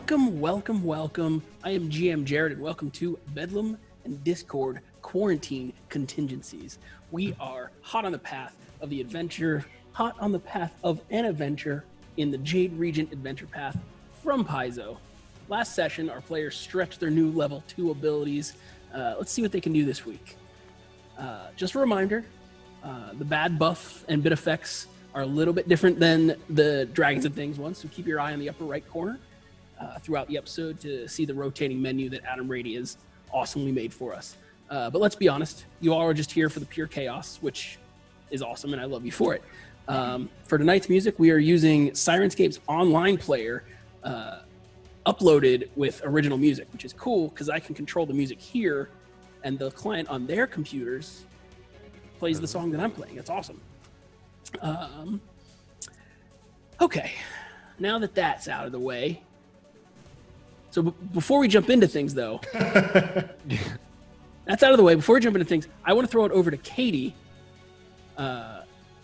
Welcome, welcome, welcome. I am GM Jared, and welcome to Bedlam and Discord Quarantine Contingencies. We are hot on the path of the adventure, hot on the path of an adventure in the Jade Regent adventure path from Paizo. Last session, our players stretched their new level 2 abilities. Let's see what they can do this week. Just a reminder, the bad buff and bit effects are a little bit different than the Dragons and Things ones, so keep your eye on the upper right corner throughout the episode to see the rotating menu that Adam Rady has awesomely made for us. But let's be honest, you all are just here for the pure chaos, which is awesome, and I love you for it. For tonight's music, we are using Sirenscape's online player uploaded with original music, which is cool because I can control the music here, and the client on their computers plays the song that I'm playing. It's awesome. Okay, now that that's out of the way, so before we jump into things, though, that's out of the way. Before we jump into things, I want to throw it over to Katie,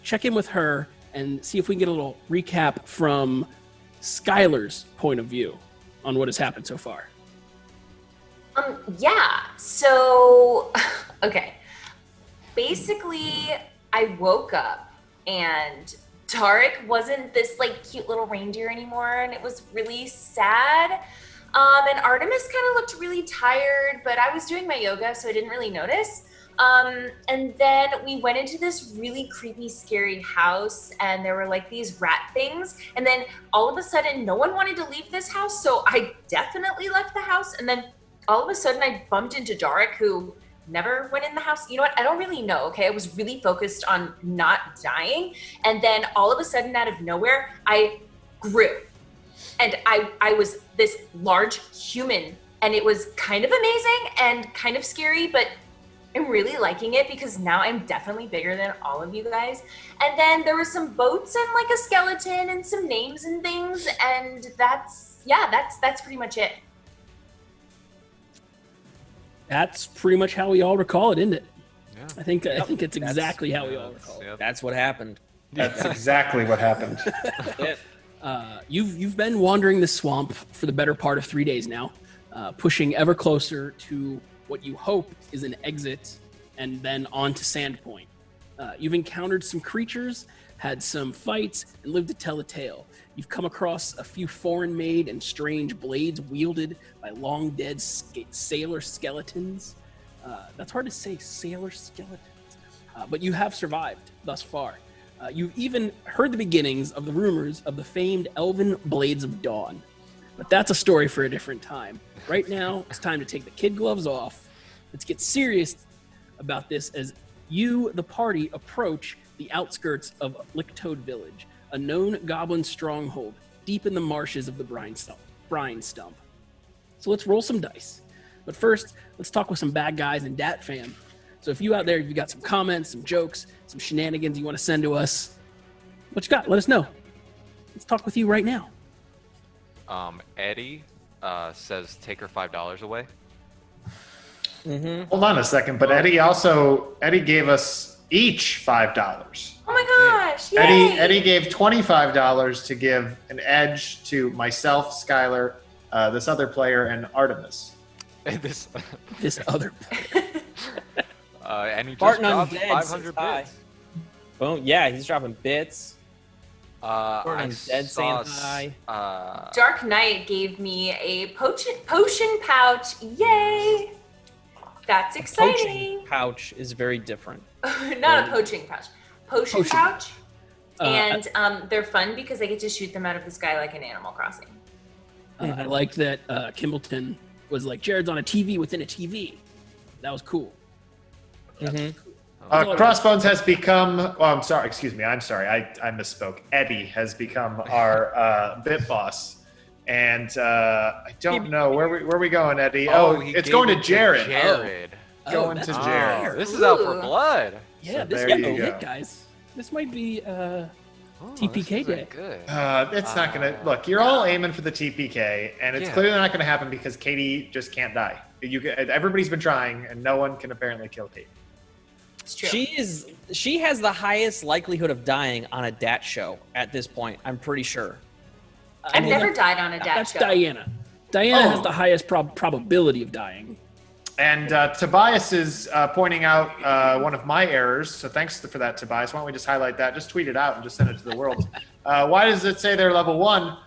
check in with her, and see if we can get a little recap from Skyler's point of view on what has happened so far. Yeah, so, okay. Basically, I woke up and Dharak wasn't this like cute little reindeer anymore, and it was really sad. And Artemis kind of looked really tired, but I was doing my yoga, so I didn't really notice. And then we went into this really creepy, scary house, and there were like these rat things. And then all of a sudden, no one wanted to leave this house, so I definitely left the house. And then all of a sudden, I bumped into Dharak, who never went in the house. You know what? I don't really know, okay? I was really focused on not dying. And then all of a sudden, out of nowhere, I grew. And I was this large human, and it was kind of amazing and kind of scary, but I'm really liking it because now I'm definitely bigger than all of you guys. And then there were some boats and like a skeleton and some names and things, and that's pretty much it. That's pretty much how we all recall it, isn't it? Yeah. I think it's exactly how we all recall it. That's what happened. That's exactly what happened. You've been wandering the swamp for the better part of 3 days now, pushing ever closer to what you hope is an exit and then on to Sandpoint. You've encountered some creatures, had some fights, and lived to tell a tale. You've come across a few foreign-made and strange blades wielded by long-dead sailor skeletons. That's hard to say, sailor skeletons. But you have survived thus far. You've even heard the beginnings of the rumors of the famed elven Blades of Dawn. But that's a story for a different time. Right now, it's time to take the kid gloves off. Let's get serious about this as you, the party, approach the outskirts of Licktoad Village, a known goblin stronghold deep in the marshes of the Brinestump. So let's roll some dice. But first, let's talk with some bad guys in Dat Fam. So if you out there, you've got some comments, some jokes, some shenanigans you want to send to us, what you got? Let us know. Let's talk with you right now. Eddie says take her $5 away. Mm-hmm. Hold on a second, but Eddie gave us each $5. Oh my gosh, yay! Eddie gave $25 to give an edge to myself, Skyler, this other player, and Artemis. this other player. And he just Barton dropped Undead 500 says bits. Boom. Yeah, he's dropping bits. I Undead saw saying hi. Dark Knight gave me a potion pouch. Yay! That's exciting. Poaching pouch is very different. Not a poaching pouch. Potion pouch. And I they're fun because I get to shoot them out of the sky like in Animal Crossing. I like that Kimbleton was like, Jared's on a TV within a TV. That was cool. Crossbones has become. Oh, I'm sorry. Excuse me. I'm sorry. I misspoke. Eddie has become our bit boss, and I don't know where we going, Eddie. It's going to Jared. Going to Jared. This is out for blood. Yeah, So this there might you be go. it, guys. This might be TPK this isn't day. Good. It's not gonna look. You're all aiming for the TPK, and it's clearly not gonna happen because Katie just can't die. Everybody's been trying, and no one can apparently kill Katie. It's true. She has the highest likelihood of dying on a DAT show at this point. I'm pretty sure. I've never died on a DAT That's show. Diana. Diana has the highest probability of dying. And Tobias is pointing out one of my errors. So thanks for that, Tobias. Why don't we just highlight that? Just tweet it out and just send it to the world. Why does it say they're level 1?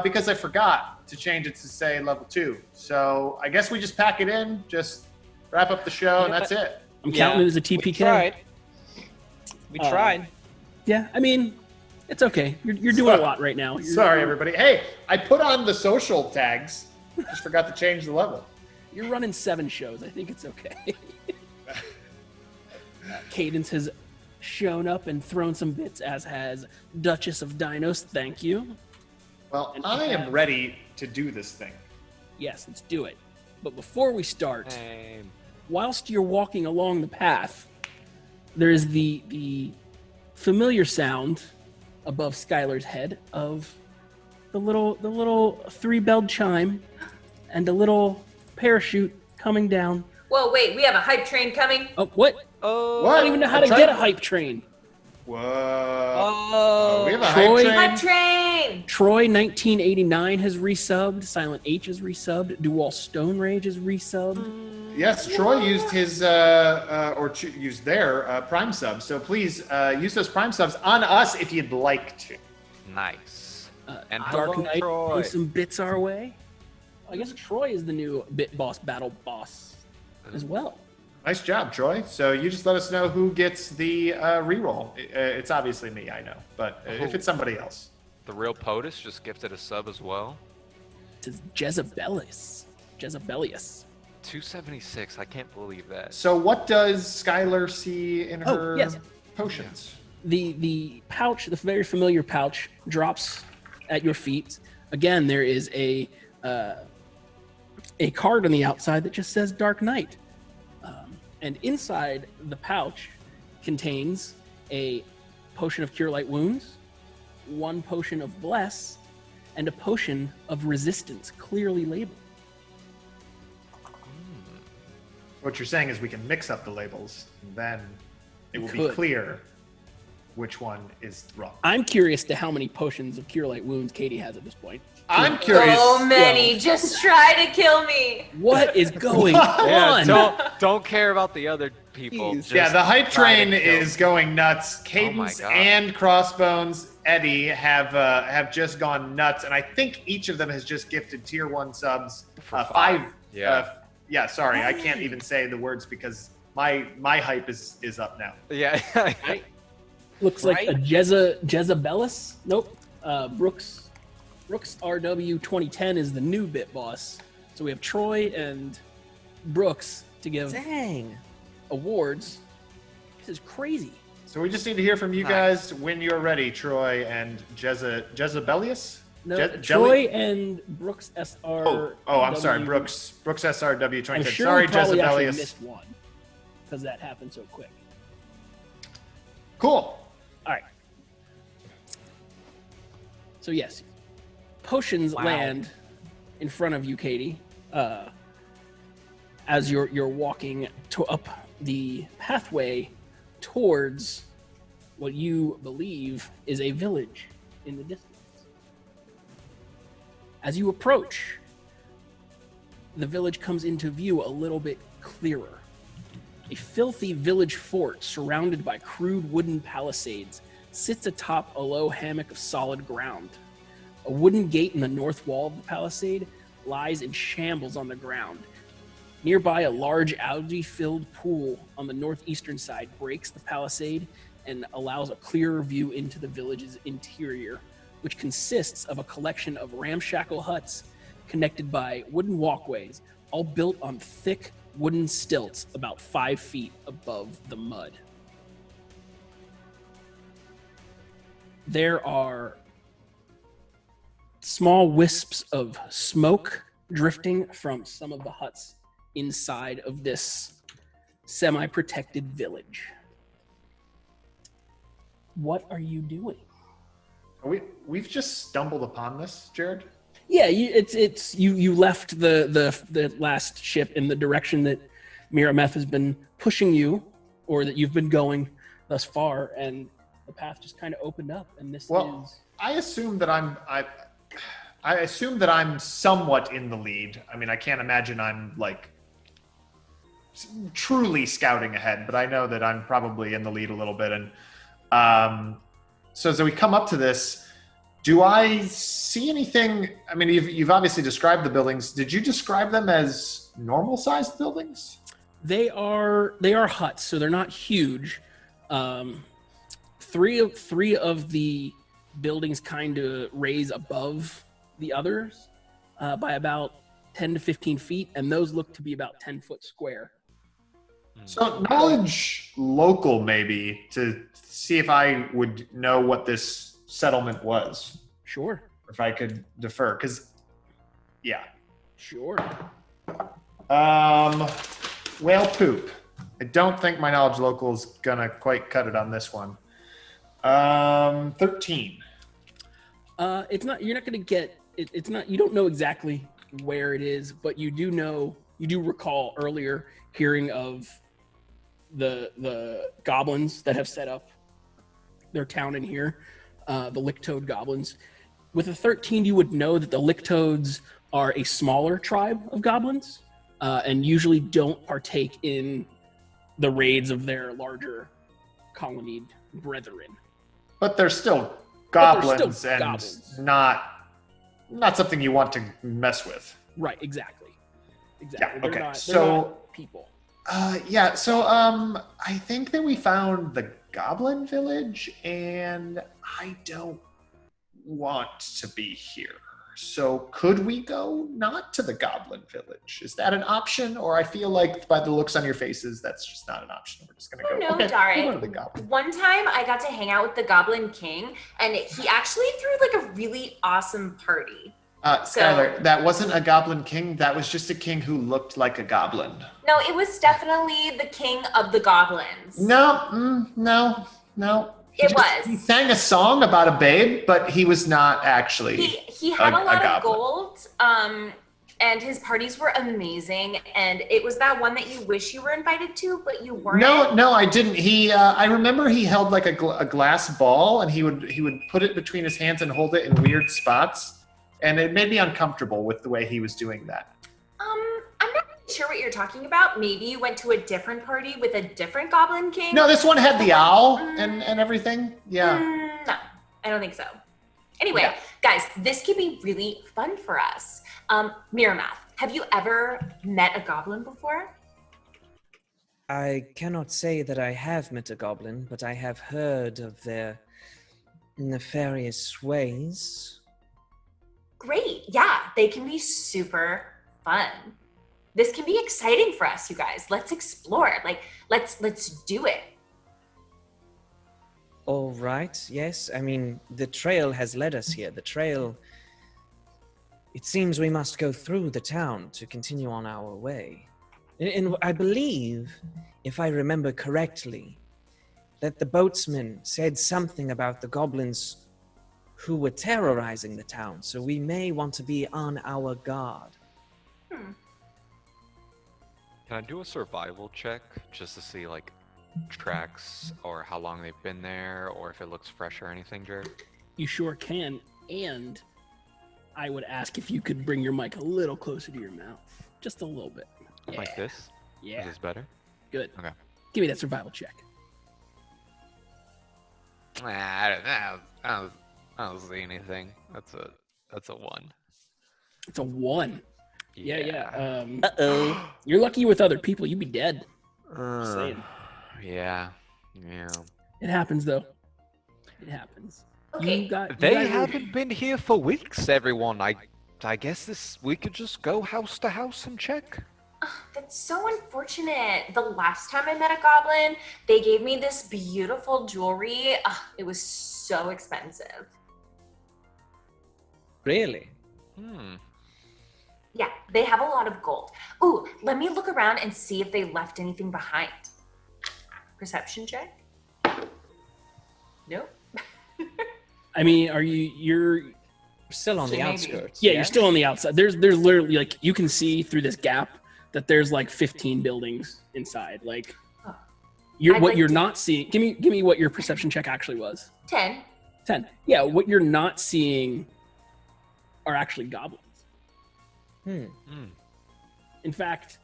Because I forgot to change it to say level 2. So I guess we just pack it in, just wrap up the show, and that's it. I'm counting it as a TPK. We tried. Yeah, I mean, it's okay. You're doing a lot right now. Sorry, everybody. Hey, I put on the social tags. Just forgot to change the level. You're running 7 shows. I think it's okay. Cadence has shown up and thrown some bits, as has Duchess of Dinos. Thank you. Well, I am ready to do this thing. Yes, let's do it. But before we start, whilst you're walking along the path, there is the familiar sound above Skyler's head of the little 3-belled chime and a little parachute coming down. Whoa, wait, we have a hype train coming. Oh, what? Oh, I don't even know how to get a hype train. Whoa. Oh, We have a Troy. hype Hype train. train! Troy 1989 has resubbed. Silent H has resubbed. Dual Stone Rage has resubbed. Yes, Troy used his used their Prime subs. So please use those Prime subs on us if you'd like to. nice. And Dark hello, Knight Troy. threw some bits our way. I guess Troy is the new Bit Boss Battle Boss as well. Nice job, Troy. So you just let us know who gets the reroll. It's obviously me, I know, but if it's somebody else. The real POTUS just gifted a sub as well. It says Jezebelius. 276. I can't believe that. So what does Skyler see in her yes. potions? The pouch, the very familiar pouch, drops at your feet. Again, there is a card on the outside that just says Dark Knight. And inside the pouch contains a potion of Cure Light Wounds, 1 potion of Bless, and a potion of Resistance, clearly labeled. What you're saying is we can mix up the labels, and then it will be could. clear which one is wrong. I'm curious to how many potions of Cure Light Wounds Katie has at this point. I'm curious. So many, just try to kill me. What is going on? Don't care about the other people. Jeez. Yeah, the hype try to train kill. is going nuts. Cadence God. and Crossbones Eddie have just gone nuts, and I think each of them has just gifted tier 1 subs. For 5. Yeah. Sorry, I can't even say the words because my hype is up now. Yeah. Looks like a Jezebelius. Nope. Brooks RW 2010 is the new Bit Boss. So we have Troy and Brooks to give dang. awards. This is crazy. So we just need to hear from you guys when you're ready, Troy and Jezebelius? No, Troy and Brooks SR. I'm sorry, Brooks SRW 2010. I'm sure Sorry, we probably actually Jezebelius. missed one because that happened so quick. Cool. All right. So yes, potions land in front of you, Katie, as you're walking up the pathway towards what you believe is a village in the distance. As you approach, the village comes into view a little bit clearer. A filthy village fort surrounded by crude wooden palisades sits atop a low hammock of solid ground. A wooden gate in the north wall of the palisade lies in shambles on the ground. Nearby, a large algae-filled pool on the northeastern side breaks the palisade and allows a clearer view into the village's interior, which consists of a collection of ramshackle huts connected by wooden walkways, all built on thick wooden stilts about 5 feet above the mud. There are small wisps of smoke drifting from some of the huts inside of this semi-protected village. What are you doing? We've just stumbled upon this, Jared. Yeah, you left the last ship in the direction that Miramath has been pushing you, or that you've been going thus far, and the path just kind of opened up. And this is. I assume that I assume that I'm somewhat in the lead. I mean, I can't imagine I'm like truly scouting ahead, but I know that I'm probably in the lead a little bit. And so as we come up to this, do I see anything? I mean, you've obviously described the buildings. Did you describe them as normal-sized buildings? They are huts, so they're not huge. Three of the buildings kind of raise above the others by about 10 to 15 feet, and those look to be about 10 foot square. So knowledge local, maybe, to see if I would know what this settlement was. Sure. If I could defer, because, yeah. Sure. Whale poop. I don't think my knowledge local is gonna quite cut it on this one. 13. It's not. You're not going to get. It's not. You don't know exactly where it is, but you do know. You do recall earlier hearing of the goblins that have set up their town in here, the Licktoad goblins. With a 13, you would know that the Licktoads are a smaller tribe of goblins, and usually don't partake in the raids of their larger colonied brethren. But they're still goblins, and goblins. not something you want to mess with. Right, exactly. Yeah, okay. They're So not people. I think that we found the goblin village, and I don't want to be here. So could we go not to the goblin village? Is that an option? Or I feel like by the looks on your faces, that's just not an option. We're just going to go. No, Okay, Dharak. we'll go to the goblin. One time I got to hang out with the Goblin King, and he actually threw like a really awesome party. Skyler, that wasn't a goblin king. That was just a king who looked like a goblin. No, it was definitely the king of the goblins. No. He sang a song about a babe, but he was not actually. He had a lot of goblin. gold, and his parties were amazing. And it was that one that you wish you were invited to, but you weren't. No, I didn't. I remember he held like a glass ball, and he would put it between his hands and hold it in weird spots, and it made me uncomfortable with the way he was doing that. I'm not really sure what you're talking about. Maybe you went to a different party with a different Goblin King. No, this one had the owl and everything. Yeah. No, I don't think so. Anyway, Yeah. guys, this could be really fun for us. Miramath, have you ever met a goblin before? I cannot say that I have met a goblin, but I have heard of their nefarious ways. Great. Yeah, they can be super fun. This can be exciting for us, you guys. Let's explore. Like, let's do it. All right, yes. I mean, the trail has led us here. The trail... It seems we must go through the town to continue on our way. And I believe, if I remember correctly, that the boatsman said something about the goblins who were terrorizing the town, so we may want to be on our guard. Can I do a survival check just to see like tracks or how long they've been there or if it looks fresh or anything, Jared? You sure can. And I would ask if you could bring your mic a little closer to your mouth. Just a little bit. Like this? Yeah. Is this better? Good. Okay. Give me that survival check. I don't see anything. That's a 1. It's a 1. Yeah. Uh-oh. You're lucky with other people. You'd be dead. Just saying. Yeah. It happens, though. It happens. Okay. They haven't been here for weeks, everyone. I guess we could just go house to house and check. That's so unfortunate. The last time I met a goblin, they gave me this beautiful jewelry. It was so expensive. Really? Yeah, they have a lot of gold. Ooh, let me look around and see if they left anything behind. Perception check? Nope. I mean, you're Still on the Maybe. outskirts. Yeah, you're still on the outside. There's literally like you can see through this gap that there's like 15 buildings inside. Like you're not seeing. Give me what your perception check actually was. 10. 10. Yeah, what you're not seeing are actually goblins. In fact,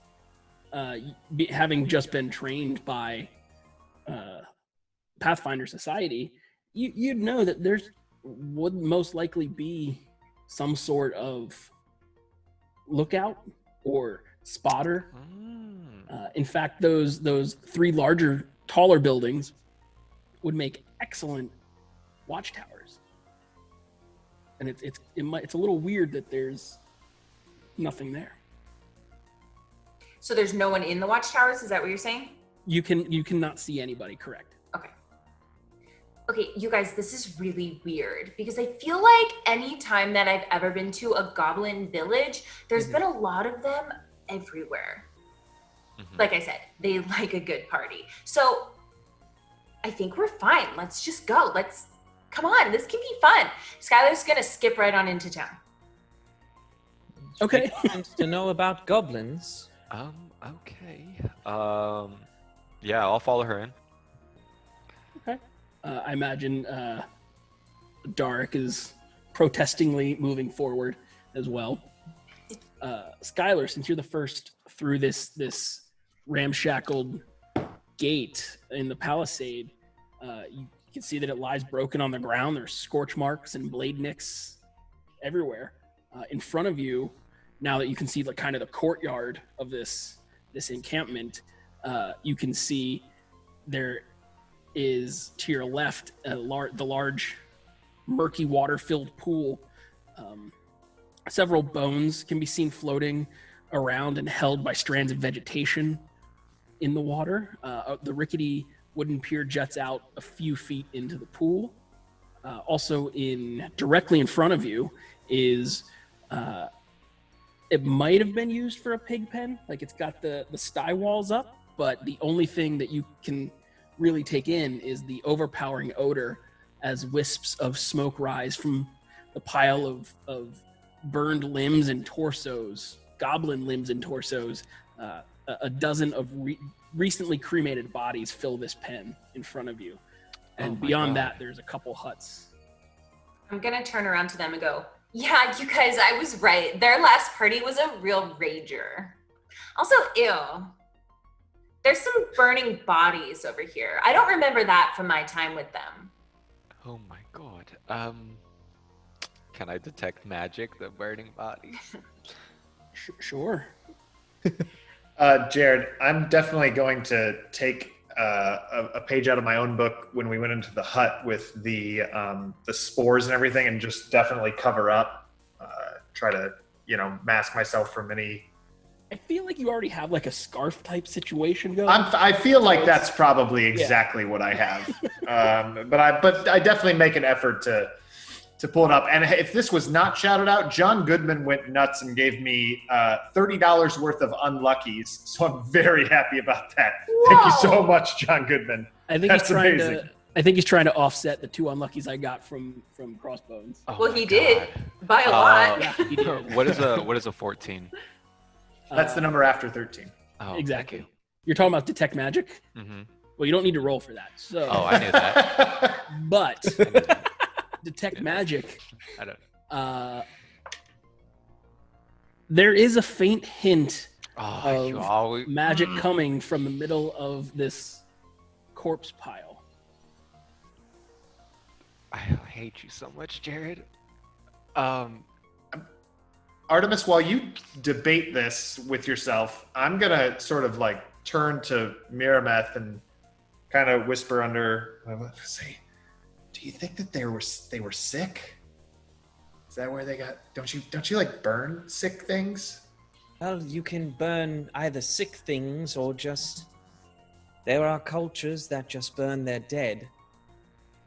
having just been trained by Pathfinder Society, you'd know that would most likely be some sort of lookout or spotter. In fact, those 3 larger, taller buildings would make excellent watchtowers. And it's a little weird that there's nothing there. So there's no one in the watchtowers? Is that what you're saying? You cannot see anybody, correct? Okay, you guys, this is really weird because I feel like any time that I've ever been to a goblin village, there's been a lot of them everywhere. Like I said, they like a good party. So I think we're fine. Let's just go. Come on, this can be fun. Skyler's gonna skip right on into town. Okay. To know about goblins. Okay. Yeah, I'll follow her in. Okay. I imagine Dharak is protestingly moving forward as well. Skyler, since you're the first through this ramshackled gate in the palisade, you can see that it lies broken on the ground. There's scorch marks and blade nicks everywhere. In front of you, now that you can see kind of the courtyard of this encampment, you can see there is to your left the large murky water-filled pool. Several bones can be seen floating around and held by strands of vegetation in the water. The rickety wooden pier juts out a few feet into the pool. Also directly in front of you is it might have been used for a pig pen. Like, it's got the sty walls up, but the only thing that you can really take in is the overpowering odor as wisps of smoke rise from the pile of burned limbs and torsos, goblin limbs and torsos. A dozen of recently cremated bodies fill this pen in front of you. And beyond that, there's a couple huts. I'm gonna turn around to them and go, yeah, you guys, I was right. Their last party was a real rager. Also, ew. There's some burning bodies over here. I don't remember that from my time with them. Oh my god. Can I detect magic, the burning bodies? Sure. Jared, I'm definitely going to take a page out of my own book when we went into the hut with the spores and everything, and just definitely cover up, try to mask myself from any. I feel like you already have like a scarf type situation going. I feel like that's probably exactly what I have, but I definitely make an effort to pull it up. And if this was not shouted out, John Goodman went nuts and gave me $30 worth of unluckies. So I'm very happy about that. Whoa. Thank you so much, John Goodman. I think he's trying to offset the 2 unluckies I got from Crossbones. Oh well, he did by a lot. Yeah, he did. What is a 14? That's the number after 13. Oh, exactly. You're talking about detect magic? Mm-hmm. Well, you don't need to roll for that. So. Oh, I knew that. But detect magic. I don't. There is a faint hint of magic coming from the middle of this corpse pile. I hate you so much, Jared. Artemis, while you debate this with yourself, I'm gonna sort of like turn to Miramath and kind of whisper under, say, "Do you think that they were sick? Is that where they got? Don't you like burn sick things?" Well, you can burn either sick things or just. There are cultures that just burn their dead.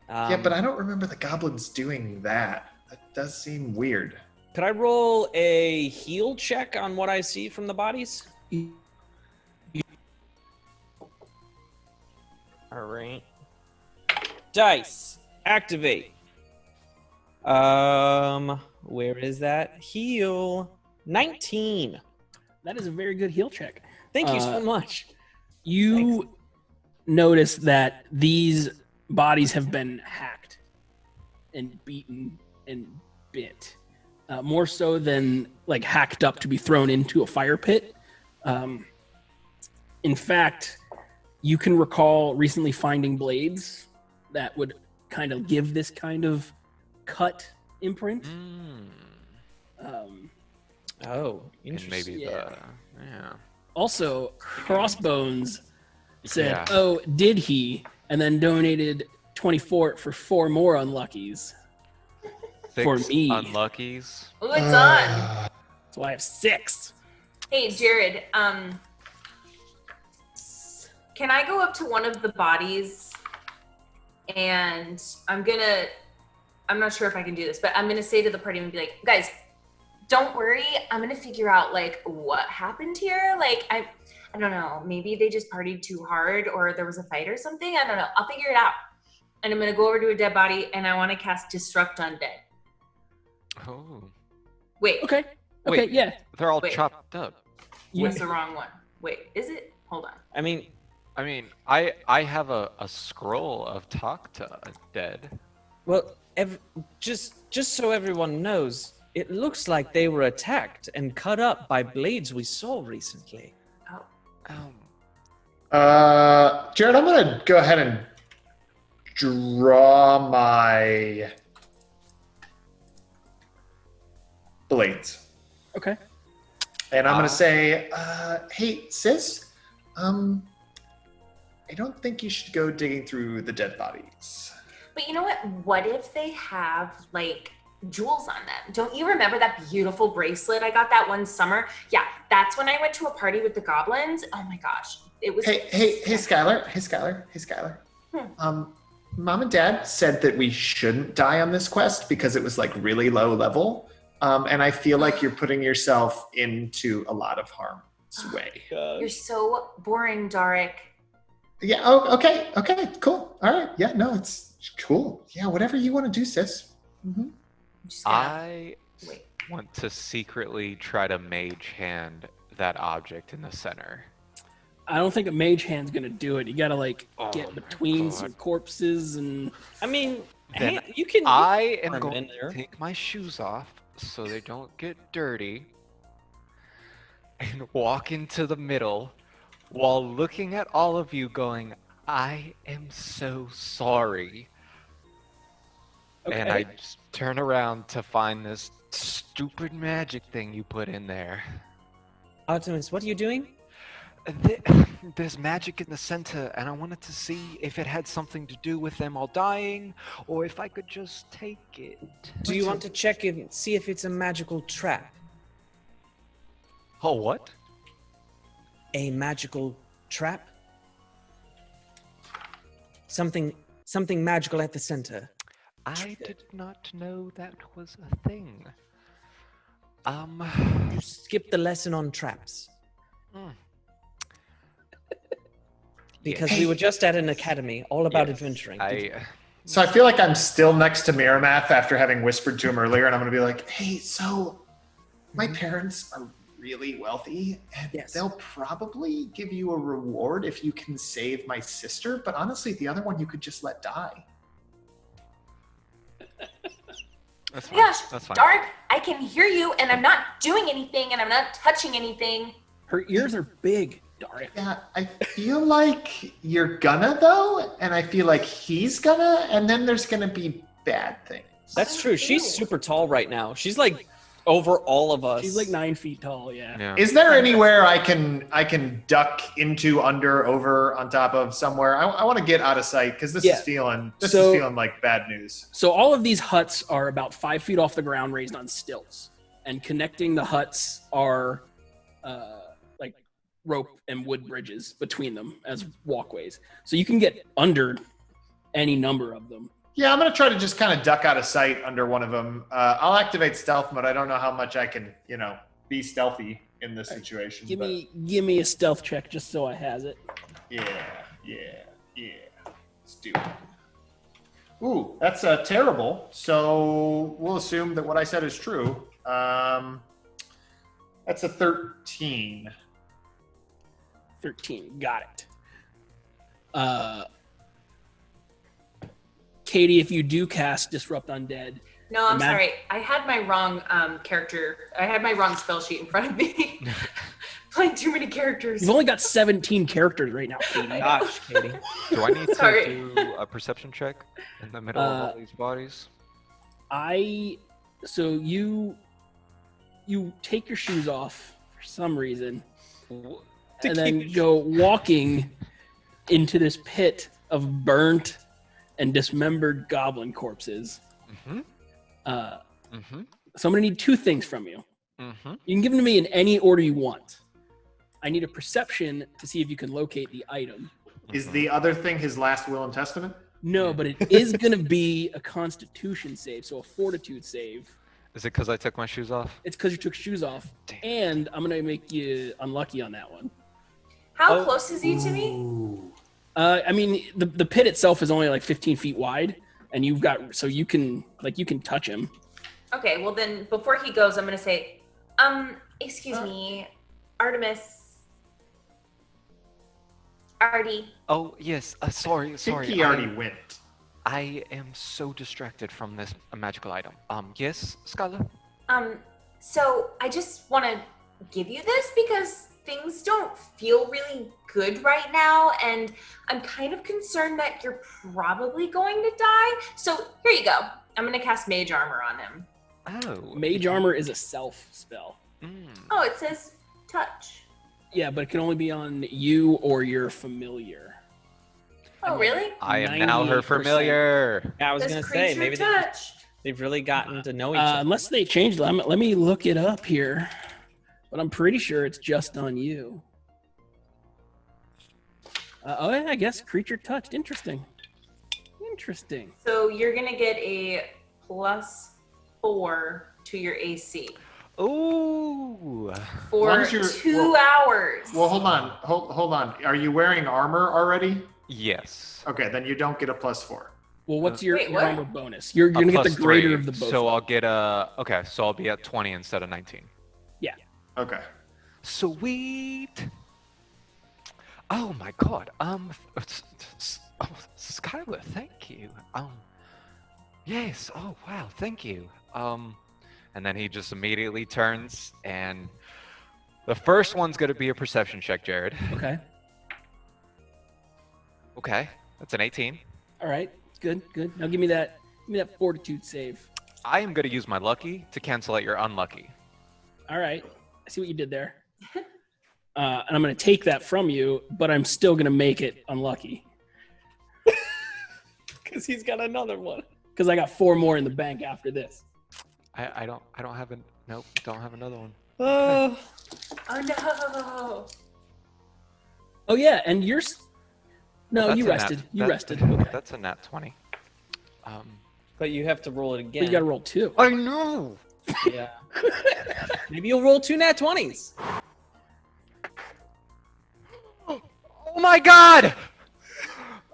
Yeah, but I don't remember the goblins doing that. That does seem weird. Could I roll a heal check on what I see from the bodies? All right. Dice, activate. Where is that? Heal. 19. That is a very good heal check. Thank you so much. You notice that these bodies have been hacked and beaten and bit. more so than like hacked up to be thrown into a fire pit. In fact, you can recall recently finding blades that would kind of give this kind of cut imprint. Oh, And interesting. maybe Yeah. yeah. Also, Crossbones said, Yeah. "Oh, did he?" and then donated 24 for 4 more unluckies. For 6 me. unluckies. Ooh, it's on. So I have 6. Hey, Jared. Can I go up to one of the bodies, and I'm not sure if I can do this, but I'm gonna say to the party and be like, guys, don't worry. I'm gonna figure out like what happened here. Like I don't know. Maybe they just partied too hard, or there was a fight or something. I don't know. I'll figure it out. And I'm gonna go over to a dead body, and I want to cast Disrupt Undead. Oh. Wait, Okay. Wait. Yeah. They're all Wait. chopped up. that's the wrong one. Wait, is it? Hold on. I mean, I have a scroll of talk to dead. well, just so everyone knows, it looks like they were attacked and cut up by blades we saw recently. Jared, I'm gonna go ahead and draw my blades. Okay. And I'm gonna say, hey, sis, I don't think you should go digging through the dead bodies. But you know what? What if they have like jewels on them? Don't you remember that beautiful bracelet I got that one summer? Yeah, that's when I went to a party with the goblins. Oh my gosh, it was. Hey, Skyler. Mom and Dad said that we shouldn't die on this quest because it was like really low level, and I feel like you're putting yourself into a lot of harm's way. You're so boring, Dharak. Yeah. Oh, okay. Cool. All right. Yeah. No, it's cool. Yeah. Whatever you want to do, sis. Mm-hmm. I'm just gonna I wait. want to secretly try to mage hand that object in the center. I don't think a mage hand's gonna do it. You gotta like Oh get my between God. some corpses and. I mean, Then you can. I am arm going in there. to take my shoes off so they don't get dirty and walk into the middle while looking at all of you going, I am so sorry. And I Okay. just turn around to find this stupid magic thing you put in there. Artemis, what are you doing? There's magic in the center, and I wanted to see if it had something to do with them all dying, or if I could just take it. Do you want to check and see if it's a magical trap? Oh, what? A magical trap? Something magical at the center. I did not know that was a thing. You skipped the lesson on traps. Hmm. Because we were just at an academy all about Yes, adventuring. So I feel like I'm still next to Miramath after having whispered to him earlier, and I'm going to be like, hey, so my parents are really wealthy, and Yes. they'll probably give you a reward if you can save my sister, but honestly, the other one you could just let die. That's Oh my fine. gosh, That's fine. Dharak, I can hear you, and I'm not doing anything, and I'm not touching anything. Her ears are big, Dharak. Yeah, I feel like you're gonna, though, and I feel like he's gonna, and then there's gonna be bad things. That's true. She's super tall right now. She's like over all of us. She's like 9 feet tall. Yeah. Yeah. Is there anywhere I can duck into, under, over, on top of somewhere? I want to get out of sight because this Yeah. is feeling like bad news. So all of these huts are about 5 feet off the ground, raised on stilts, and connecting the huts are like rope and wood bridges between them as walkways. So you can get under any number of them. Yeah, I'm gonna try to just kind of duck out of sight under one of them. I'll activate stealth mode. I don't know how much I can, be stealthy in this situation. Give but me a stealth check just so I has it. Yeah. Let's do it. Ooh, that's terrible. So we'll assume that what I said is true. That's a 13. 13. Got it. Katie, if you do cast Disrupt Undead, No, I'm Imagine- sorry. I had my wrong character. I had my wrong spell sheet in front of me. Playing too many characters. You've only got 17 characters right now, Katie. Gosh, Katie. Do I need Sorry. to do a perception check in the middle of all these bodies? So you take your shoes off for some reason, and then go walking into this pit of burnt and dismembered goblin corpses. Mm-hmm. Mm-hmm. So I'm gonna need two things from you. Mm-hmm. You can give them to me in any order you want. I need a perception to see if you can locate the item. Is the other thing his last will and testament? No, but it is going to be a Constitution save, so a Fortitude save. Is it because I took my shoes off? It's because you took shoes off, Damn. and I'm going to make you unlucky on that one. How close is he to me? I mean, the pit itself is only like 15 feet wide, and you've got so you can touch him. Okay, well then, before he goes, I'm gonna say, excuse me, Artemis. Artie. Oh, yes. Sorry. I think he already went. I am so distracted from this magical item. Yes, Skyler? So I just want to give you this because things don't feel really good right now, and I'm kind of concerned that you're probably going to die. So here you go. I'm gonna cast Mage Armor on him. Oh. Mage Armor is a self spell. Oh, it says touch. Yeah, but it can only be on you or your familiar. Oh, really? I am now her 98%. familiar. Yeah, I was Does gonna say creature maybe touch? they've really gotten to know each other. Unless they changed it. Let me look it up here. But I'm pretty sure it's just on you. Oh, yeah, I guess creature touched. Interesting. So you're gonna get a +4 to your AC Ooh. As long for as you're- 2 hours. Well, hold on. Are you wearing armor already? Yes. Okay, then you don't get a +4. Well, what's your, Wait, your what? armor bonus? You're A gonna get the +3, greater of the both. So I'll get a. Okay, so I'll be at 20 instead of 19. Okay. Sweet. Oh my god. Skyler, thank you. Yes. Oh wow, thank you. And then he just immediately turns, and the first one's gonna be a perception check, Jared. Okay. Okay, that's an 18. All right. Good. Now give me that fortitude save. I am gonna use my lucky to cancel out your unlucky. All right. I see what you did there. And I'm gonna take that from you, but I'm still gonna make it unlucky. Because he's got another one. Because I got 4 more in the bank after this. I don't have an nope, don't have another one. Oh no. Oh yeah, and you're. No, That's you a rested. nat- You that- rested. Okay. That's a nat 20. But you have to roll it But again. you gotta roll 2. I know. Yeah. Maybe you'll roll 2 nat 20s. Oh my god!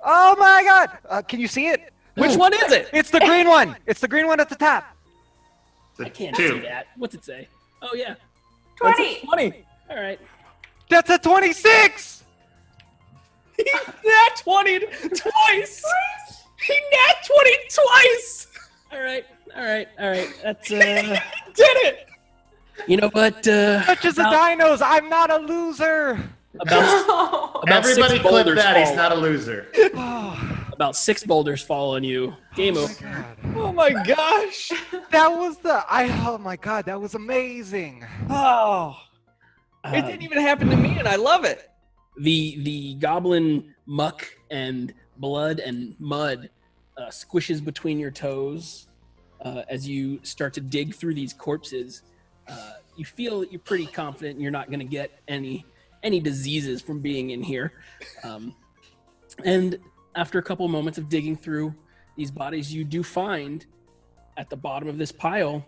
Oh my god! Can you see it? Which one is it? It's the green one! It's the green one at the top! The I can't 2. see that. What's it say? Oh yeah. 20. 20. All right. That's a 26! Nat 20 twice. He nat 20 twice. All right. That's Did it. You know what? Such as the dinos, I'm not a loser! About Everybody 6 clip boulders that. He's fall. not a loser. About 6 boulders fall on you. Game over. God. Oh my gosh. That was oh my god, that was amazing! Oh. It didn't even happen to me, and I love it. The goblin muck and blood and mud squishes between your toes as you start to dig through these corpses. You feel that you're pretty confident you're not going to get any diseases from being in here. And after a couple moments of digging through these bodies, you do find at the bottom of this pile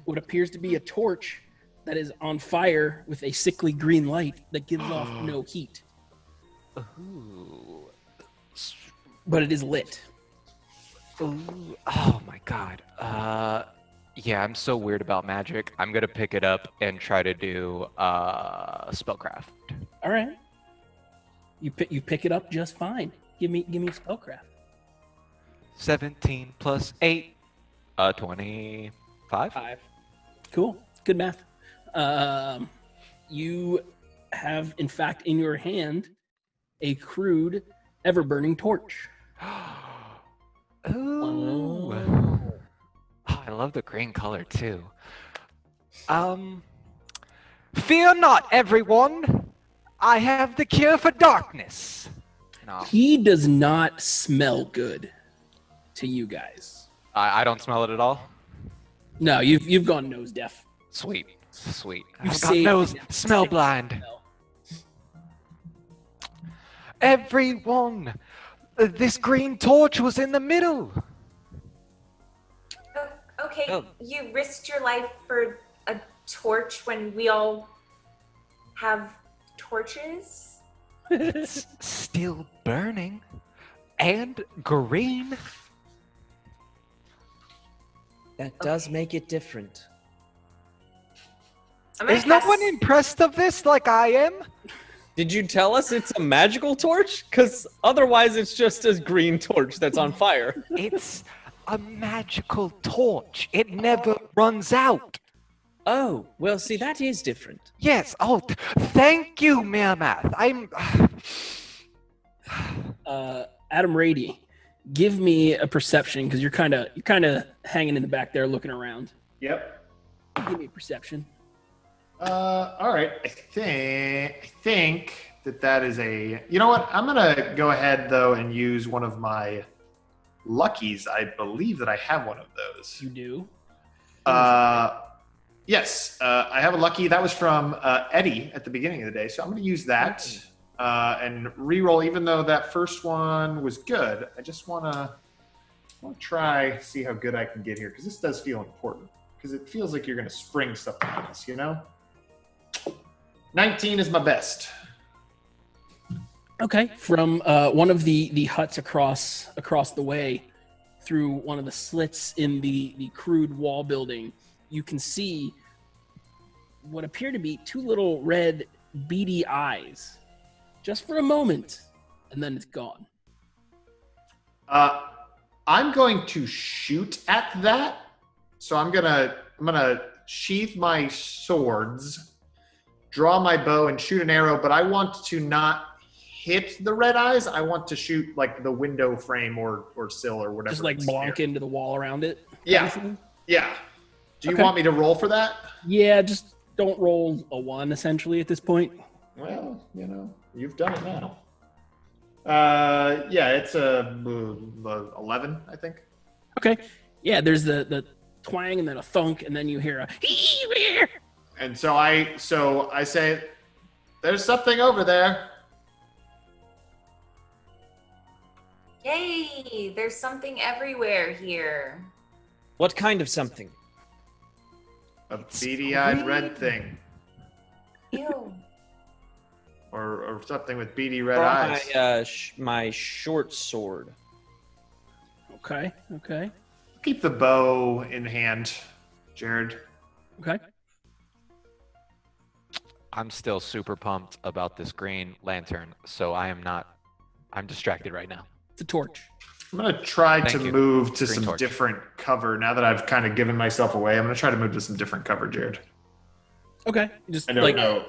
what appears to be a torch that is on fire with a sickly green light that gives off no heat, Ooh. but it is lit. Ooh. Oh my god. Yeah, I'm so weird about magic. I'm gonna pick it up and try to do spellcraft. All right, you pick it up just fine. Give me spellcraft. 17 plus 8. 25. 5. Cool. Good math. You have, in fact, in your hand, a crude, ever-burning torch. Ooh. Oh, I love the green color too. Fear not, everyone. I have the cure for darkness. No, He does not smell good to you guys. I don't smell it at all. No, you've gone nose deaf. Sweet. You've I've got saved nose enough smell to blind. smell. Everyone, this green torch was in the middle. Okay, Oh. you risked your life for a torch when we all have torches? It's still burning and green. That does make it different. I'm gonna Is no cast- one impressed of this like I am? Did you tell us it's a magical torch? Because otherwise it's just a green torch that's on fire. It's a magical torch. It never runs out. Oh, well, see, that is different. Yes. Oh, thank you, Miramath. Adam Rady, give me a perception because you're kind of hanging in the back there looking around. Yep. Give me a perception. All right. I think that is a. You know what? I'm gonna go ahead though and use one of my luckies. I believe that I have one of those. You do. Yes, I have a lucky. That was from Eddie at the beginning of the day, so I'm going to use that and re-roll. Even though that first one was good, I just want to try see how good I can get here because this does feel important. Because it feels like you're going to spring stuff on us, you know. 19 is my best. Okay. From one of the huts across the way, through one of the slits in the crude wall building, you can see what appear to be two little red beady eyes, just for a moment, and then it's gone. I'm going to shoot at that. So I'm gonna sheath my swords, draw my bow, and shoot an arrow. But I want to not hit the red eyes. I want to shoot like the window frame or sill or whatever. Just like it's blonk near. into the wall around it. Yeah. Yeah. Do you Okay. want me to roll for that? Yeah, just don't roll a 1 essentially at this point. Well, you know, you've done it now. Yeah, it's a 11, I think. Okay. Yeah, there's the twang and then a thunk and then you hear a And so I say, "There's something over there." Yay! There's something everywhere here. What kind of something? A beady-eyed red thing, Ew. or something with beady red Draw eyes. my short sword. Okay. Keep the bow in hand, Jared. Okay. I'm still super pumped about this green lantern, so I'm distracted right now. It's a torch. I'm gonna try Thank to you. move to Green some torch. different cover now that I've kind of given myself away. I'm gonna try to move to some different cover, Jared. Okay. Just I don't like know.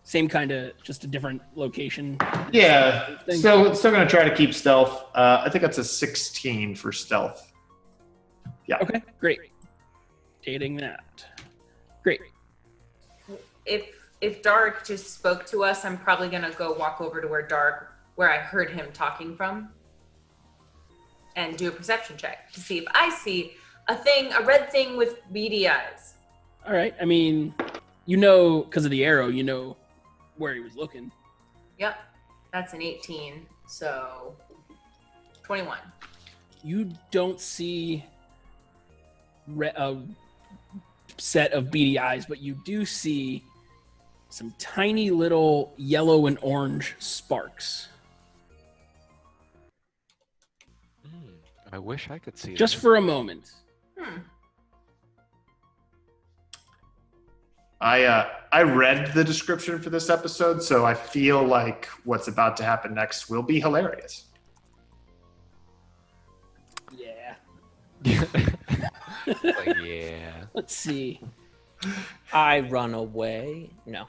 same kind of, just a different location. Yeah, Thing. still gonna try to keep stealth. I think that's a 16 for stealth. Yeah. Okay, great. Dating that. Great. If Dharak just spoke to us, I'm probably gonna go walk over to where I heard him talking from, and do a perception check to see if I see a red thing with beady eyes. All right. I mean, you know, because of the arrow, you know where he was looking. Yep, that's an 18, so 21. You don't see a set of beady eyes, but you do see some tiny little yellow and orange sparks. I wish I could see Just that. for a moment. I read the description for this episode, so I feel like what's about to happen next will be hilarious. Yeah. Like, yeah. Let's see. I run away. No.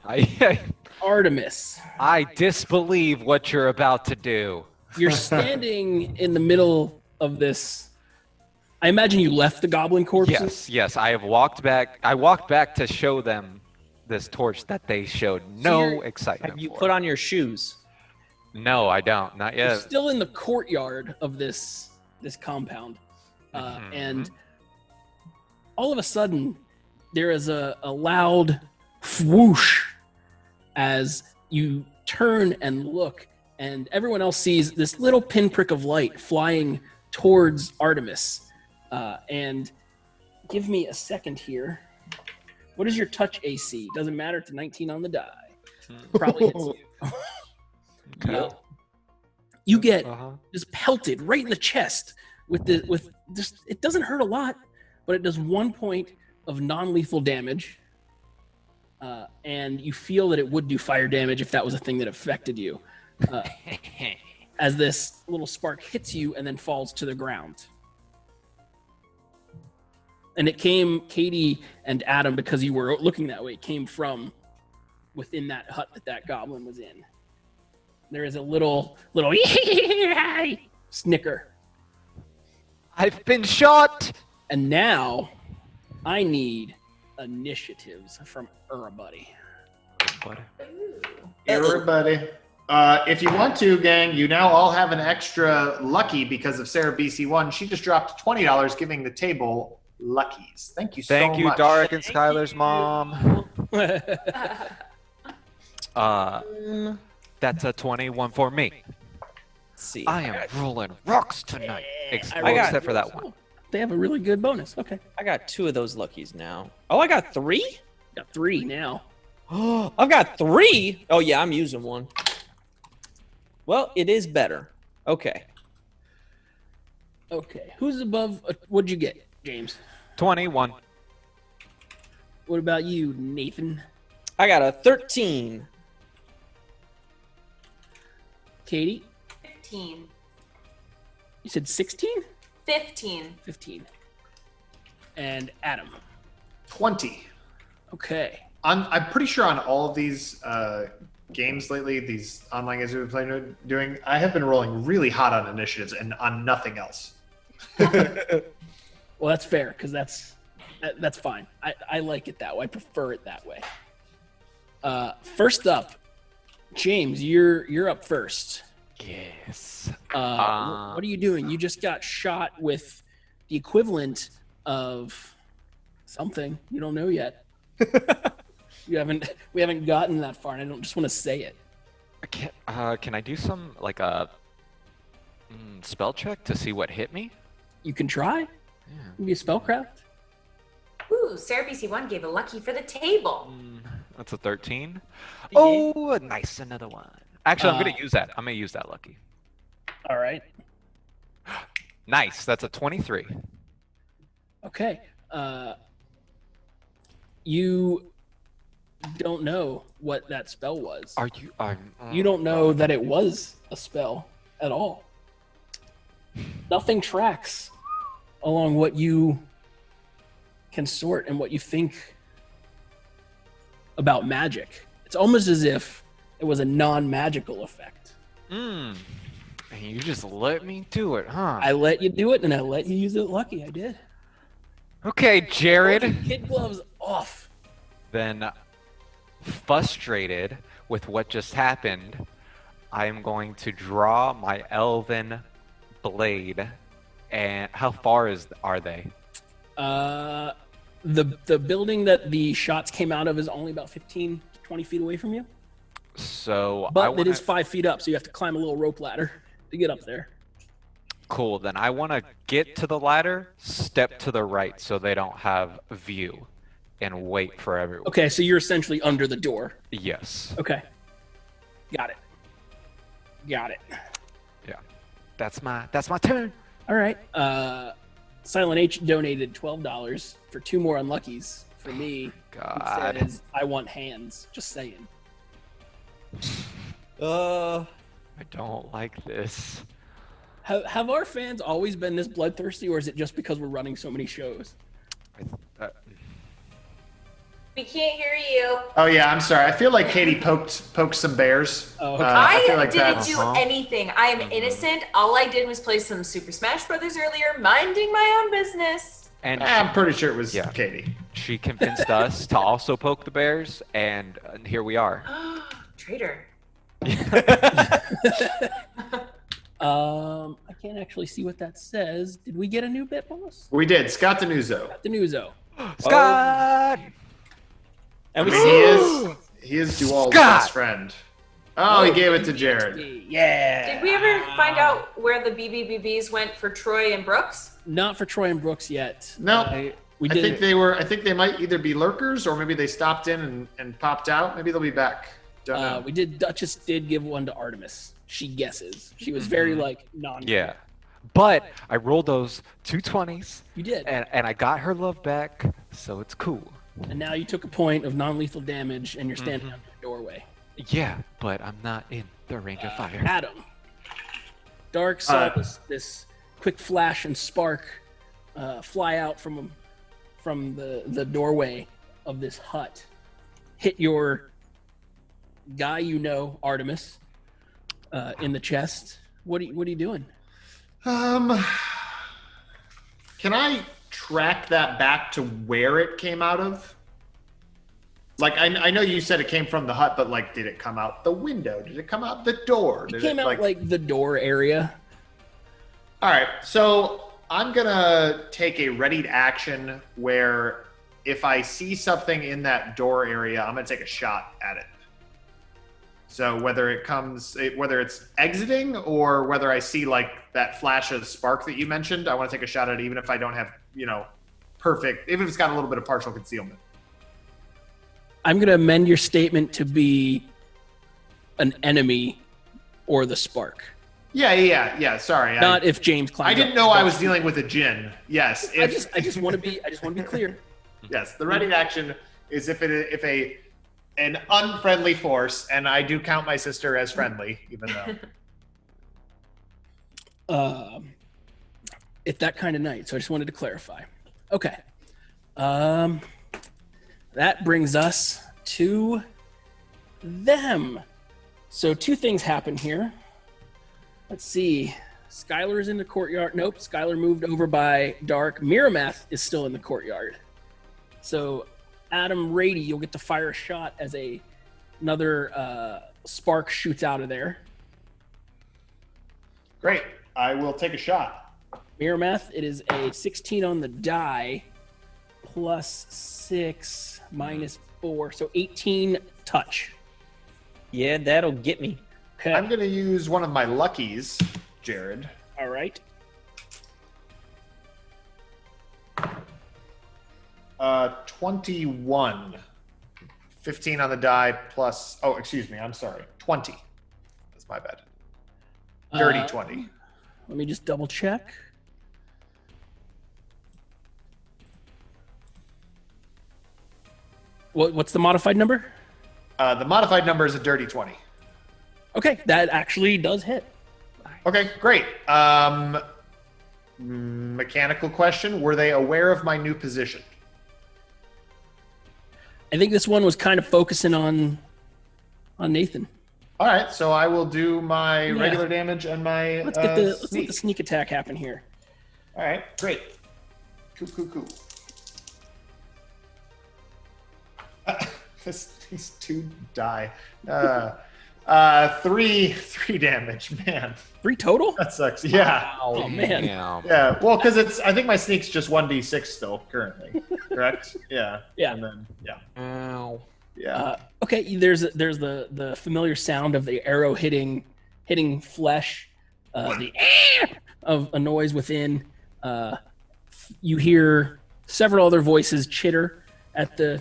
Artemis. I disbelieve what you're about to do. You're standing in the middle of this. I imagine you left the goblin corpses. Yes. I have walked back. I walked back to show them this torch that they showed no excitement Have you for. put on your shoes? No, I don't. Not You're yet. still in the courtyard of this compound, and all of a sudden, there is a loud whoosh as you turn and look, and everyone else sees this little pinprick of light flying towards Artemis. And give me a second here. What is your touch AC? Doesn't matter. It's a 19 on the die. Probably hits you. Okay. Yep. You get Uh-huh. just pelted right in the chest with just. It doesn't hurt a lot, but it does 1 point of non-lethal damage. And you feel that it would do fire damage if that was a thing that affected you. As this little spark hits you and then falls to the ground. And it came, Katie and Adam, because you were looking that way, it came from within that hut that goblin was in. There is a little snicker. I've been shot. And now I need initiatives from everybody. Everybody. If you want to, gang, you now all have an extra lucky because of Sarah BC1. She just dropped $20, giving the table luckies. Thank you so much. Thank you, Dharak and Skyler's mom. That's a 21 for me. Let's see. I am rolling rocks tonight. I got- Except for that one. They have a really good bonus. Okay. I got 2 of those luckies now. Oh, I got 3? Got 3 now. Oh, I've got 3. Oh yeah, I'm using one. Well, it is better. Okay. Okay. Who's above? What'd you get, James? 21. What about you, Nathan? I got a 13. Katie? 15. You said 16? 15. 15. And Adam. 20. Okay. I'm pretty sure on all of these games lately, these online games we've been doing, I have been rolling really hot on initiatives and on nothing else. Well, that's fair because that's fine. I like it that way. I prefer it that way. First up, James, you're up first. Yes. What are you doing? You just got shot with the equivalent of something you don't know yet. We haven't gotten that far, and I don't just want to say it. Can I do some like a spell check to see what hit me? You can try. Yeah. Maybe a spellcraft. Ooh, Sarah BC1 gave a lucky for the table. That's a 13. Oh, nice, another one. Actually, I'm gonna use that. I'm gonna use that lucky. All right. Nice. That's a 23. Okay. You don't know what that spell was. Are you? You don't know that it was a spell at all. Nothing tracks along what you can sort and what you think about magic. It's almost as if it was a non-magical effect. And you just let me do it, huh? I let you do it, and I let you use it lucky. I did. Okay, Jared. Kid gloves off. Then, frustrated with what just happened, I am going to draw my elven blade. And how far are they? The building that the shots came out of is only about 15 to 20 feet away from you. So, But it is 5 feet up, so you have to climb a little rope ladder to get up there. Cool. Then I want to get to the ladder, step to the right so they don't have view, and wait for everyone. Okay, so you're essentially under the door. Yes. Okay. Got it. Yeah. That's my turn. All right. Silent H donated $12 for 2 more unluckies for me. God. Says, I want hands. Just saying. I don't like this. Have our fans always been this bloodthirsty, or is it just because we're running so many shows? We can't hear you. Oh yeah, I'm sorry. I feel like Katie poked some bears. Oh, okay. I feel like didn't that's- do anything. I am innocent. All I did was play some Super Smash Brothers earlier, minding my own business. And I'm pretty sure it was Yeah. Katie. she convinced us to also poke the bears, and here we are. Traitor. I can't actually see what that says. Did we get a new bit boss? We did. Scott Denuzo. The Newzo. Scott! And we He is Dual's Scott! best friend. Oh, he gave it to Jared. Yeah. Did we ever find out where the BBBBs went for Troy and Brooks? Not for Troy and Brooks yet. No. We I did. think they might either be lurkers or maybe they stopped in and popped out. Maybe they'll be back. Don't know. We did. Duchess did give one to Artemis. She guesses. She was very like non. Yeah. But I rolled those 2 20s, You did. and I got her love back, so it's cool. And now you took a point of non-lethal damage, and you're standing under the doorway. Yeah, but I'm not in the range of fire. Adam. Dark saw this quick flash and spark fly out from the doorway of this hut, hit your guy you know, Artemis, in the chest. What are you doing? Can I track that back to where it came out of? Like, I know you said it came from the hut, but like, did it come out the window? Did it come out the door? It came out like the door area. All right, so I'm gonna take a readied action where if I see something in that door area, I'm gonna take a shot at it. So whether it's exiting or whether I see like that flash of spark that you mentioned, I want to take a shot at it, even if I don't have, perfect, even if it's got a little bit of partial concealment. I'm going to amend your statement to be an enemy or the spark. Yeah. Sorry. Not if James climbs I didn't up. know I was dealing with a djinn. Yes. I just want to be clear. Yes. The ready action is if an unfriendly force, and I do count my sister as friendly, even though. It's that kind of night, so I just wanted to clarify. Okay. That brings us to them. So 2 things happen here. Let's see. Skyler's in the courtyard. Nope, Skyler moved over by Dark. Miramath is still in the courtyard. So Adam, Rady, you'll get to fire a shot as another spark shoots out of there. Great. I will take a shot. Miramath, it is a 16 on the die, plus 6, minus 4, so 18 touch. Yeah, that'll get me. Okay. I'm going to use one of my luckies, Jared. All right. 21. 15 on the die plus... Oh, excuse me. I'm sorry. 20. That's my bad. Dirty 20. Let me just double check. What's the modified number? The modified number is a dirty 20. Okay, that actually does hit. Okay, great. Mechanical question. Were they aware of my new position? I think this one was kind of focusing on Nathan. All right, so I will do my regular damage and my Let's let the sneak. sneak attack happen here. All right, great. Cool. These 2 die. 3 damage, man. 3 total? That sucks. Yeah. Oh man. Yeah. Well, because I think my sneak's just 1d6 still currently. Correct? Yeah. Yeah. And then Ow. yeah. Okay, there's the familiar sound of the arrow hitting flesh, the of a noise within. You hear several other voices chitter at the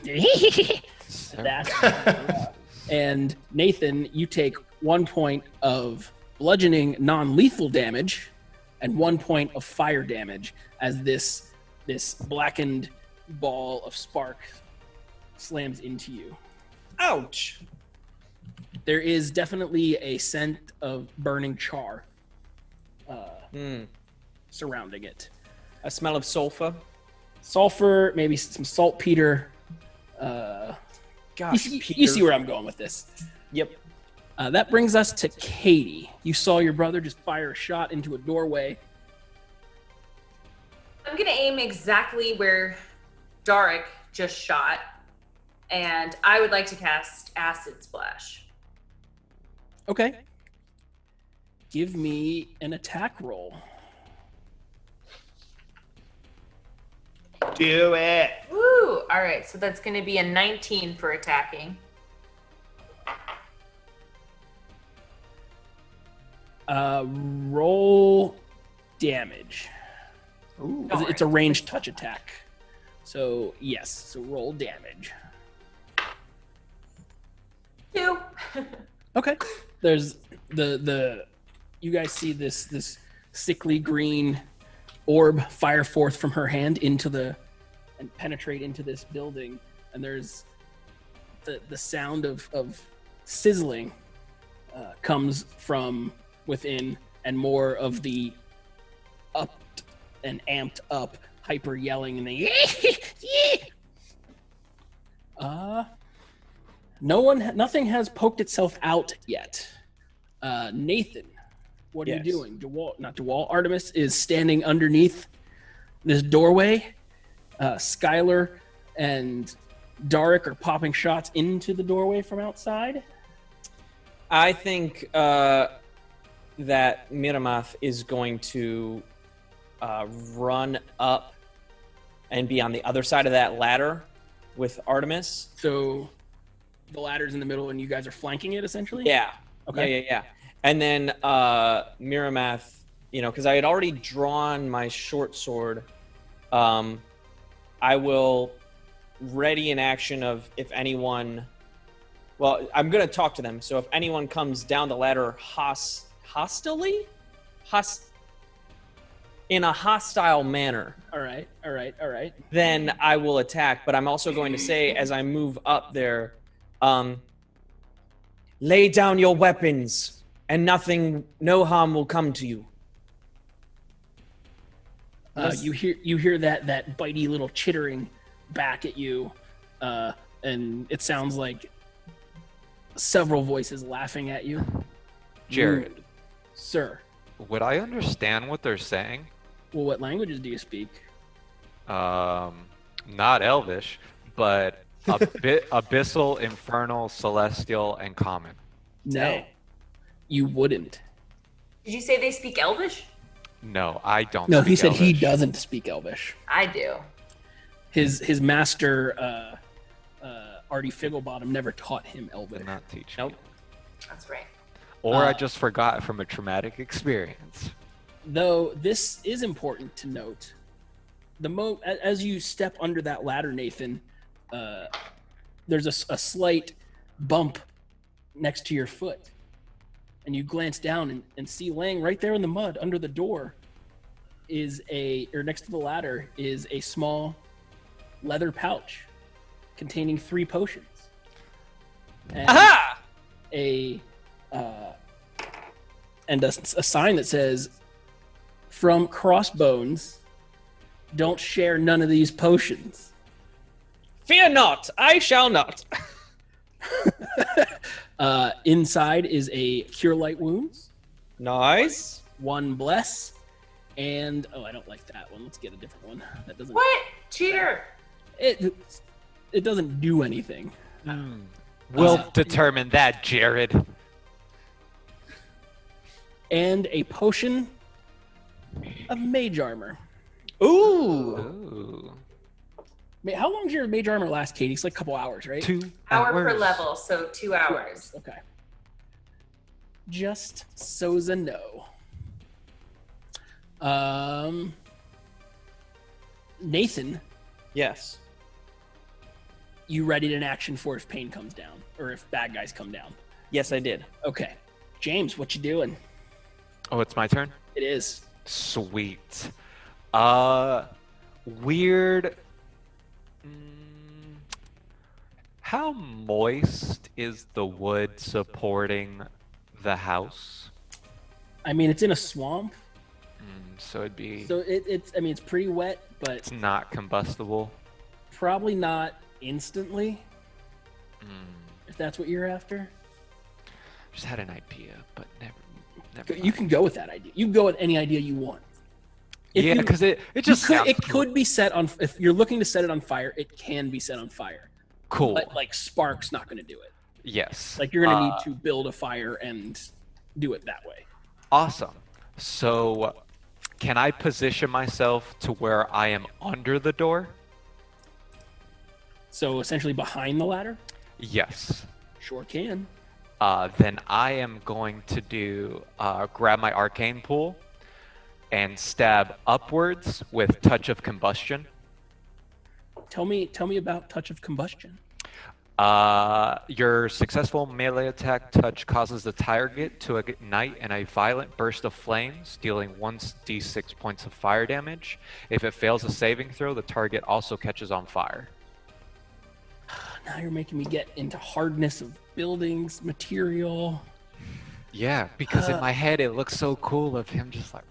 that. And Nathan, you take 1 point of bludgeoning non-lethal damage and 1 point of fire damage as this blackened ball of spark slams into you. Ouch. There is definitely a scent of burning char surrounding it. A smell of sulfur. Sulfur, maybe some saltpeter, Gosh, you see where I'm going with this. Yep. That brings us to Katie. You saw your brother just fire a shot into a doorway. I'm gonna aim exactly where Dharak just shot, and I would like to cast Acid Splash. Okay. Give me an attack roll. Do it. Woo! All right, so that's gonna be a 19 for attacking. Roll damage. Ooh. It's a ranged touch attack. So yes, so roll damage. 2. Okay. There's the you guys see this sickly green orb fire forth from her hand and penetrate into this building, and there's the sound of sizzling comes from within, and more of the upped and amped up hyper yelling and the nothing has poked itself out yet. Nathan, what are you doing? Artemis is standing underneath this doorway. Skyler and Dharak are popping shots into the doorway from outside. I think that Miramath is going to run up and be on the other side of that ladder with Artemis. So the ladder's in the middle and you guys are flanking it, essentially? Yeah. Okay. Yeah. And then Miramath, because I had already drawn my short sword, I will ready in action of if anyone... Well, I'm going to talk to them. So if anyone comes down the ladder hostilely? In a hostile manner. All right. Then I will attack. But I'm also going to say, as I move up there, lay down your weapons, and no harm will come to you. You hear that bitey little chittering back at you, and it sounds like several voices laughing at you. Jared. Sir. Would I understand what they're saying? Well, what languages do you speak? Not Elvish, but Abyssal, Infernal, Celestial, and Common. No, you wouldn't. Did you say they speak Elvish? No, I don't. No, speak he said Elvish. he doesn't speak Elvish. I do. His master, Artie Figglebottom, never taught him Elvish. Did not teach. Nope. That's right. Or I just forgot from a traumatic experience. Though this is important to note, as you step under that ladder, Nathan, there's a slight bump next to your foot, and you glance down and see laying right there in the mud under the door next to the ladder is a small leather pouch containing 3 potions. And Aha! And a sign that says, "From Crossbones, don't share none of these potions." Fear not, I shall not. Inside is a Cure Light Wounds, Nice. 1 Bless, and I don't like that one. Let's get a different one. That doesn't. What? Cheater! It doesn't do anything. We'll determine that, Jared. And a potion of Mage Armor. Ooh. Ooh. How long does your Mage Armor last, Katie? It's like a couple hours, right? 2 Hour per hours. level, so 2 hours. Okay. Just so's a no. Nathan, Yes. you readied an action for if pain comes down, or if bad guys come down. Yes, I did. Okay. James, what you doing? Oh, it's my turn? It is. Sweet. Weird. How moist is the wood supporting the house? I mean, it's in a swamp, So it'd be. so it's pretty wet, but It's not combustible. probably not instantly, if that's what you're after. Just had an idea, but never You can go with that idea. You can go with any idea you want. Yeah, because it just sounds it cool. could be set on. If you're looking to set it on fire, it can be set on fire. Cool. But like spark's not going to do it. Yes. Like you're going to need to build a fire and do it that way. Awesome. So, can I position myself to where I am under the door? So essentially behind the ladder. Yes. Sure can. Then I am going to do grab my arcane pool and stab upwards with touch of combustion. Tell me about touch of combustion. Your successful melee attack touch causes the target to ignite in a violent burst of flames, dealing 1d6 points of fire damage. If it fails a saving throw, the target also catches on fire. Now you're making me get into hardness of buildings, material. Yeah, because in my head it looks so cool of him just like.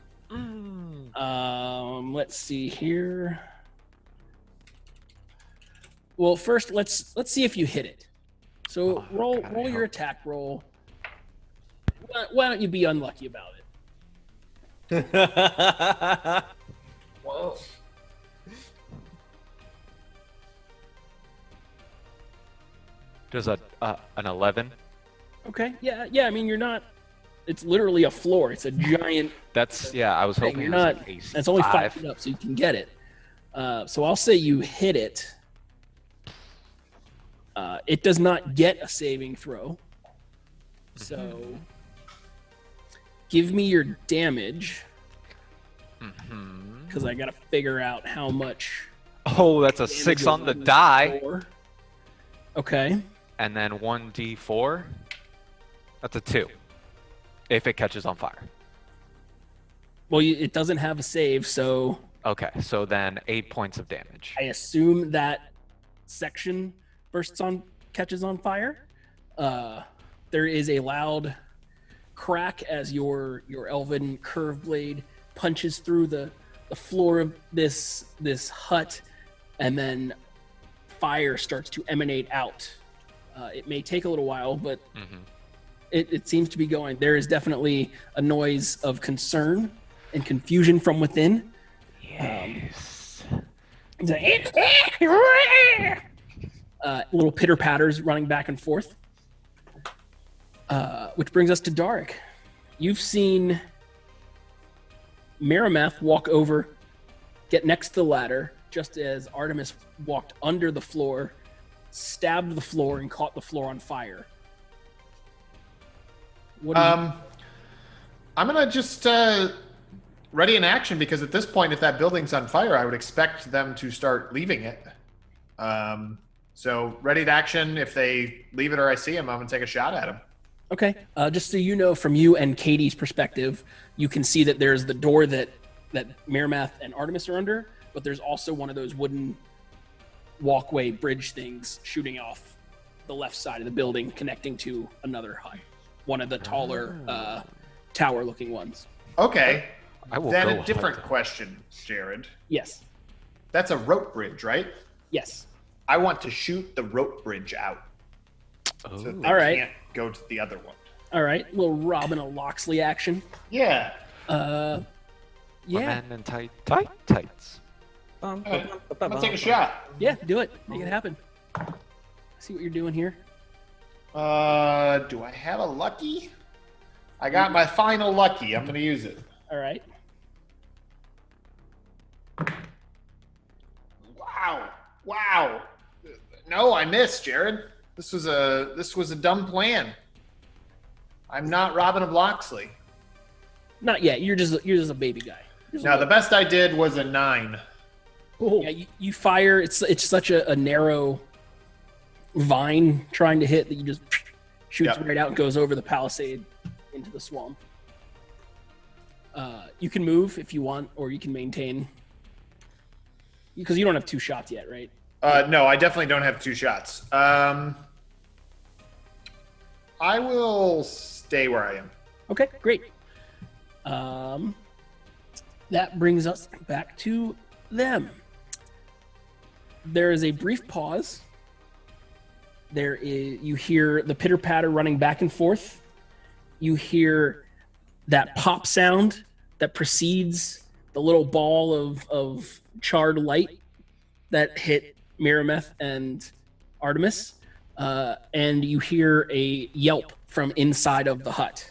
Let's see here. Well, first let's see if you hit it. So roll your attack roll. Why don't you be unlucky about it? Whoa. Does an 11? Okay. Yeah. I mean, you're not. It's literally a floor. It's a giant. I was hoping You're it was not. like AC It's only 5 5. feet up, so you can get it. So I'll say you hit it. It does not get a saving throw. So give me your damage. Because I got to figure out how much. Oh, that's a 6 on the die. Okay. And then 1d4. That's a 2. If it catches on fire. Well, it doesn't have a save, so Okay, so then 8 points of damage. I assume that section catches on fire. There is a loud crack as your elven curve blade punches through the floor of this hut, and then fire starts to emanate out. It may take a little while, but it seems to be going. There is definitely a noise of concern and confusion from within. Yes. Little pitter patters running back and forth. Which brings us to Dharak. You've seen Miramath walk over, get next to the ladder, just as Artemis walked under the floor, stabbed the floor, and caught the floor on fire. I'm gonna just ready in action, because at this point, if that building's on fire, I would expect them to start leaving it. So ready to action. If they leave it or I see them, I'm gonna take a shot at them. Okay. Just so you know, from you and Katie's perspective, you can see that there's the door that Miramath and Artemis are under, but there's also one of those wooden walkway bridge things shooting off the left side of the building, connecting to another hut, one of the taller tower-looking ones. Okay. Then go a different hunt. question, Jared. Yes. That's a rope bridge, right? Yes. I want to shoot the rope bridge out. So that they All right. can't go to the other one. All right. Little Robin of Loxley action. Yeah. My Yeah. man in tights. I'm gonna take a shot. Yeah, do it. Make it happen. See what you're doing here. Do I have a lucky? I got my final lucky. I'm gonna use it. All right. Wow. No, I missed, Jared. This was a dumb plan. I'm not Robin of Loxley. Not yet. You're just a baby guy. Now the best I did was a 9. Yeah, you fire. It's such a narrow vine trying to hit that you just shoots right out and goes over the palisade into the swamp. You can move if you want, or you can maintain. Because you don't have 2 shots yet, right? No, I definitely don't have 2 shots. I will stay where I am. Okay, great. That brings us back to them. There is a brief pause You hear the pitter patter running back and forth. You hear that pop sound that precedes the little ball of charred light that hit Miramath and Artemis. And you hear a yelp from inside of the hut.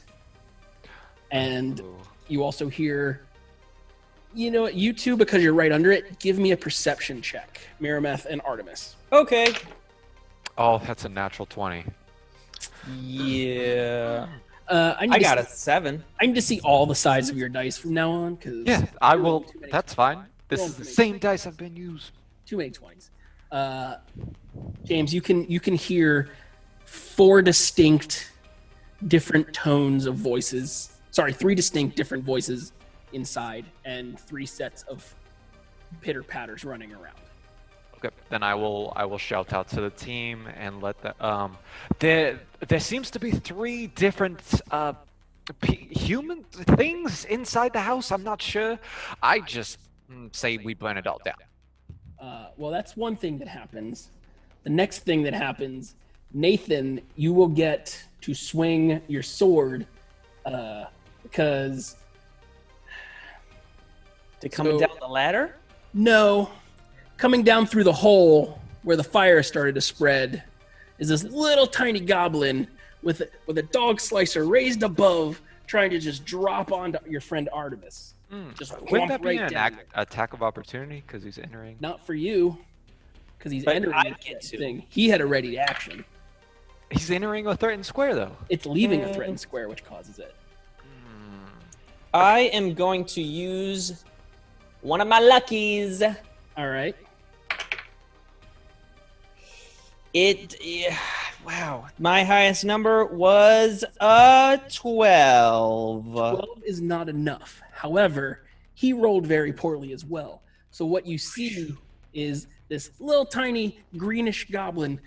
And you also hear, you know what, you two, because you're right under it, give me a perception check, Miramath and Artemis. Okay. Oh, that's a natural 20. Yeah. I got a 7. I need to see all the sides of your dice from now on, because Yeah, I will. That's fine. This is the same dice I've been using. Too many 20s. James, you can hear 4 distinct different tones of voices. Sorry, 3 distinct different voices inside, and 3 sets of pitter patters running around. Okay, then I will shout out to the team and let the there seems to be 3 different human things inside the house. I'm not sure. I just say we burn it all down. Well, that's one thing that happens. The next thing that happens, Nathan, you will get to swing your sword because To coming down the ladder? No. Coming down through the hole where the fire started to spread is this little tiny goblin with a dog slicer raised above, trying to just drop onto your friend Artemis. Just Wouldn't that right be down an attack of opportunity because he's entering? Not for you, because he's But entering I the get to. thing. He had a ready action. He's entering a threatened square though. It's leaving a threatened square, which causes it. I am going to use one of my luckies. All right. Wow. My highest number was a 12. 12 is not enough. However, he rolled very poorly as well. So what you see is this little tiny greenish goblin,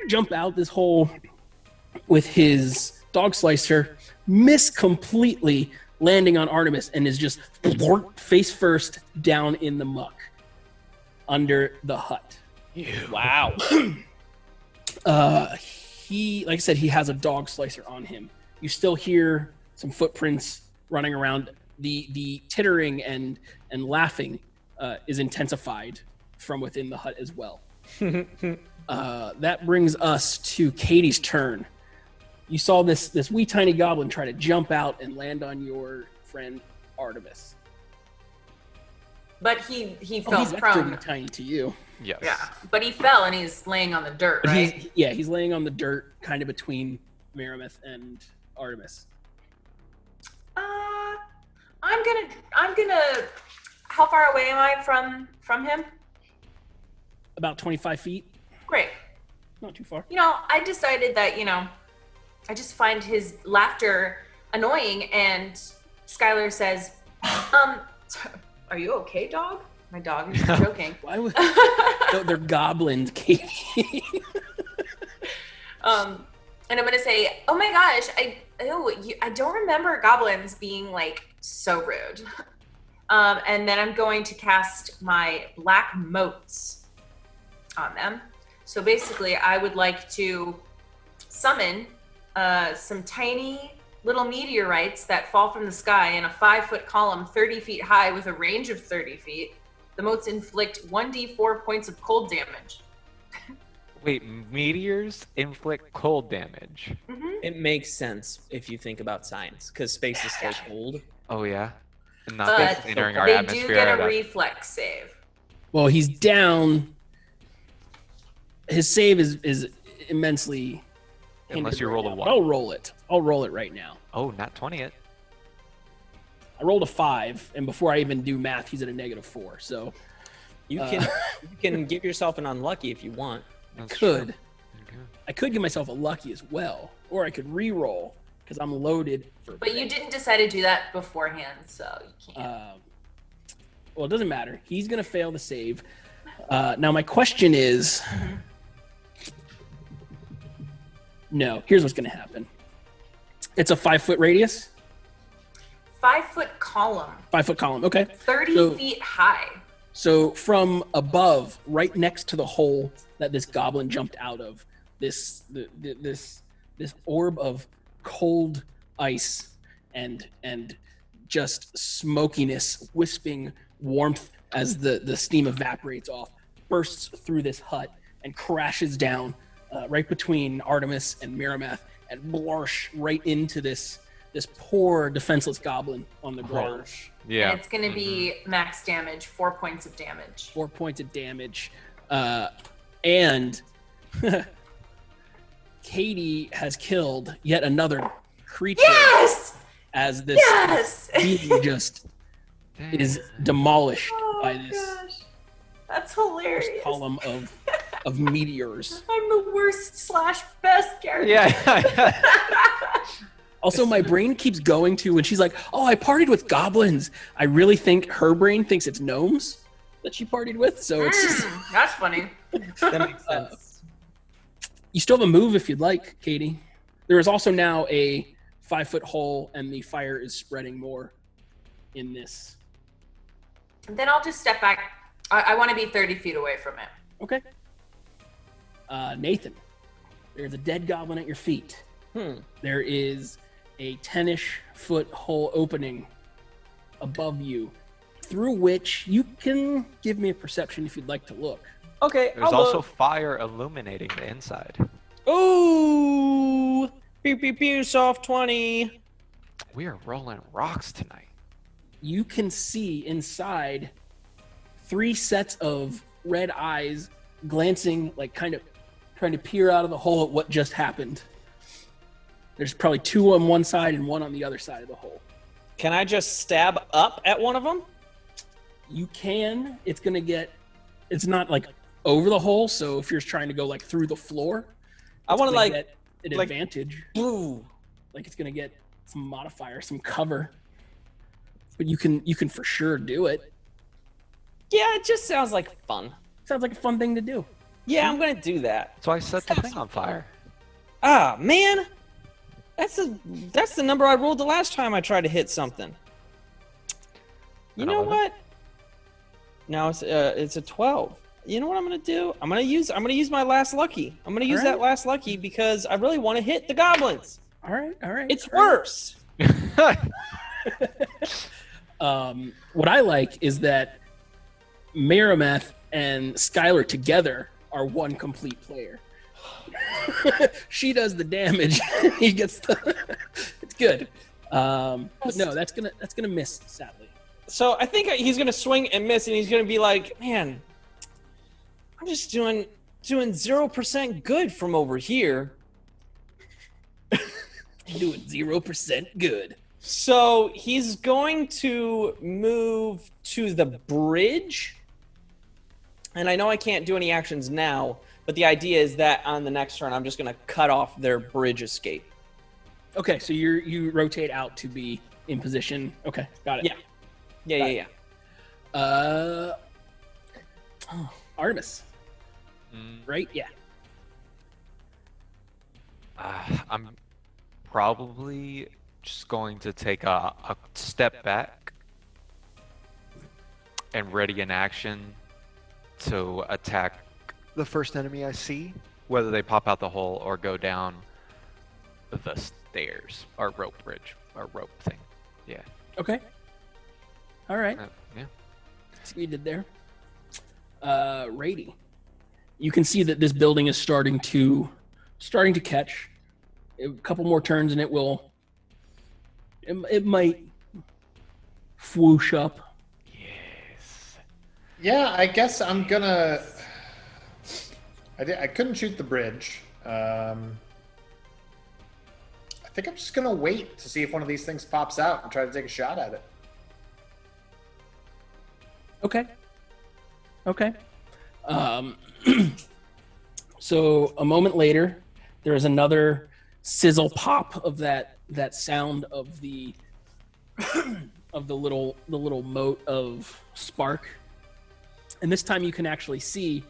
jump out this hole with his dog slicer, miss completely, landing on Artemis, and is just face first down in the muck under the hut. Wow. He, like I said, he has a dog slicer on him. You still hear some footprints running around. The tittering and laughing is intensified from within the hut as well. That brings us to Katie's turn. You saw this wee tiny goblin try to jump out and land on your friend Artemis. But he He's fell extra prone. wee tiny to you. Yes. Yeah, but he fell and he's laying on the dirt, But right? he's laying on the dirt, kind of between Miramath and Artemis. I'm gonna. How far away am I from him? About 25 feet. Great. Not too far. I decided that I just find his laughter annoying, and Skyler says, "Are you okay, dog?" My dog is joking. Why would no, they're goblins, Katie? And I'm gonna say, "Oh my gosh, I don't remember goblins being like so rude." And then I'm going to cast my black motes on them. So basically, I would like to summon some tiny little meteorites that fall from the sky in a 5-foot column, 30 feet high, with a range of 30 feet. The motes inflict 1d4 points of cold damage. Wait, meteors inflict cold damage. Mm-hmm. It makes sense if you think about science, because space is so cold. Oh yeah. And not But just entering our they atmosphere. do get at a reflex save. Well, he's down. His save is immensely. Unless hindered you right roll a now, 1. but I'll roll it. I'll roll it right now. Oh, not 20 it. I rolled a 5, and before I even do math, he's at a -4. So You can give yourself an unlucky if you want. That's could true. I could give myself a lucky as well, or I could re-roll because I'm loaded for. But you didn't decide to do that beforehand, so you can't. Well, it doesn't matter. He's gonna fail the save. Now my question is. No, here's what's gonna happen. It's a 5-foot radius. 5-foot column, 5-foot column. Okay. 30 So- feet high. So from above, right next to the hole that this goblin jumped out of. This orb of cold ice and just smokiness, wisping warmth as the steam evaporates off, bursts through this hut and crashes down right between Artemis and Miramath, and blarsh right into this poor defenseless goblin on the ground. Yeah. And it's going to be max damage, 4 points of damage. 4 points of damage. And Katie has killed yet another creature. Yes! As this Yes! being just is demolished by this Gosh. That's hilarious. column of meteors. I'm the worst / best character. Yeah. Also, my brain keeps going to when she's like, "Oh, I partied with goblins." I really think her brain thinks it's gnomes that she partied with. So it's just, That's funny. That makes sense. you still have a move if you'd like, Katie. There is also now a 5-foot hole, and the fire is spreading more in this. Then I'll just step back. I want to be 30 feet away from it. Okay. Nathan, there's a dead goblin at your feet. There is a 10-ish foot hole opening above you, through which you can give me a perception if you'd like to look. Okay. There's also fire illuminating the inside. Ooh! Pew pew pew! Soft 20. We are rolling rocks tonight. You can see inside 3 sets of red eyes glancing, like kind of trying to peer out of the hole at what just happened. There's probably 2 on one side and 1 on the other side of the hole. Can I just stab up at one of them? You can. It's going to get... It's not, like, over the hole, so if you're trying to go, like, through the floor... I want to, like... get an like- advantage. Ooh. Like, it's going to get some modifier, some cover. But you can for sure do it. Yeah, it just sounds like fun. Sounds like a fun thing to do. Yeah, I'm gonna do that. So I set the thing on fire. Ah, man, that's the number I rolled the last time I tried to hit something. You An know 11? what? No, it's a 12. You know what I'm gonna do? I'm gonna use my last lucky. I'm gonna use that last lucky because I really want to hit the goblins. All right. It's worse. What I like is that Miramath and Skyler together are one complete player. She does the damage. He gets the. It's good. But no, that's gonna miss, sadly. So I think he's gonna swing and miss, and he's gonna be like, "Man, I'm just doing 0% good from over here." Doing 0% good. So he's going to move to the bridge. And I know I can't do any actions now, but the idea is that on the next turn, I'm just going to cut off their bridge escape. Okay, so you rotate out to be in position. Okay, got it. Yeah. Artemis. Right? Yeah. I'm probably just going to take a step back and ready an action to attack the first enemy I see, whether they pop out the hole or go down the stairs or rope bridge or rope thing. Yeah. Okay. All right. Yeah. See what you did there. Rady. You can see that this building is starting to catch. A couple more turns and it might whoosh up. Yes. Yeah, I guess I'm gonna. I couldn't shoot the bridge. I think I'm just gonna wait to see if one of these things pops out and try to take a shot at it. Okay. So a moment later, there is another sizzle pop of that sound of the of the little mote of spark, and this time you can actually see,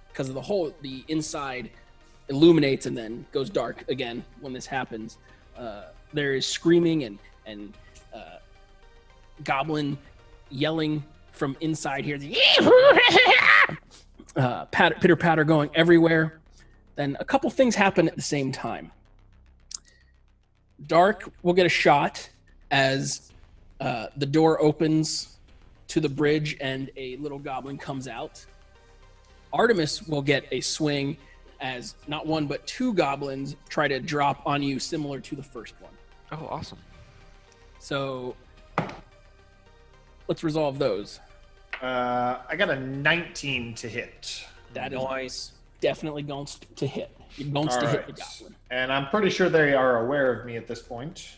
because of the hole, the inside illuminates and then goes dark again when this happens. There is screaming and goblin yelling from inside here, pitter patter going everywhere. Then a couple things happen at the same time. Dark will get a shot as the door opens to the bridge and a little goblin comes out. Artemis will get a swing as not one but two goblins try to drop on you, similar to the first one. Oh, awesome. So let's resolve those. I got a 19 to hit. That is Nice. definitely going to hit. You're going to hit the goblin. And I'm pretty sure they are aware of me at this point.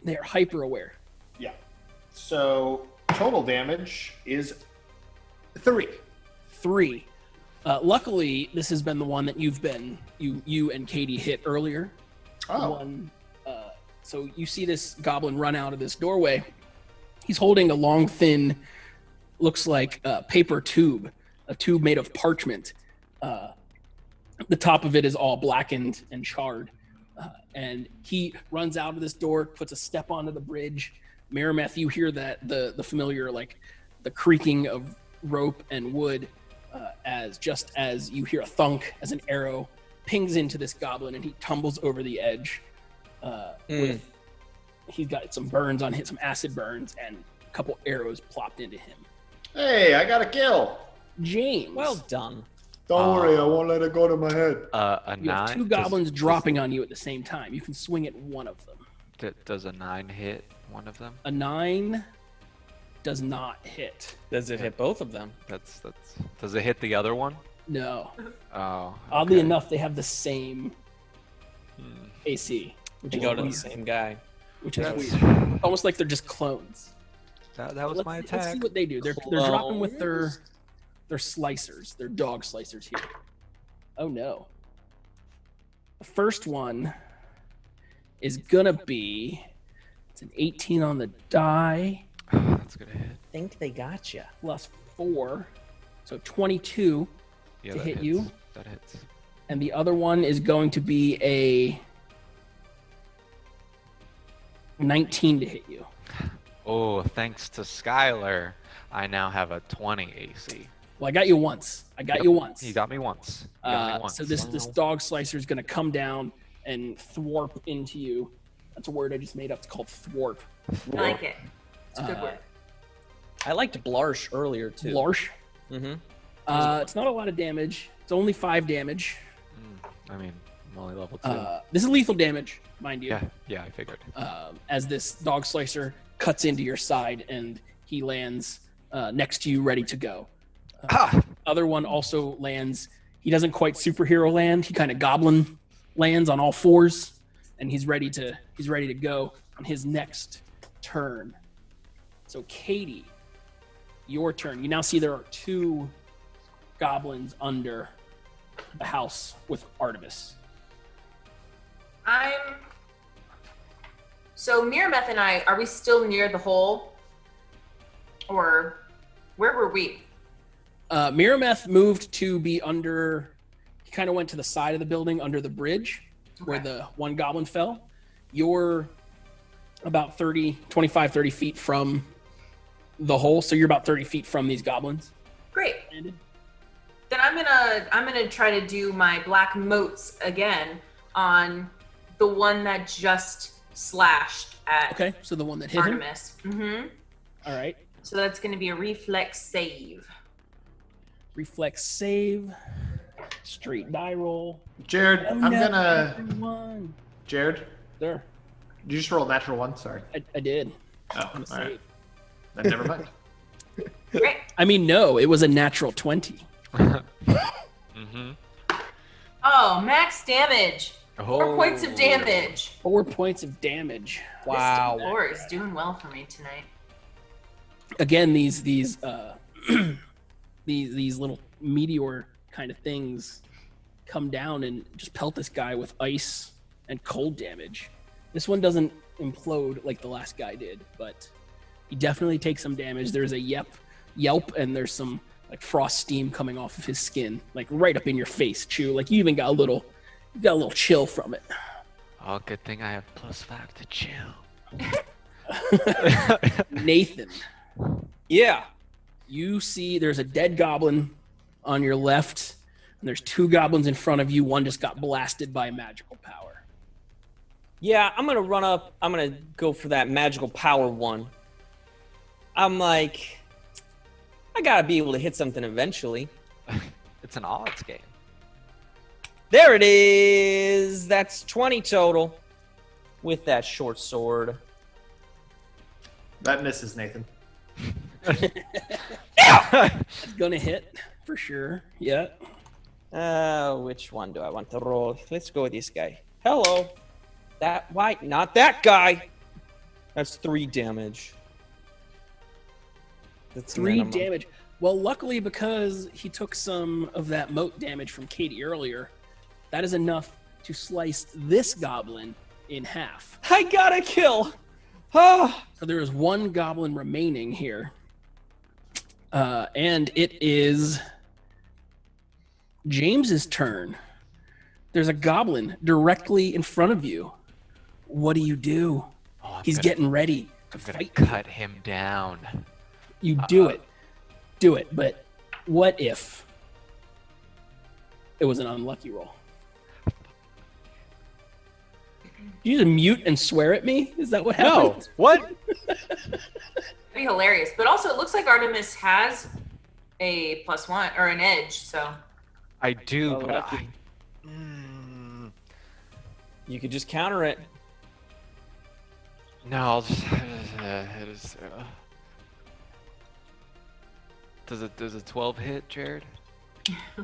They are hyper aware. Yeah. So total damage is 3. 3. Luckily, this has been the one that you and Katie hit earlier. Oh. So you see this goblin run out of this doorway. He's holding a long, thin, looks like a paper tube, a tube made of parchment. The top of it is all blackened and charred. And he runs out of this door, puts a step onto the bridge. Miramath, you hear that the familiar, like the creaking of rope and wood, as you hear a thunk as an arrow pings into this goblin, and he tumbles over the edge. He's got some burns on him, some acid burns, and a couple arrows plopped into him. Hey, I got a kill. James. Well done. Don't worry, I won't let it go to my head. A You have 9. two goblins dropping on you at the same time. You can swing at one of them. Does a 9 hit one of them? A 9 does not hit. Does it hit both of them? That's. Does it hit the other one? No. Oh. Oddly okay. enough, they have the same AC. Which They is go to the weird. same guy. Which is That's- weird. Almost like they're just clones. That was my Let's attack. see what they do. They're dropping with their slicers, their dog slicers here. Oh no. The first one is gonna be, it's an 18 on the die, That's gonna hit. Think they got you. plus 4, so 22, Yeah, To that hit hits. you? That hits. and the other one is going to be a 19 to hit you. Oh, thanks to Skyler, I now have a 20 AC. Well, I got you once. You got me once. So this dog slicer is going to come down and thwarp into you. That's a word I just made up. It's called thwarp. I like it. It's a good Uh, word. I liked Blarsh earlier too. Larsh. Mm-hmm. It's not a lot of damage. It's only 5 damage. I mean, I'm only level 2. This is lethal damage, mind you. Yeah, I figured. As this dog slicer cuts into your side and he lands next to you, ready to go. Other one also lands. He doesn't quite superhero land. He kind of goblin lands on all fours, and he's ready to go on his next turn. So Katie, your turn. You now see there are 2 goblins under the house with Artemis. So Miramath and I, are we still near the hole? Or where were we? Miramath moved to be under, he kind of went to the side of the building under the bridge where Okay. the one goblin fell. You're about 25, 30 feet from the hole. So you're about 30 feet from these goblins. Great. Landed. Then I'm gonna try to do my black motes again on the one that just slashed at Okay, so the one that hit him. Artemis. Mm-hmm. All right. So that's gonna be a reflex save. Reflex save. Straight die roll. Jared, Oh, I'm no, gonna. everyone. Jared, There. did you just roll a natural 1? Sorry. I did. Oh, On a all right. save. Then never mind. Great. I mean, no, it was a natural 20. Mm-hmm. Oh, max damage. 4 Oh. points of damage. 4 points of damage. Wow. This Lore is doing well for me tonight. Again, these these little meteor kind of things come down and just pelt this guy with ice and cold damage. This one doesn't implode like the last guy did, but he definitely takes some damage. There's a yelp, and there's some like frost steam coming off of his skin, like right up in your face, Chew. Like you even got a little chill from it. Oh, good thing I have +5 to chill. Nathan, Yeah. you see there's a dead goblin on your left, and there's 2 goblins in front of you. One just got blasted by magical power. Yeah, I'm gonna run up. I'm gonna go for that magical power one. I'm like, I gotta be able to hit something eventually. It's an odds game. There it is. That's 20 total with that short sword. That misses, Nathan. It's gonna hit for sure. Yeah. Which one do I want to roll? Let's go with this guy. Hello. Why? Not that guy. That's 3 damage. That's 3 minimum. damage. Well, luckily, because he took some of that moat damage from Katie earlier, that is enough to slice this goblin in half. I got a kill. Oh. So there is 1 goblin remaining here. And it is James's turn. There's a goblin directly in front of you. What do? He's getting ready to fight. Cut him down. You do it. Do it. But what if it was an unlucky roll? You just mute and swear at me? Is that what happened? No. What? That'd be hilarious. But also, it looks like Artemis has a +1 or an edge. So I do, but lucky. You could just counter it. No, I'll just. Does a 12 hit, Jared?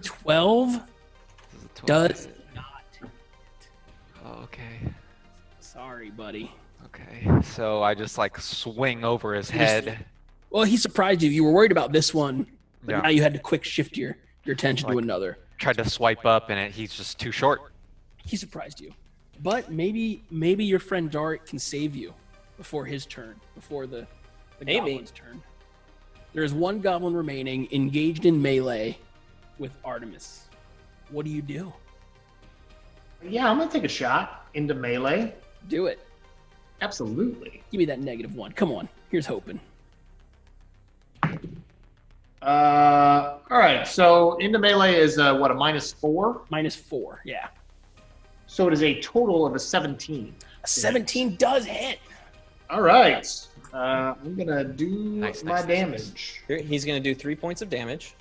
12 Does a 12 does hit? not. Oh, okay. Sorry, buddy. Okay. So I just like swing over his head. Well, he surprised you. You were worried about this one, but Yeah. now you had to quick shift your attention to Like- another. Tried to swipe up and he's just too short. He surprised you. But maybe your friend Dharak can save you before his turn, before the Maybe. goblin's turn. There is 1 goblin remaining, engaged in melee with Artemis. What do you do? Yeah, I'm gonna take a shot into melee. Do it. Absolutely. Give me that -1. Come on. Here's hoping. All right. So into melee is what, a -4? -4. Yeah. So it is a total of a 17. A 17 does hit. All right. I'm gonna do Nice, my nice, damage. Here, he's going to do 3 points of damage.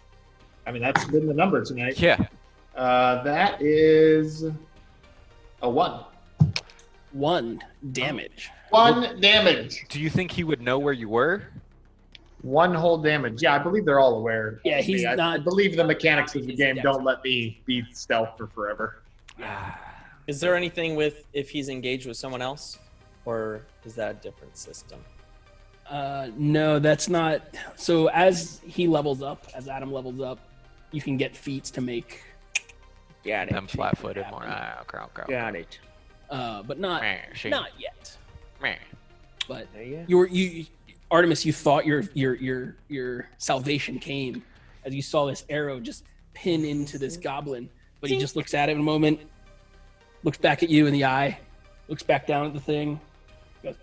I mean, that's been the number tonight. Yeah. That is a 1. 1 damage. 1 damage. Do you think he would know where you were? 1 whole damage. Yeah, I believe they're all aware. Yeah, of he's me. I not- believe the mechanics of the He's game dead. don't let me be stealth for forever. Is there anything with if he's engaged with someone else? Or is that a different system? No, that's not. So as he levels up, as Adam levels up, you can get feats to make, Got it. I'm flat-footed more. Okay. Got it. but not yet. But you Artemis, you thought your salvation came as you saw this arrow just pin into this goblin, but he just looks at it in a moment, looks back at you in the eye, looks back down at the thing, goes,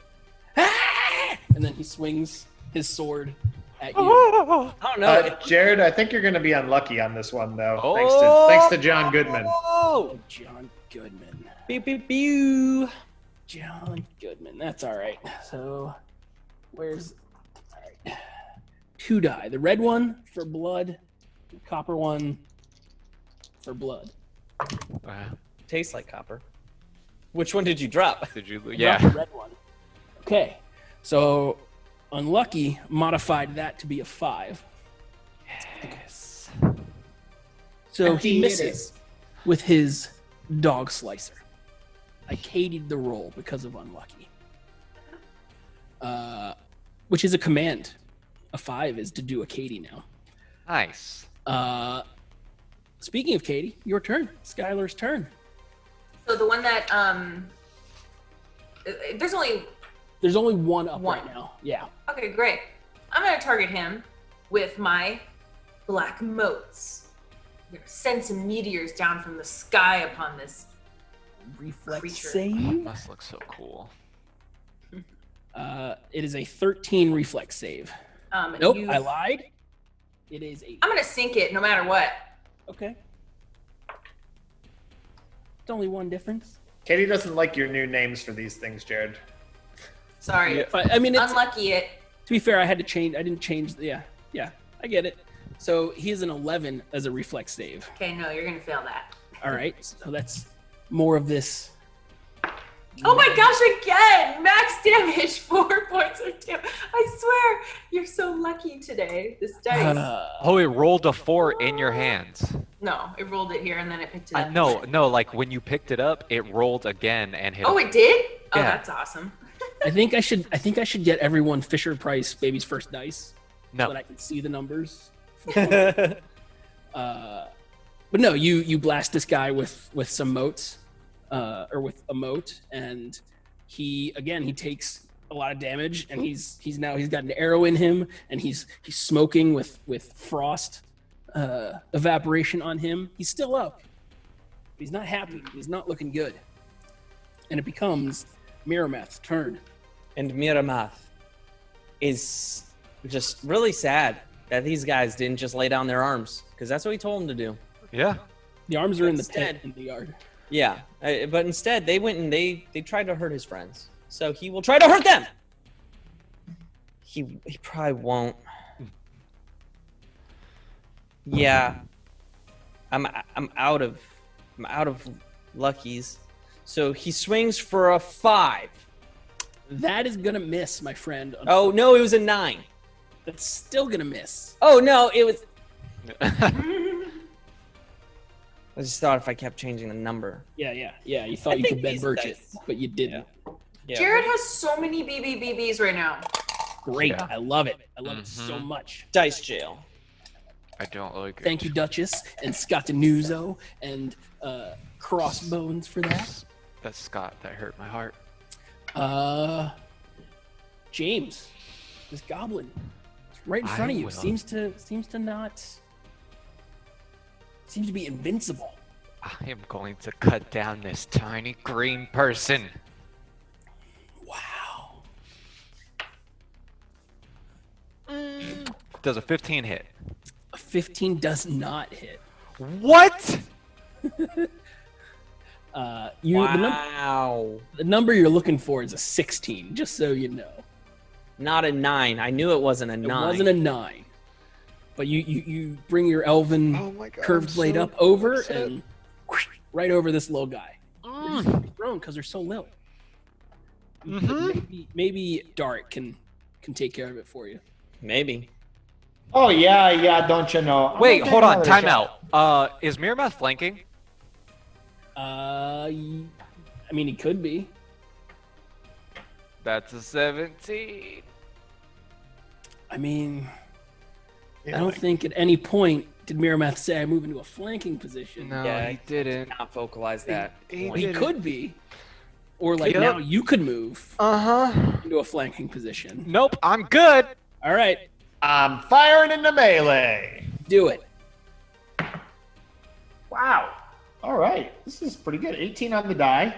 ah! And then he swings his sword at you. I don't know. Jared, I think you're going to be unlucky on this one, though. Oh! Thanks to John Goodman. Oh! John Goodman. Pew, pew, pew. John Goodman. That's all right. So, where's all right? 2 die. The red one for blood, the copper one for blood. Tastes like copper. Which one did you drop? Did you? Drop Yeah. the red one. Okay. So, unlucky modified that to be a 5. Yes. So he misses with his dog slicer. I Katie'd the roll because of unlucky. Which is a command. A 5 is to do a Katie now. Nice. Speaking of Katie, your turn. Skylar's turn. So the one that there's only There's only one up One. right now. Yeah. okay, great. I'm gonna target him with my black motes. I'm gonna send some meteors down from the sky upon this. Reflex Creature. save. Must look so cool. It is a 13 reflex save. Nope, you've- I lied. It is 80. I'm gonna sink it no matter what. Okay. It's only one difference. Katie doesn't like your new names for these things, Jared. Sorry. Yeah, I mean, it's, Unlucky it. to be fair, I had to change. I didn't change. Yeah, I get it. So he has an 11 as a reflex save. Okay, no, you're gonna fail that. All right, so that's more of this. Oh my gosh, again! Max damage, 4 points of damage. I swear, you're so lucky today. This dice. Oh, it rolled a 4 in your hands. No, it rolled it here and then it picked it up. No, like when you picked it up, it rolled again and hit. Oh, it did? Oh, Yeah. that's awesome. I think I should get everyone Fisher Price Baby's First Dice so No. that I can see the numbers. But no, you blast this guy with some motes, or with a mote, and he takes a lot of damage, and he's got an arrow in him, and he's smoking with frost evaporation on him. He's still up. He's not happy. He's not looking good. And it becomes Miramath's turn. And Miramath is just really sad that these guys didn't just lay down their arms, because that's what he told them to do. Yeah. The arms are in the Instead- tent in the yard. Yeah, but instead they went and they tried to hurt his friends. So he will try to hurt them. He probably won't. Yeah, I'm out of luckies. So he swings for a 5. That is gonna miss, my friend. Oh no, it was a 9. That's still gonna miss. Oh no, it was. I just thought if I kept changing the number. Yeah. You thought I you think could Ben these Birch it, dice- but you didn't. Yeah. Jared has so many BBBBs right now. Great. Yeah. I love it. I love it so much. Dice jail. I don't like it. Thank you, Duchess, and Scott Denuzo, and Crossbones for that. That's Scott. That hurt my heart. James, this goblin, it's right in front of you. will. Seems to be invincible. I am going to cut down this tiny green person. Wow. Does a 15 hit? A 15 does not hit. What? Wow. The number you're looking for is a 16, just so you know. Not a 9. I knew it wasn't a 9. It wasn't a 9. But you bring your elven Oh my God, curved I'm blade so up over upset. and whoosh, right over this little guy. They're just thrown because they're so little. Maybe Dharak can take care of it for you. Maybe. Oh yeah, don't you know? Wait, I'm hold gonna on. take Time another out. Is Miramath flanking? I mean, he could be. That's a 17. I mean, shot. I don't think at any point did Miramath say I move into a flanking position. No, Yeah, he didn't. Not vocalize that. He He didn't. could be. Or like Yep. now you could move Uh-huh. into a flanking position. Nope, I'm good. All right, I'm firing into melee. do it. Wow. All right, this is pretty good. 18 on the die.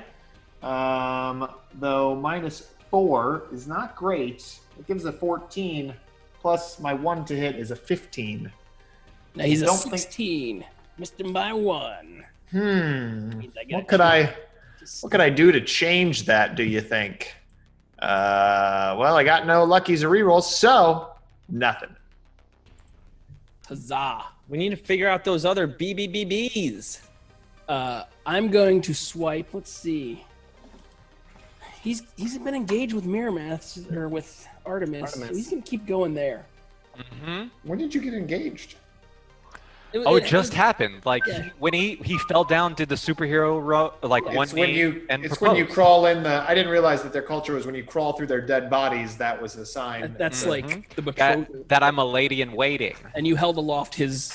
Though -4 is not great. It gives a 14. Plus my 1 to hit is a 15. Now he's a Don't think- 16. Missed him by 1. Means I gotta What could I do to change that, do you think? Well, I got no luckies or rerolls, so nothing. Huzzah. We need to figure out those other BBBBs. I'm going to swipe. Let's see. He's been engaged with Miramath or with Artemis. So he's gonna keep going there. Mm-hmm. When did you get engaged? Oh, it just happened. Like Yeah. when he fell down, did the superhero one It's when knee you and it's when you proposed. crawl in the. I didn't realize that their culture was when you crawl through their dead bodies. That was a sign. That's Mhm. like the betrothal. that I'm a lady in waiting. And you held aloft his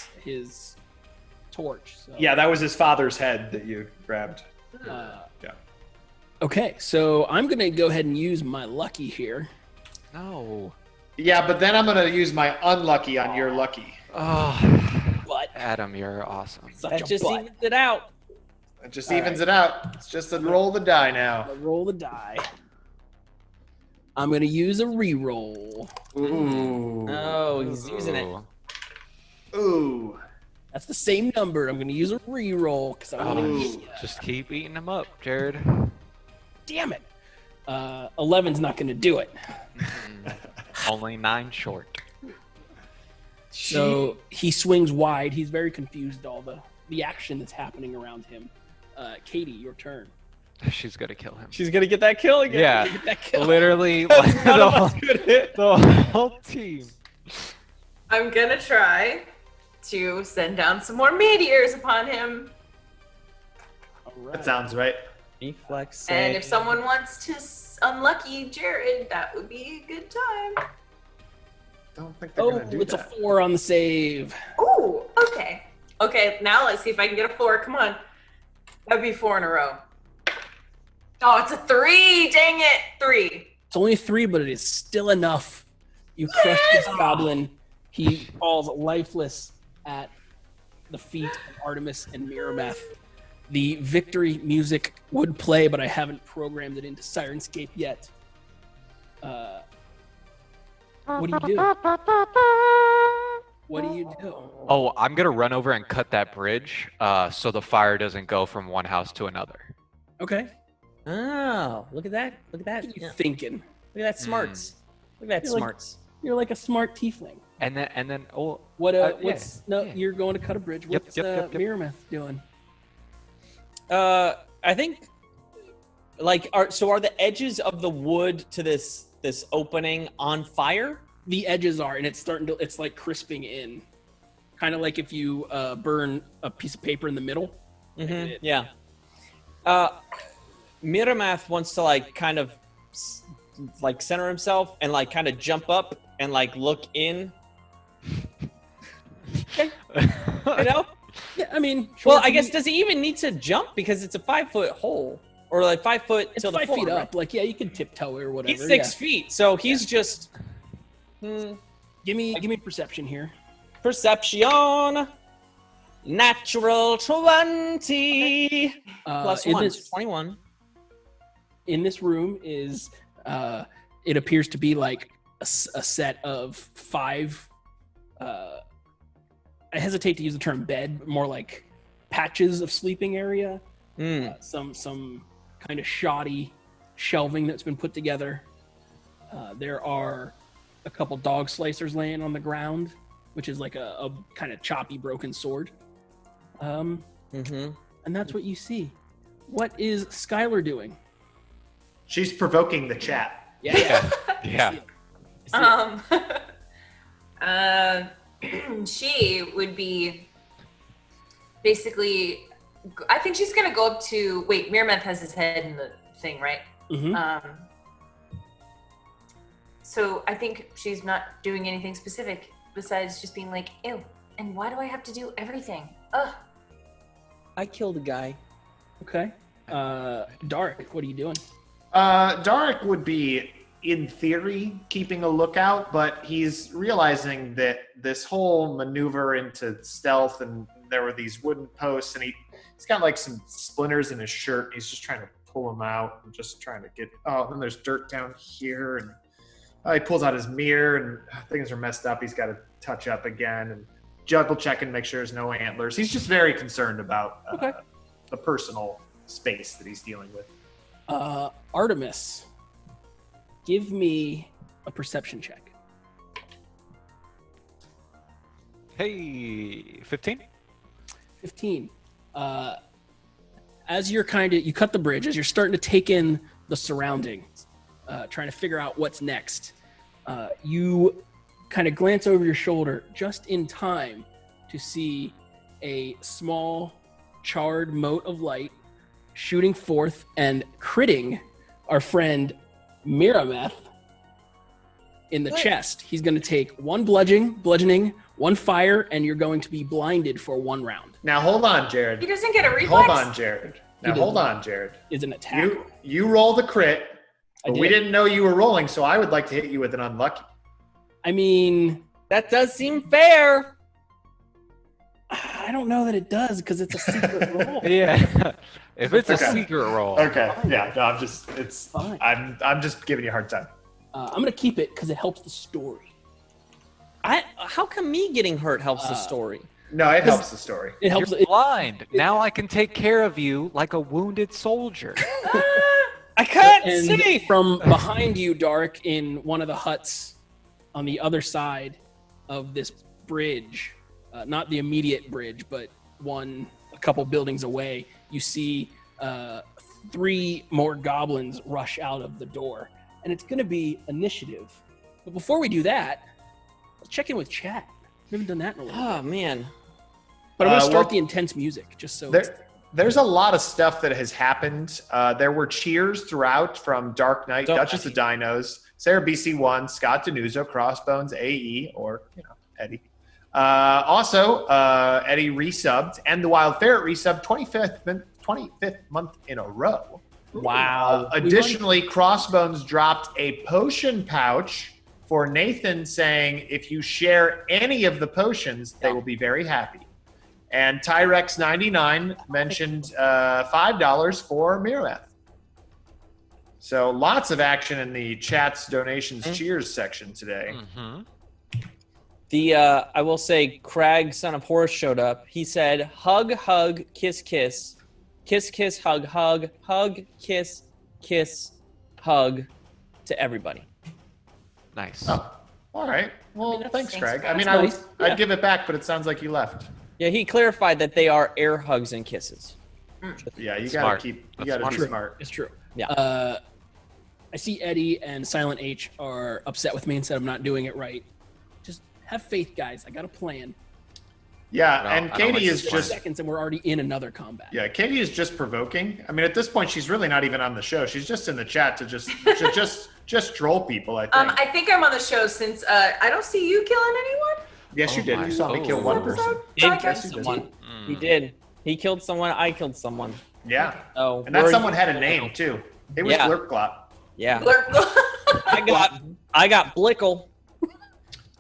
torch. So. Yeah, that was his father's head that you grabbed. Uh, Yeah. Okay, so I'm gonna go ahead and use my lucky here. No. Yeah, but then I'm gonna use my unlucky on your lucky. Oh, But Adam, you're awesome. such That a just butt. evens it out. It just evens it out. It's just a roll of the die now. I'll roll the die. I'm gonna use a reroll. Ooh. Oh, he's using it. Ooh. Ooh. That's the same number. I'm going to use a reroll because I want to get you. Just keep eating them up, Jared. Damn it. 11's not going to do it. Only 9 short. So he swings wide. He's very confused all the action that's happening around him. Katie, your turn. She's gonna kill him. She's gonna get that kill again. Yeah, Get that kill. literally None of us could hit. the whole team. I'm gonna try to send down some more meteors upon him. All right. That sounds right. Reflex. And save. if someone wants to unlucky Jared, that would be a good time. Don't think they're Oh, gonna do it's that. a 4 on the save. Ooh, okay. Okay, now let's see if I can get a 4. Come on. That'd be 4 in a row. Oh, it's a 3. Dang it. 3. It's only a 3, but it is still enough. You crush this goblin. He falls lifeless at the feet of Artemis and Miramath. The victory music would play, but I haven't programmed it into Sirenscape yet. What do you do? What do you do? Oh, I'm gonna run over and cut that bridge, so the fire doesn't go from one house to another. Okay. Oh, look at that. Look at that. What are you Yeah. Look thinking? at that smarts. Look at that You're like- smarts. You're like a smart tiefling. And then oh, What? yeah, What's no? yeah. You're going to cut a bridge. Yep, What's yep. Miramath doing? I think, like, are the edges of the wood to this opening on fire? The edges are, and it's starting to. It's like crisping in, kind of like if you burn a piece of paper in the middle. Mm-hmm. Yeah. Miramath wants to like kind of like center himself and like kind of jump up and like look in. Okay. You know? Yeah, I mean, Well, sure, I guess does he even need to jump because it's a 5-foot hole or like 5 foot it's till the 5 floor, feet right? up. Like, yeah, you can tiptoe or whatever. He's 6 yeah. feet, so he's just Give me perception here. perception. Natural 20 plus in 1, this- 21. In this room is, it appears to be like a set of 5. I hesitate to use the term bed, but more like patches of sleeping area. Some kind of shoddy shelving that's been put together. There are a couple dog slicers laying on the ground, which is like a kind of choppy, broken sword. And that's what you see. What is Skyler doing? She's provoking the chat. Yeah. yeah. She would be basically. I think she's gonna go up to. Wait, Miramath has his head in the thing, right? Mhm. So I think she's not doing anything specific besides just being like, "Ew," and why do I have to do everything? Ugh. I killed a guy. Okay. Dharak, what are you doing? Dharak would be, in theory, keeping a lookout, but he's realizing that this whole maneuver into stealth, and there were these wooden posts, and he's got like some splinters in his shirt, and he's just trying to pull them out and just trying to get. Oh, then there's dirt down here, and he pulls out his mirror, and things are messed up. He's got to touch up again and double check and make sure there's no antlers. He's just very concerned about the personal space that he's dealing with. Artemis, give me a perception check. Hey, 15. 15. As you cut the bridge, as you're starting to take in the surroundings, trying to figure out what's next, you kind of glance over your shoulder just in time to see a small charred mote of light shooting forth and critting our friend Miramath in the chest. He's going to take 1 bludgeoning, 1 fire, and you're going to be blinded for 1 round. Now hold on, Jared. He doesn't get a reflex. Hold on, Jared. Now He hold doesn't. on, Jared. Is an attack. You roll the crit, I but we did. didn't know you were rolling, so I would like to hit you with an unlucky. I mean, That does seem fair. I don't know that it does because it's a secret roll. Yeah. If it's a Okay. secret roll. Okay. Fine. Yeah. No, It's fine. I'm just giving you a hard time. I'm going to keep it because it helps the story. How come me getting hurt helps the story? No, it helps the story. It helps. You're blind. Now I can take care of you like a wounded soldier. I can't And see. from behind you, Dharak, in one of the huts on the other side of this bridge, not the immediate bridge, but a couple buildings away, you see 3 more goblins rush out of the door. And it's going to be initiative. But before we do that, let's check in with chat. We haven't done that in a while. Oh, man. But I'm going to start the intense music, just so... There's a lot of stuff that has happened. There were cheers throughout from Dark Knight, Duchess of Dinos, Sarah BC1, Scott Denuzo, Crossbones, AE, or, Eddie. Also, Eddie resubbed, and the Wild Ferret resubbed 25th month in a row. Wow. Additionally, Crossbones dropped a potion pouch for Nathan, saying if you share any of the potions, they will be very happy. And Tyrex99 mentioned $5 for Miramath. So lots of action in the chat's donations cheers section today. I will say, Crag, son of Horus, showed up. He said, hug, hug, kiss, kiss. Kiss, kiss, hug, hug. Hug, kiss, kiss, hug to everybody. Nice. Oh, all right. Well, thanks, Craig. I mean, nice. I'd give it back, but it sounds like you left. Yeah, he clarified that they are air hugs and kisses. Yeah, you Smart. gotta be That's smart. It's true. Yeah. I see Eddie and Silent H are upset with me and said I'm not doing it right. Just have faith, guys. I got a plan. Yeah, No, and I don't Katie like is this just Seconds and we're already in another combat. yeah, Katie is just provoking. I mean, at this point, she's really not even on the show. She's just in the chat to just troll people. I think. I think I'm on the show since I don't see you killing anyone. Yes, you Oh did. my- You saw me kill oh. one person. Did Podcast kill did. someone. He did. He killed someone. I killed someone. Yeah, Oh, and that someone had a name too. It was Yeah. Glurpglop. Yeah. Blurp. I got Blickle.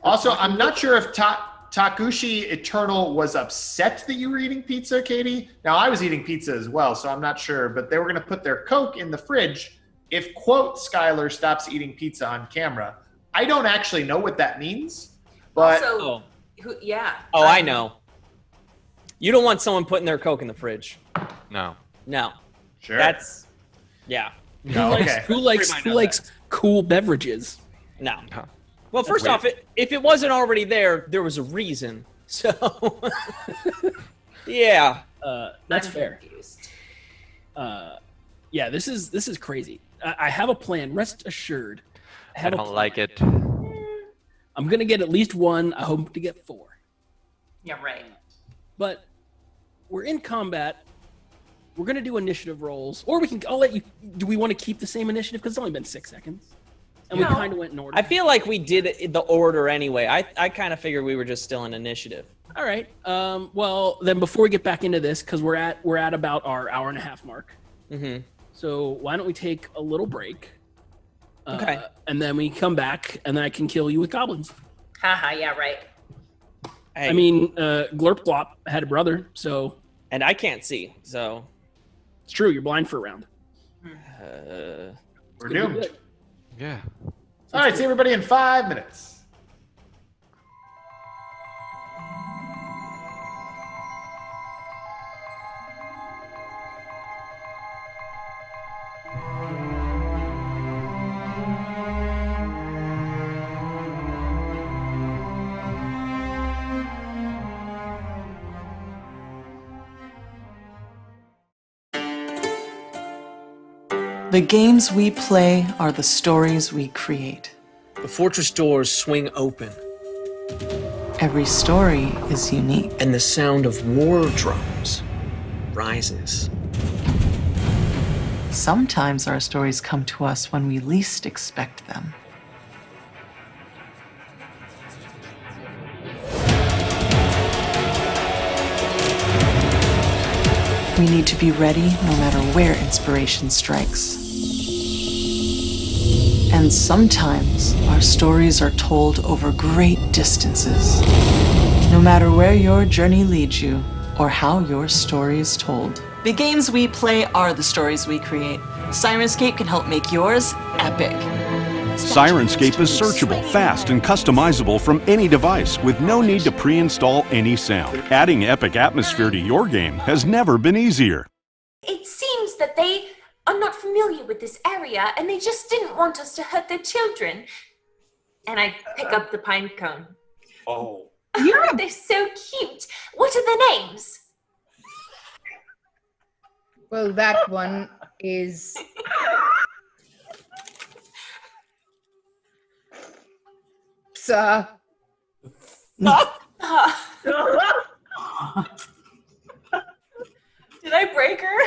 Also, I'm not sure if Takushi Eternal was upset that you were eating pizza, Katie. Now, I was eating pizza as well, so I'm not sure. But they were going to put their Coke in the fridge if, quote, Skyler stops eating pizza on camera. I don't actually know what that means, but Also, yeah. Oh, I know. You don't want someone putting their Coke in the fridge. No. No. sure. Yeah. no, okay. Who likes cool beverages? No. No. Well, first weird. off, if it wasn't already there, there was a reason. So, yeah. That's I'm fair. confused. Yeah, this is crazy. I have a plan. Rest assured. I don't like it. I'm gonna get at least 1. I hope to get 4. Yeah, right. But we're in combat. We're gonna do initiative rolls, or I'll let you. Do we want to keep the same initiative? Because it's only been 6 seconds, and we No. kind of went in order. I feel like we did the order anyway. I kind of figured we were just still in initiative. All right. Well, then before we get back into this, because we're at about our hour and a half mark. Mm-hmm. So why don't we take a little break? Okay. And then we come back, and then I can kill you with goblins. Haha, yeah, right. Hey, I mean, Glurp Glop had a brother, so and I can't see, so. it's true. You're blind for a round. We're It's gonna be doomed. good. Yeah. All right, see everybody in 5 minutes. The games we play are the stories we create. The fortress doors swing open, Every story is unique. and the sound of war drums rises. Sometimes our stories come to us when we least expect them. We need to be ready no matter where inspiration strikes. And sometimes our stories are told over great distances. No matter where your journey leads you or how your story is told. The games we play are the stories we create. Sirenscape can help make yours epic. Sirenscape is searchable, fast, and customizable from any device with no need to pre-install any sound. Adding epic atmosphere to your game has never been easier. It seems that they are not familiar with this area and they just didn't want us to hurt their children. And I pick up the pine cone. Oh. They're so cute. What are their names? Well, that one is... Psa. Did I break her?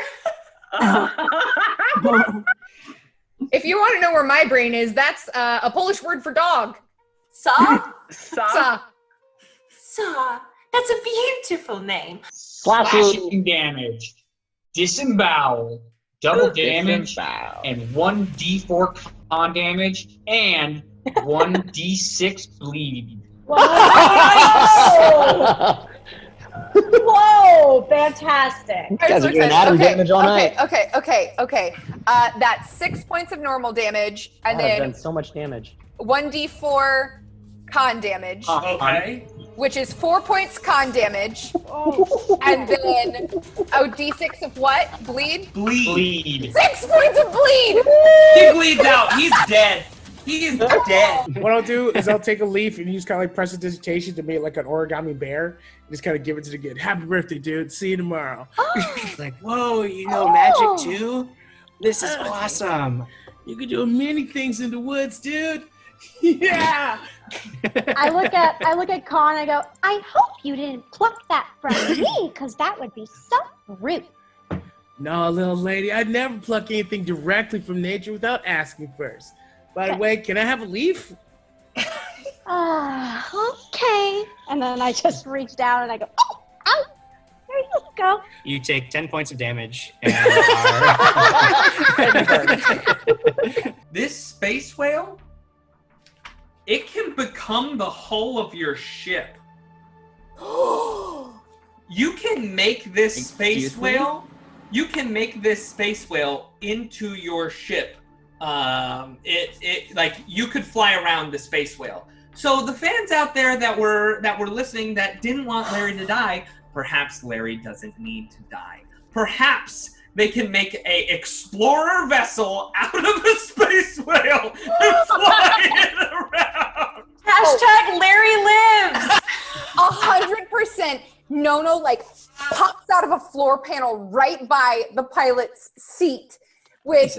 If you want to know where my brain is, that's a Polish word for dog. Saw? Psa. Saw. That's a beautiful name. Slashing damage, disembowel, double damage, and 1d4 con damage, and 1d6 bleed. Whoa! Whoa! Fantastic. You guys are doing atom damage all night. Okay. That's 6 points of normal damage, and God, I've then done so much damage. 1d4 con damage. Okay. Which is 4 points con damage. And then, d6 of what? Bleed? Bleed. 6 points of bleed! He bleeds out. He's dead. He is dead. What I'll do is I'll take a leaf and use kind of like prestidigitation to make like an origami bear. And just kind of give it to the kid. Happy birthday, dude. See you tomorrow. Like, whoa, you know magic too? This is awesome. You can do many things in the woods, dude. Yeah. I look at Con and I go, I hope you didn't pluck that from me, because that would be so rude. No, little lady, I'd never pluck anything directly from nature without asking first. By the way, can I have a leaf? Okay. And then I just reach down and I go, oh, ow, there you go. You take 10 points of damage and This space whale, it can become the hull of your ship. You can make this space whale. You can make this space whale into your ship. Like you could fly around the space whale. So the fans out there that were listening that didn't want Larry to die, perhaps Larry doesn't need to die. Perhaps they can make a explorer vessel out of a space whale and fly it around. Hashtag Larry lives. 100%. Nono like pops out of a floor panel right by the pilot's seat with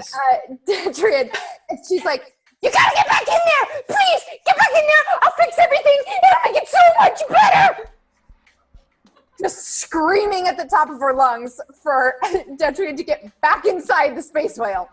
Detrid, and she's like, "You gotta get back in there! Please, get back in there! I'll fix everything! It'll make it so much better!" Just screaming at the top of her lungs for Detrid to get back inside the space whale.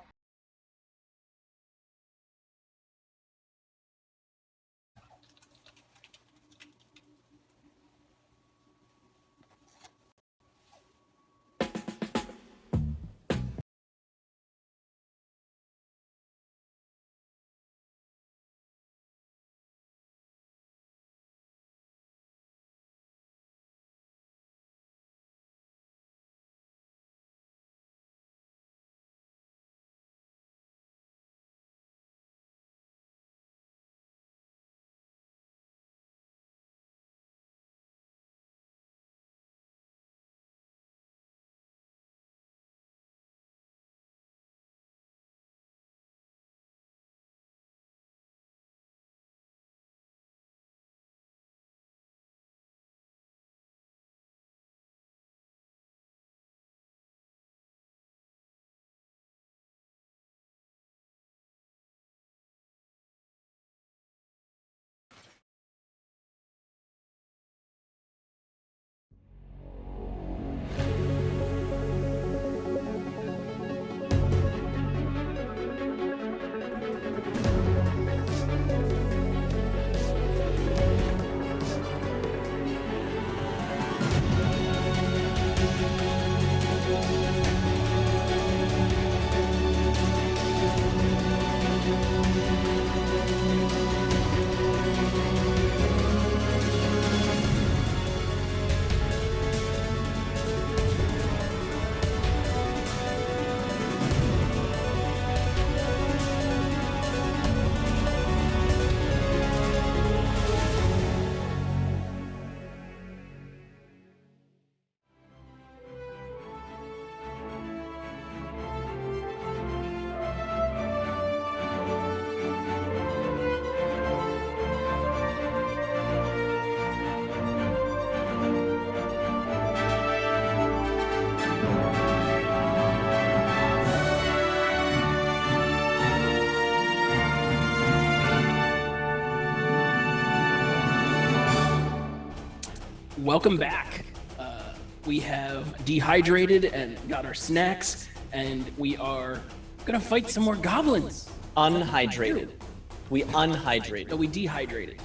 welcome back. We have dehydrated and got our snacks, and we are gonna fight some more goblins. Unhydrated. We unhydrated. No, we dehydrated.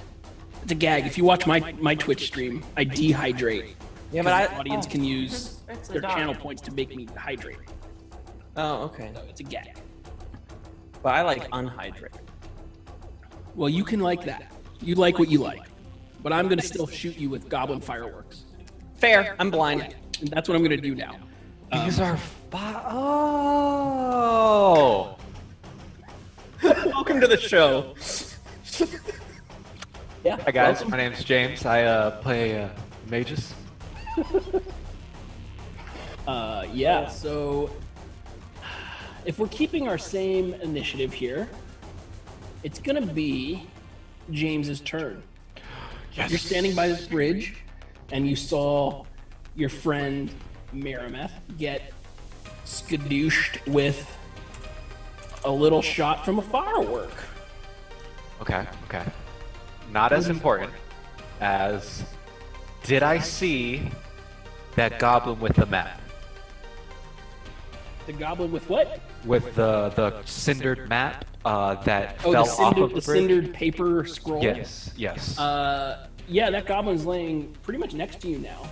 It's a gag. If you watch my Twitch stream, I dehydrate. Yeah, but the audience can use their channel points to make me hydrate. Oh, okay. So it's a gag. But I like unhydrated. Well, you can like that. You like what you like. But I'm gonna still shoot you with goblin fireworks. Fair. I'm blind. Yeah, and that's what I'm gonna do now. These are oh. Welcome to the show. Yeah. Hi guys, my name's James. I play mages. Yeah. So if we're keeping our same initiative here, it's gonna be James's turn. Yes. You're standing by this bridge, and you saw your friend Miramath get skadooshed with a little shot from a firework. Okay. Not as important as did I see that goblin with the map? The goblin with what? With the cindered map that fell off of the bridge? cindered paper scroll? Yes. Yeah, that goblin's laying pretty much next to you now.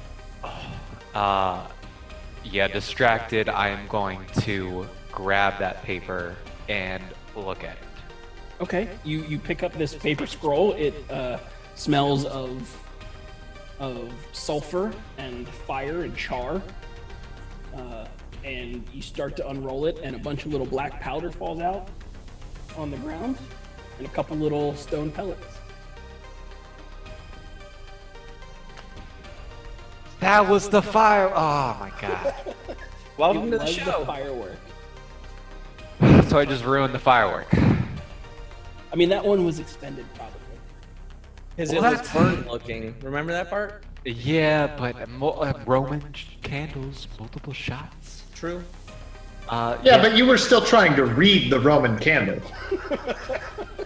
Yeah, distracted, I am going to grab that paper and look at it. Okay, you pick up this paper scroll. It smells of sulfur and fire and char. And you start to unroll it, and a bunch of little black powder falls out on the ground, and a couple little stone pellets. That was the fire. Oh my god. Welcome to the show. The firework. So I just ruined the firework. I mean, that one was expended probably. Because it was burnt looking. Remember that part? Yeah, but Roman candles, multiple shots. True. Yeah, but you were still trying to read the Roman candle.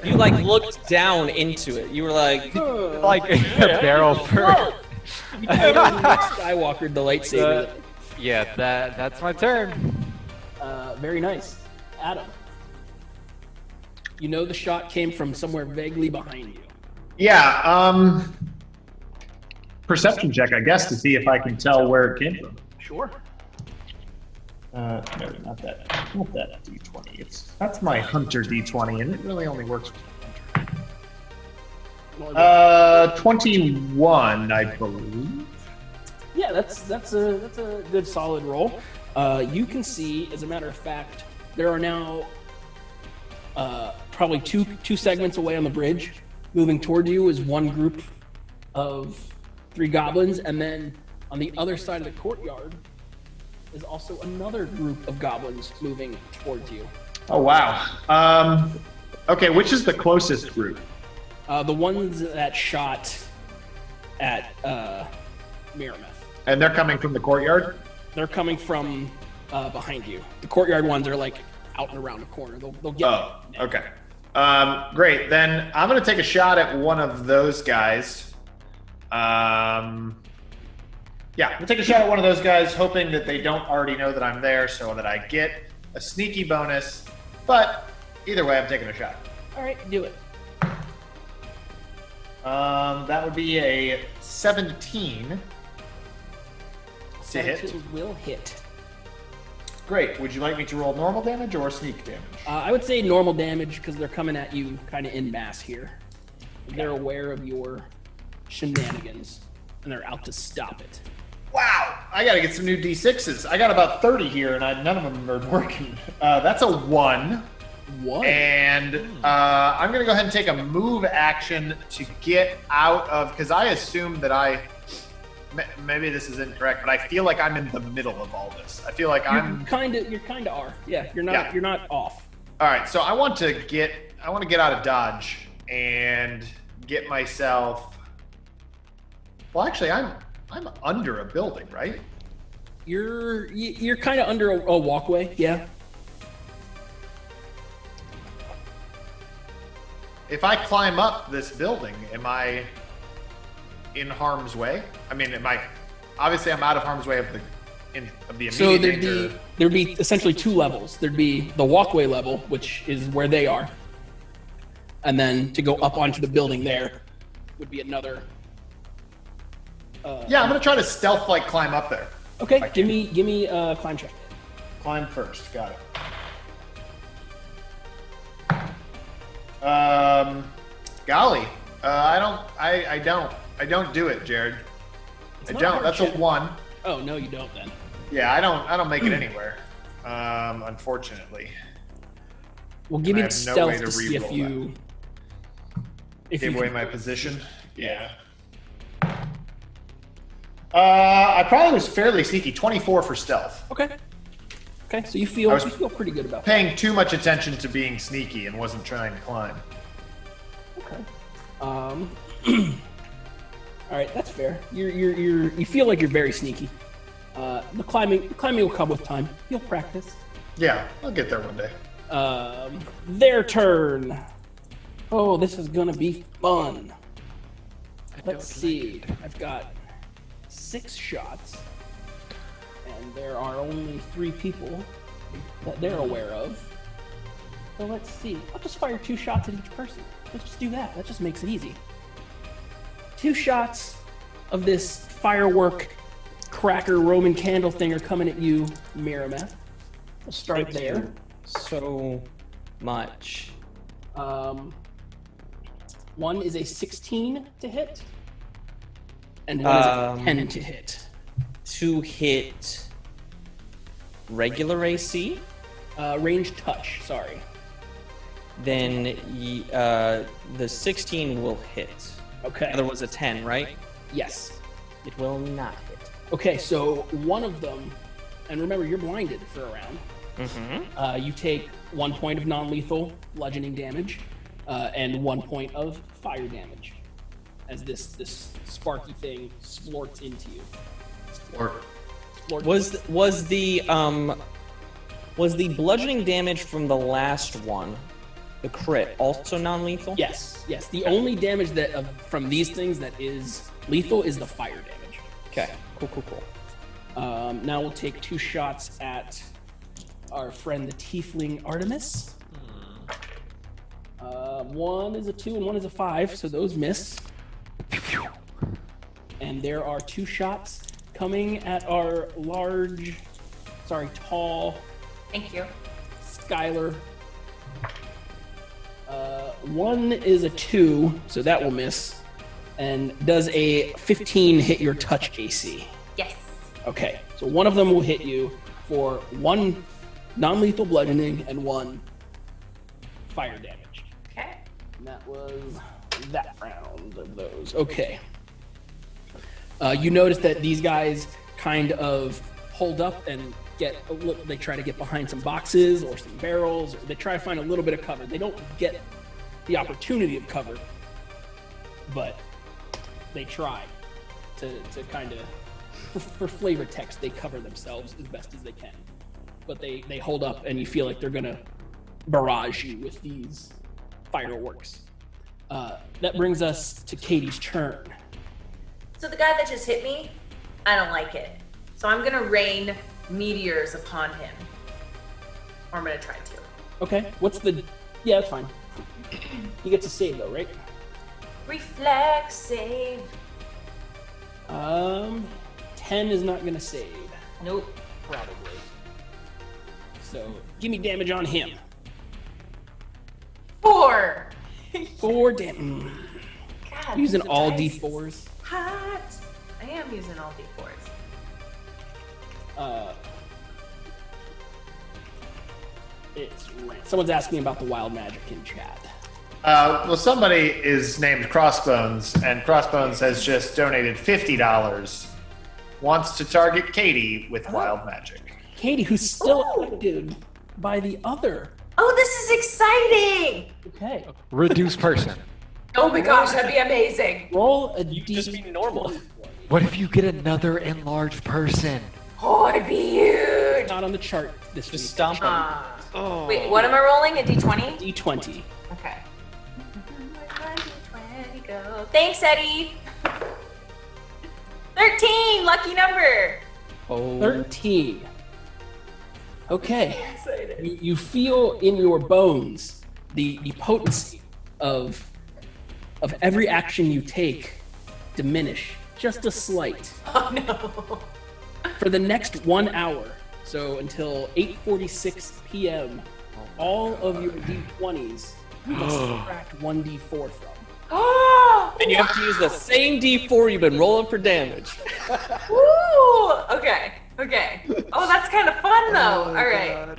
You like looked down into it. You were like, like a barrel first. You Skywalkered the lightsaber. Yeah, that's my turn. Very nice. Adam. You know the shot came from somewhere vaguely behind you. Yeah, perception check, I guess, to see if I can tell where it came from. Sure. No, not that D20. That's my hunter D20, and it really only works with hunter. 21, I believe. Yeah, that's a good solid roll. You can see, as a matter of fact, there are now probably two segments away on the bridge. Moving toward you is one group of 3 goblins, and then on the other side of the courtyard is also another group of goblins moving towards you. Oh wow. Okay, which is the closest group? The ones that shot at Miramath. And they're coming from the courtyard? They're coming from behind you. The courtyard ones are like out and around the corner. They'll get. Oh, okay. Great. Then I'm gonna take a shot at one of those guys. Yeah, we'll take a shot at one of those guys, hoping that they don't already know that I'm there, so that I get a sneaky bonus. But either way, I'm taking a shot. All right, do it. That would be a 17 to hit. 17 will hit. Great. Would you like me to roll normal damage or sneak damage? I would say normal damage because they're coming at you kind of en masse here. They're aware of your shenanigans and they're out to stop it. Wow, I gotta get some new D6s. I got about 30 here and none of them are working. That's a 1. What? And I'm gonna go ahead and take a move action to get out of, because I assume that maybe this is incorrect, but I feel like I'm in the middle of all this. I feel like you kind of are. Yeah, you're not off. All right, so I want to get out of Dodge and get myself. Well, actually, I'm under a building, right? You're kind of under a walkway. Yeah. If I climb up this building, am I in harm's way? I mean, obviously I'm out of harm's way of the immediate So danger. there'd be essentially 2 levels. There'd be the walkway level, which is where they are, and then to go up onto the building there would be another. Yeah, I'm gonna try to stealth-like climb up there. Okay, give me a climb check. Climb first. Got it. Golly, I don't do it, Jared. It's I not don't. hard That's check. a 1. Oh no, you don't then. Yeah, I don't make it anywhere. Unfortunately. Well, give me I the have no way stealth to to see if reroll you. If Gave you away can- my position. Yeah. I probably was fairly sneaky. 24 for stealth. Okay. Okay, so you I feel was pretty good about that. Paying too much attention to being sneaky and wasn't trying to climb. Okay. All right, that's fair. You feel like you're very sneaky. The climbing will come with time. You'll practice. Yeah, I'll get there one day. Their turn. Oh, this is gonna be fun. Let's see. I've got 6 shots, and there are only 3 people that they're aware of. So let's see. I'll just fire 2 shots at each person. Let's just do that. That just makes it easy. 2 shots of this firework cracker Roman candle thing are coming at you, Miramath. We'll start Thank there. you so much. One is a 16 to hit, and one is a 10 to hit. To hit regular AC? Range touch, sorry. Then the 16 will hit. Okay. There was a 10, right? Yes. It will not hit. Okay, so one of them, and remember you're blinded for a round. Mm-hmm. You take 1 point of non-lethal bludgeoning damage, and 1 point of fire damage, as this sparky thing splorts into you. Was the bludgeoning damage from the last one, the crit, also non-lethal? Yes. The only damage that from these things that is lethal is the fire damage. Okay. Cool. Now we'll take 2 shots at our friend the tiefling Artemis. One is a 2 and one is a 5, so those miss. And there are 2 shots coming at our tall. Thank you. Skyler. One is a 2, so that will miss. And does a 15 hit your touch AC? Yes. Okay, so one of them will hit you for 1 non-lethal bludgeoning and 1 fire damage. Okay. And that was that round of those. Okay. You notice that these guys kind of hold up and they try to get behind some boxes or some barrels, or they try to find a little bit of cover. They don't get the opportunity of cover, but they try to kind of, for flavor text, they cover themselves as best as they can. But they hold up, and you feel like they're gonna barrage you with these fireworks. That brings us to Katie's turn. So the guy that just hit me, I don't like it. So I'm gonna rain meteors upon him. Or I'm gonna try to. Okay, yeah, that's fine. You get to save though, right? Reflex save. 10 is not gonna save. Nope. Probably. So give me damage on him. 4. 4 damage. God, Using these all dice. D4s. Hot. I am using all D4s. Someone's asking about the wild magic in chat. Well, somebody is named Crossbones, and Crossbones has just donated $50. Wants to target Katie with wild magic. Katie, who's still affected by the other. Oh, this is exciting! Okay. Reduce person. Oh my gosh, that'd be amazing. Roll a You just be normal. What if you get another enlarged person? Oh, it'd be huge. Not on the chart this week. Just stomp him. Oh. Wait, what am I rolling? A D20? D20. Okay. Go. Thanks, Eddie. 13, lucky number. 13. Okay. You feel in your bones the potency of every action you take diminish just a slight. Oh no. For the next 1 hour, so until 8:46 p.m., all of your d20s you must subtract 1d4 from. Oh! And you have to use the same d4 you've been rolling for damage. Woo! Okay. Oh, that's kind of fun though. All right.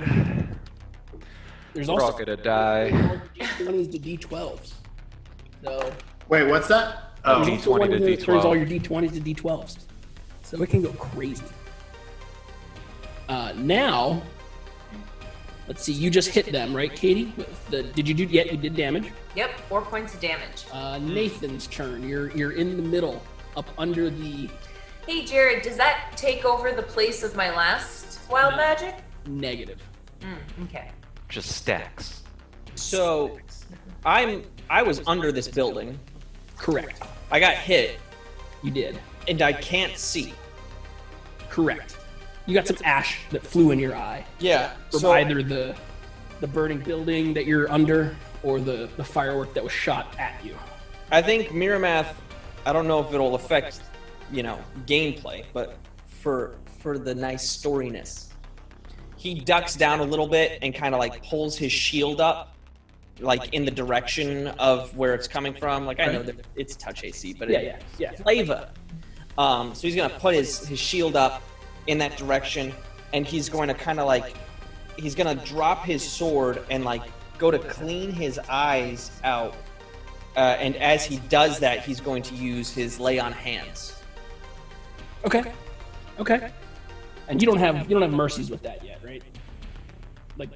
There's We're also all gonna die. d20s to d12s. So Wait, what's that? there's D20 also one to that turns all D12. your d20s to d12s. So it can go crazy. Now, let's see. You just hit them, right, Katie? Did you do? Yeah, you did damage. Yep, 4 points of damage. Nathan's turn. You're in the middle, up under the Hey, Jared, does that take over the place of my last wild magic? negative. Okay. Just stacks. So, I was under this building. Correct. I got hit, You did. and I can't see. Correct. You got some ash that flew in your eye. Yeah. From So either the burning building that you're under or the firework that was shot at you. I think Miramath, I don't know if it'll affect, gameplay, but for the nice storiness, he ducks down a little bit and kind of like pulls his shield up, like in the direction of where it's coming from. Like I know that it's touch AC, but Yeah. flavor. So he's gonna put his shield up in that direction, and he's going to kind of like, he's gonna drop his sword and like go to clean his eyes out. And as he does that, he's going to use his lay on hands. Okay. And you don't have mercies with that yet, right? Like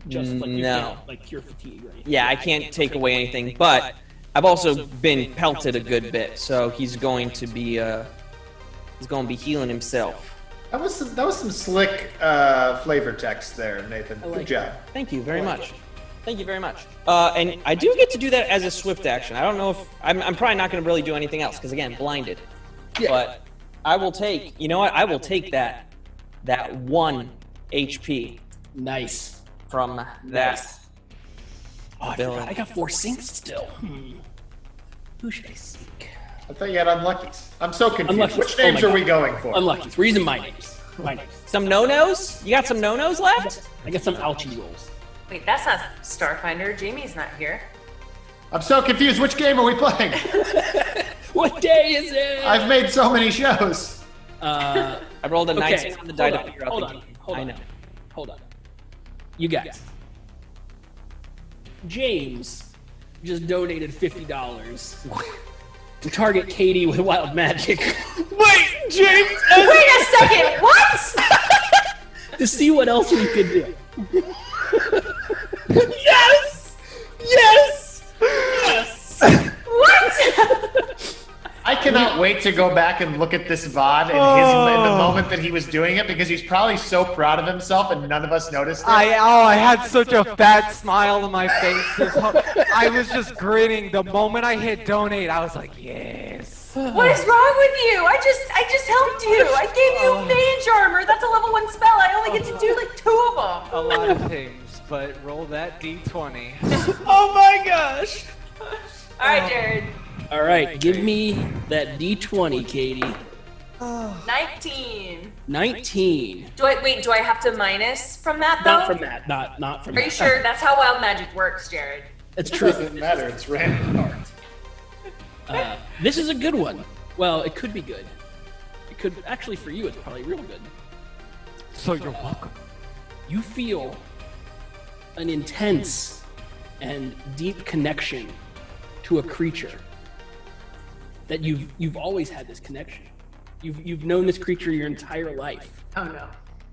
just like you No. can't, like cure fatigue, right? Yeah, I can't take away anything, but I've also been pelted a good bit, so he's going to be healing himself. That was some slick flavor text there, Nathan. Good job. Thank you very much. Thank you very much. And I do get to do that as a swift action. I don't know if I'm probably not going to really do anything else because again, blinded. Yeah. But I will take. You know what? I will take that 1 HP. Nice. From that. Nice. Oh, I villain. forgot. I got 4 sinks still. Who should I seek? I thought you had unluckies. I'm so confused. Unluckies. Which names Oh my are we God. going for? Unluckies. We're using my names. Some no-nos? You got some no-nos left? I got some ouchie rolls. Wait, that's not Starfinder. Jamie's not here. I'm so confused. Which game are we playing? What day is it? I've made so many shows. I rolled a 19 on the die to figure out the game. Hold on. You guys. James just donated $50 to target Katie with wild magic. Wait, James! Wait a second! What? To see what else we could do. Yes! What? I cannot wait to go back and look at this VOD in the moment that he was doing it because he's probably so proud of himself and none of us noticed it. I had such a fat smile on my face. I was just grinning. The moment I hit donate, I was like, yes. What is wrong with you? I just helped you. I gave you Mage Armor. That's a level 1 spell. I only get to do like 2 of them. A lot of things, but roll that d20. Oh my gosh! All right, Jared. All right, give me that D20, Katie. 19. 19. Do I have to minus from that though? Not from that. Not from Are that. you sure? That's how wild magic works, Jared. It's It true. doesn't matter. It's random art. This is a good one. Well, it could be good. It could actually for you. It's probably real good. So you're welcome. You feel an intense and deep connection to a creature that you've always had this connection. You've known this creature your entire life. Oh no.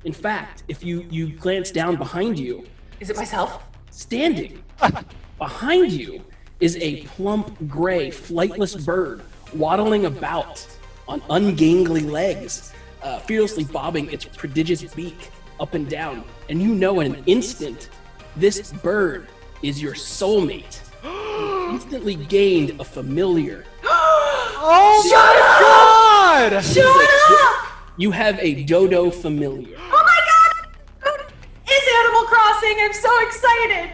In fact, if you glance down behind you, Is it myself? standing behind you is a plump gray flightless bird waddling about on ungainly legs, fearlessly bobbing its prodigious beak up and down. And you know in an instant, this bird is your soulmate. You instantly gained a familiar. Oh my god! Shut up! You have a dodo familiar. Oh my god! It's Animal Crossing! I'm so excited!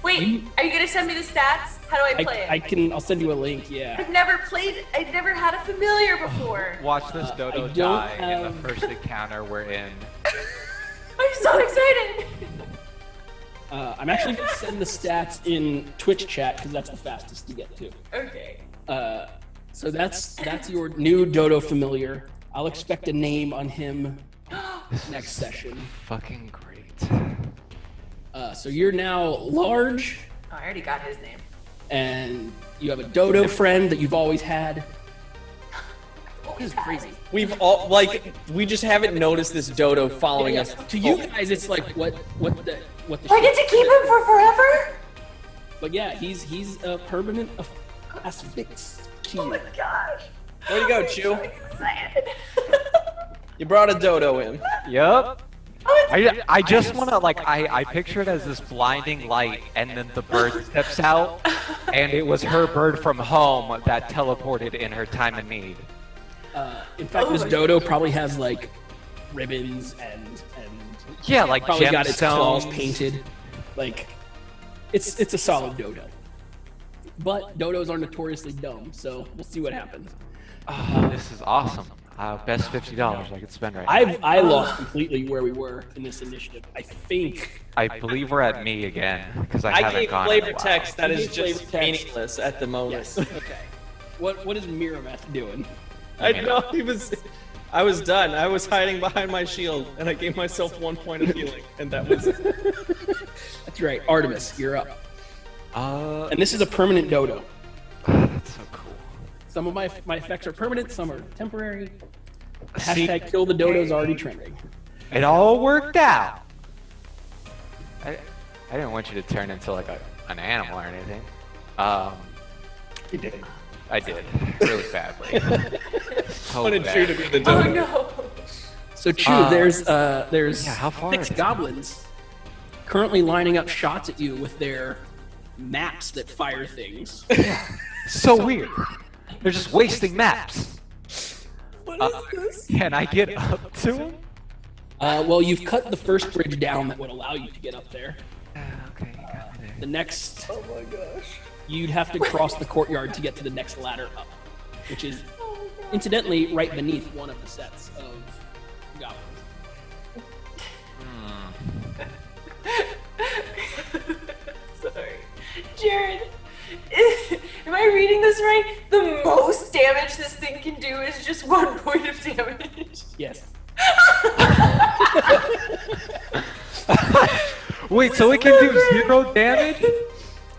Wait, are you gonna send me the stats? How do I play it? I'll send you a link, yeah. I've never had a familiar before. Watch this dodo die in the first encounter we're in. I'm so excited! I'm actually going to send the stats in Twitch chat because that's the fastest to get to. Okay. So that's your new dodo familiar. I'll expect a name on him next session. Fucking great. So you're now large. Oh, I already got his name. And you have a dodo friend that you've always had. This is crazy. We just haven't noticed this dodo following us. To you guys, it's like what the. I get to keep him for forever? But yeah, he's a permanent asphyx. Oh my gosh. There you go, Chew. You brought a dodo in. Yep. I just want to, I picture it as this blinding light, and then the bird steps out, and it was her bird from home that teleported in her time of need. In fact, this dodo probably has, ribbons and yeah, probably got its claws gemstones. painted. It's a solid dodo. But dodos are notoriously dumb, so we'll see what happens. This is awesome. Best $50 I could spend right now. I lost completely where we were in this initiative. I believe we're at me again because I haven't gave gone flavor in a while. text that is just meaningless at the moment. Yes. Okay. What is Miramath doing? I know I was done. I was hiding behind my shield, and I gave myself 1 point of healing, and that was it. That's right, Artemis, you're up. And this is a permanent dodo. That's so cool. Some of my effects are permanent, some are temporary. Hashtag kill the dodo's already trending. It all worked out. I didn't want you to turn into an animal or anything. You did. I did really badly. So wanted bad. Chew to be the dodo. Oh no. So Chew, there's how far 6 is it? goblins currently lining up shots at you with their maps that fire things. So weird. They're just wasting maps. What is this? Can I get up to them? Well, you've cut the first bridge down that would allow you to get up there. Okay, you got me there. The next, Oh my gosh. you'd have to cross the courtyard to get to the next ladder up, which is incidentally right beneath one of the sets of goblins. Sorry. Jared, am I reading this right? The most damage this thing can do is just 1 point of damage. Yes. Wait, so it can do 0 damage?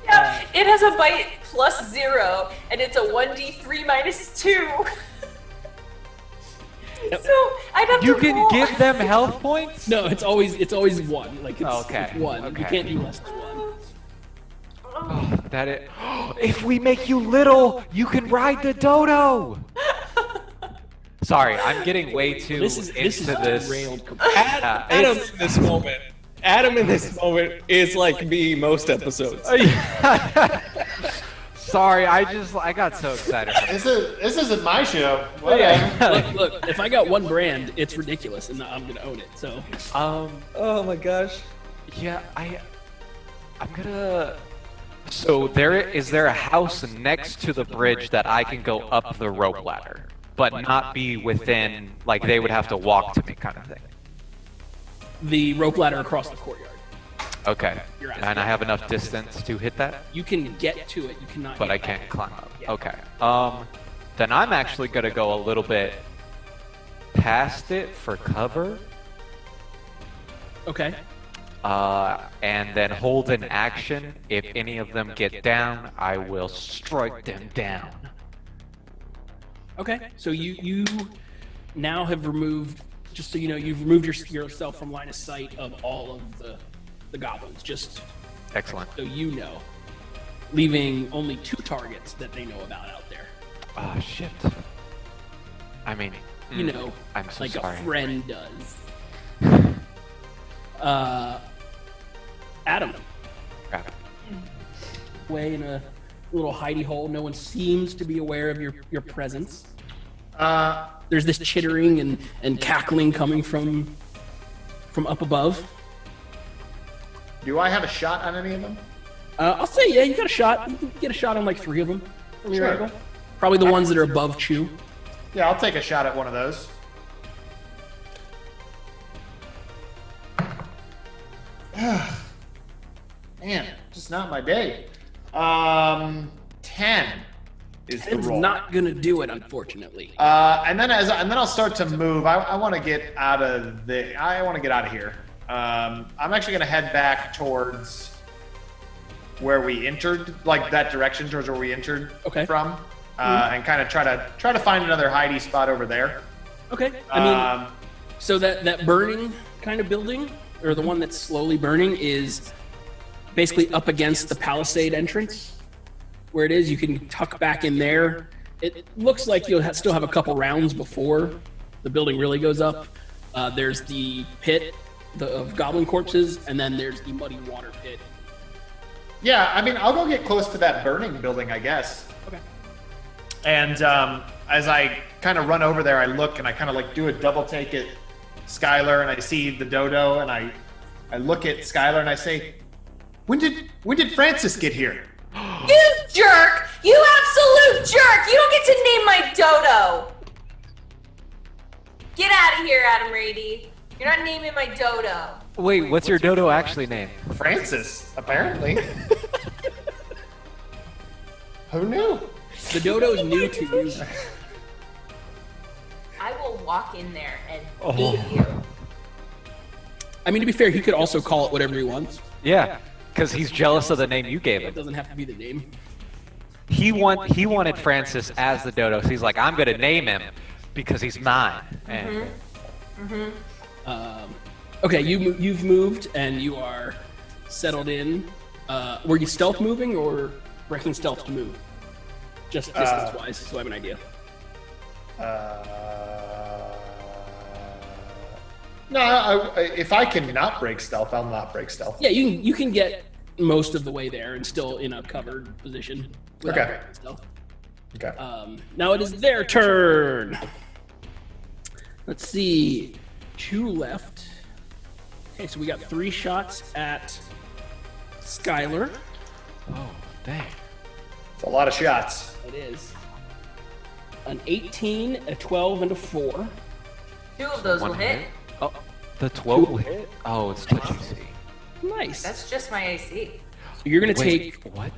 Yeah, it has a bite plus 0, and it's a 1d3 minus 2. Yep. So I'd have You to can roll. give them health points? No, it's always 1. It's, Okay, it's 1. okay. You can't do less than 1. Oh, that it. If we make you little, you can ride the dodo. Sorry, I'm getting way too This is this. derailed completely. Adam in this moment. Adam in this moment is like me most episodes. Sorry, I got so excited. This isn't my show. Whatever. Look, if I got one brand, it's ridiculous, and I'm gonna own it. So, Oh my gosh. Yeah, I'm gonna. So is there a house next to the bridge that I can go up the rope ladder, but not be within, they would have to walk to me kind of thing? the rope ladder across the courtyard. Okay. You're asking. And I have enough distance to hit that? You can get to it. You cannot. But get I can't back. climb up. Yeah. Okay. Then I'm actually gonna go a little bit past it for cover. Okay. And then hold an action. If any of them get down, I will strike them down. Okay. So you now have removed, just so you know, you've removed yourself from line of sight of all of the goblins. Just excellent. So you know, leaving only 2 targets that they know about out there. Oh shit. I mean, You know, I'm so like sorry. a friend does. Adam. Crap. Way in little hidey hole. No one seems to be aware of your presence. Uh, There's this chittering and cackling coming from up above. Do I have a shot on any of them? I'll say, yeah, you got a shot. You can get a shot on like 3 of them from your Sure. angle. Probably the ones that are above Chew. Yeah, I'll take a shot at one of those. Man, just not my day. 10 is the It's roll. not gonna do it, unfortunately. And then I'll start to move. I want to get out of here. I'm actually gonna head back towards where we entered, like that direction towards where we entered from, and kind of try to find another hidey spot over there. Okay. I mean, so that burning kind of building, or the one that's slowly burning, is basically up against the palisade entrance. Where it is, you can tuck back in there. It looks like you'll still have a couple rounds before the building really goes up. There's the pit of goblin corpses, and then there's the muddy water pit. Yeah, I mean, I'll go get close to that burning building, I guess. Okay. And as I kind of run over there, I look and I kind of like do a double take at Skyler, and I see the dodo, and I look at Skyler and I say, when did Francis get here? You jerk! You absolute jerk! You don't get to name my dodo! Get out of here, Adam Rady. You're not naming my dodo. Wait, what's your dodo actually named? Francis, apparently. Who knew? The dodo's new to you. I will walk in there and beat you. I mean, to be fair, he could also call it whatever he wants. Yeah, because he's jealous of the name you gave It him. doesn't have to be the name. He wanted Francis as the dodo, so he's like, I'm gonna name him because he's mine. And Okay, you've moved and you are settled in. Were you stealth moving or breaking stealth to move? Just distance-wise, so I have an idea. No, if I can not break stealth, I'll not break stealth. Yeah, you can get most of the way there and still in a covered position. without Okay. breaking stealth. Okay. Now it is their turn. Let's see. 2 left. Okay, so we got 3 shots at Skyler. Oh, dang. It's a lot of shots. It is. An 18, a 12, and a 4. 2 of those will hit. Oh, the 12 will hit? Oh, it's touch AC. Nice. That's just my AC. So you're gonna Wait, take what?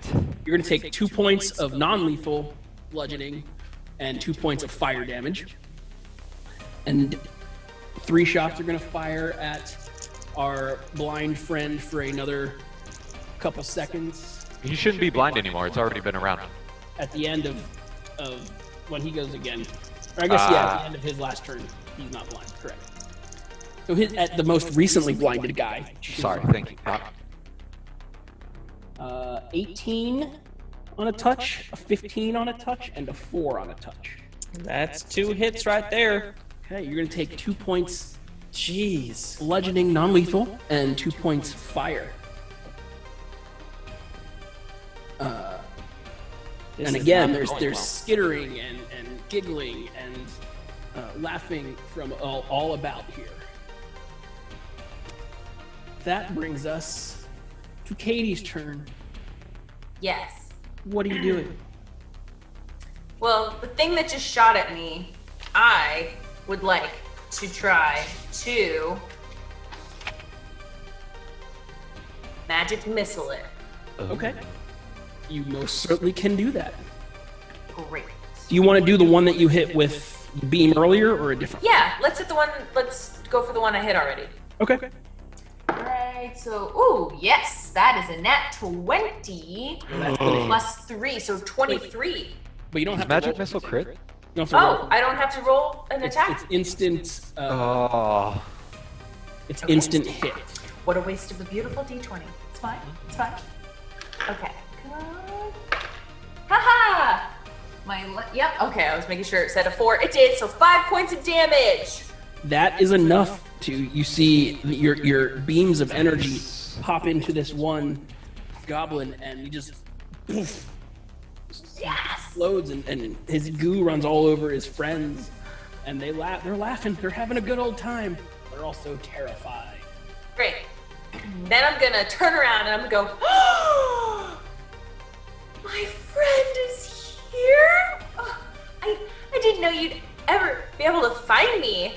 You're gonna take 2 points of non-lethal bludgeoning and 2 points of fire damage. And 3 shots are gonna fire at our blind friend for another couple seconds. He shouldn't be blind anymore. It's already been around. At the end of when he goes again. Or I guess at the end of his last turn, he's not blind. Correct. So at the most recently blinded guy. Sorry, thank you. 18 on a touch, a 15 on a touch, and a 4 on a touch. That's 2 hits right there. Okay, you're gonna take 2 points. Jeez. Bludgeoning, non-lethal, and 2 points fire. This And is again, not there's going well. skittering and giggling and laughing from all about here. That brings us to Katie's turn. Yes. What are you doing? Well, the thing that just shot at me, I would like to try to magic missile it. Okay. You most certainly can do that. Great. Do you want to do the one that you hit with the beam earlier or a different? Yeah, let's hit the one. Let's go for the one I hit already. Okay. Alright, so, ooh, yes, that is a nat 20 plus 3, so 23. But you don't have Magic to missile crit? You don't have to roll. Oh, I don't have to roll an attack? It's instant. Oh. It's instant hit. What a waste of a beautiful d20. It's fine. It's fine. Okay. Come on. Haha! Yep. Okay, I was making sure it said a 4. It did. So 5 points of damage. That is enough to, you see your beams of energy pop into this one goblin, and you just poof, explodes and his goo runs all over his friends, and they're laughing, they're having a good old time. They're also terrified. Great. Then I'm gonna turn around and I'm gonna go, oh, my friend is here? Oh, I didn't know you'd ever be able to find me.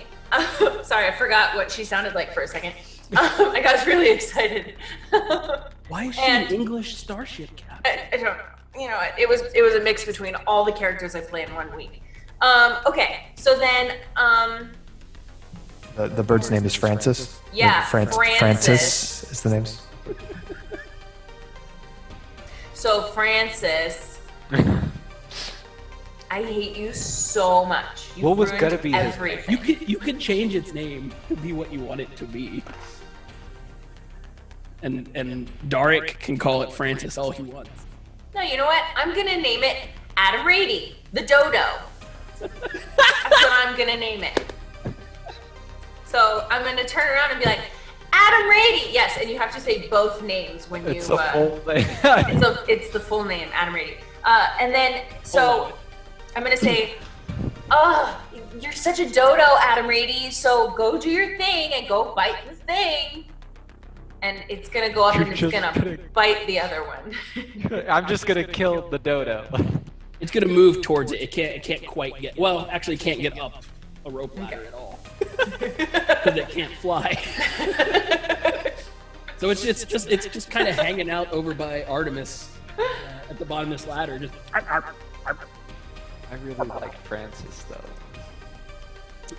Sorry, I forgot what she sounded like for a second. I got really excited. Why is she an English starship captain? I don't know. You know, it was a mix between all the characters I played in 1 week. Okay, so then The bird's name is Francis? Yeah, Francis is the name. So Francis, I hate you so much. You What was ruined gonna be his everything. You could change its name to be what you want it to be. And Dharak can call it Francis all he wants. No, you know what? I'm gonna name it Adam Rady, the dodo. That's what I'm gonna name it. So I'm gonna turn around and be like, Adam Rady. Yes, and you have to say both names when you. It's the full name. It's the full name, Adam Rady. And then so I'm gonna say, oh, you're such a dodo, Adam Rady. So go do your thing and go bite the thing. And it's gonna go up and it's gonna bite the other one. I'm just gonna kill the dodo. It's gonna move towards it. It can't quite get. Well, actually, it can't get up a rope ladder at all because it can't fly. So it's just kind of hanging out over by Artemis at the bottom of this ladder. Just. I really like Francis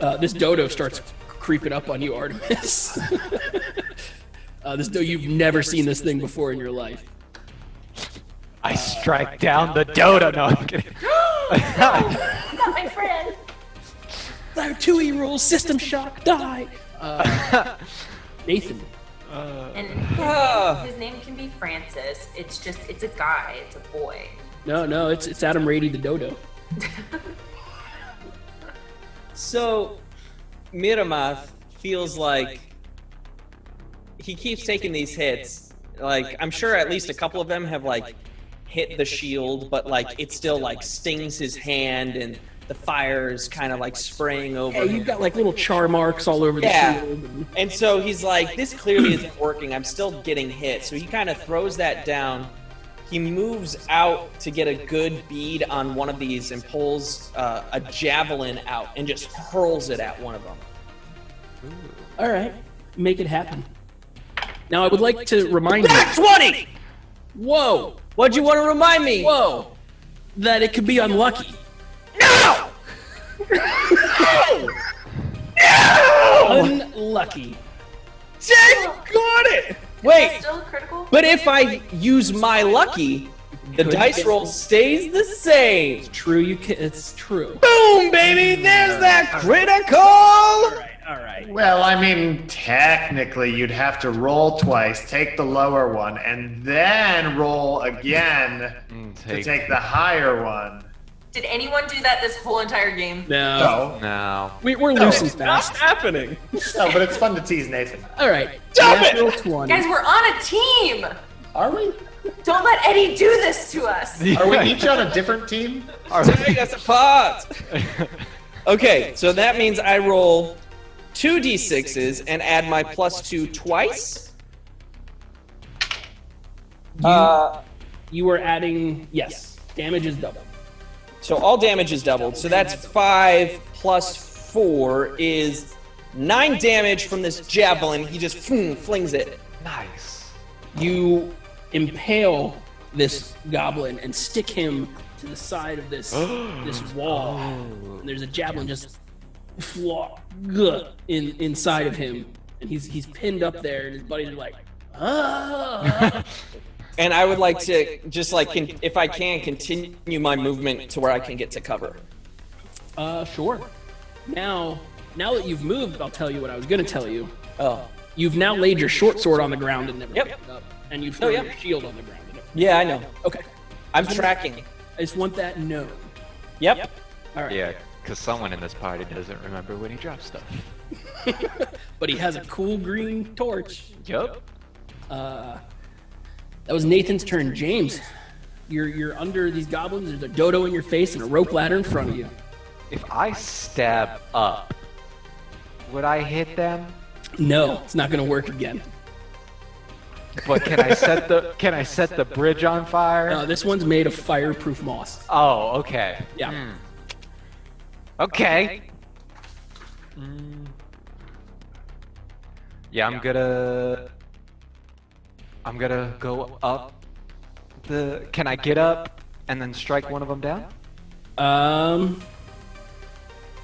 though. This dodo starts creeping up on you, Artemis. You've never seen this thing before in your life. I strike down the dodo. No, I'm kidding. Not my friend. There are 2E rules, system shock, die. Nathan. And his name can be Francis. It's a guy. It's a boy. No, it's Adam Rady the dodo. So, Miramath feels like he keeps taking these hits. Like, I'm sure at least a couple of them have, like, hit the shield, but, like, it still, like, stings his hand, and the fire is kind of, like, spraying over him. You've got, like, little char marks all over the shield. And so he's like, this clearly isn't working. I'm still getting hit. So he kind of throws that down. He moves out to get a good bead on one of these and pulls a javelin out and just hurls it at one of them. All right, make it happen. Now I would like to remind you. 20! Whoa! What'd you want to remind me? Whoa! That it could be unlucky. No! No! Unlucky. Jake got it! Wait, Still critical? but if I use my lucky, the dice roll stays the same. It's true. It's true. Boom, baby! There's that critical. All right. Well, I mean, technically, you'd have to roll twice, take the lower one, and then roll again to take the higher one. Did anyone do that this whole entire game? No. We're loose and fast. What's happening? No, but it's fun to tease Nathan. All right. Stop it! Natural 20. Guys, we're on a team. Are we? Don't let Eddie do this to us. Are we each on a different team? Take us apart. Okay, so that means I roll 2d6s and add my +2 twice. You were adding, yes, damage is double. So all damage is doubled. So that's 5 plus 4 is 9 damage from this javelin. He just flings it. Nice. You impale this goblin and stick him to the side of this wall. And there's a javelin just inside of him, and he's pinned up there, and his buddies are like, ah. And I would like to just like, if I can, continue my movement to where I can get to cover. Sure. Now that you've moved, I'll tell you what I was going to tell you. Oh. You've now laid your short sword on the ground and never picked it up, and you've thrown your shield on the ground. Yeah, I know. Okay. I'm tracking. I just want that known. Yep. All right. Yeah, because someone in this party doesn't remember when he dropped stuff. But he has a cool green torch. Yup. That was Nathan's turn. James, You're under these goblins. There's a dodo in your face and a rope ladder in front of you. If I stab up, would I hit them? No, it's not going to work again. But can I set the bridge on fire? This one's made of fireproof moss. Oh, okay. Yeah. Okay. Yeah, I'm gonna go up the. Can I get up and then strike one of them down?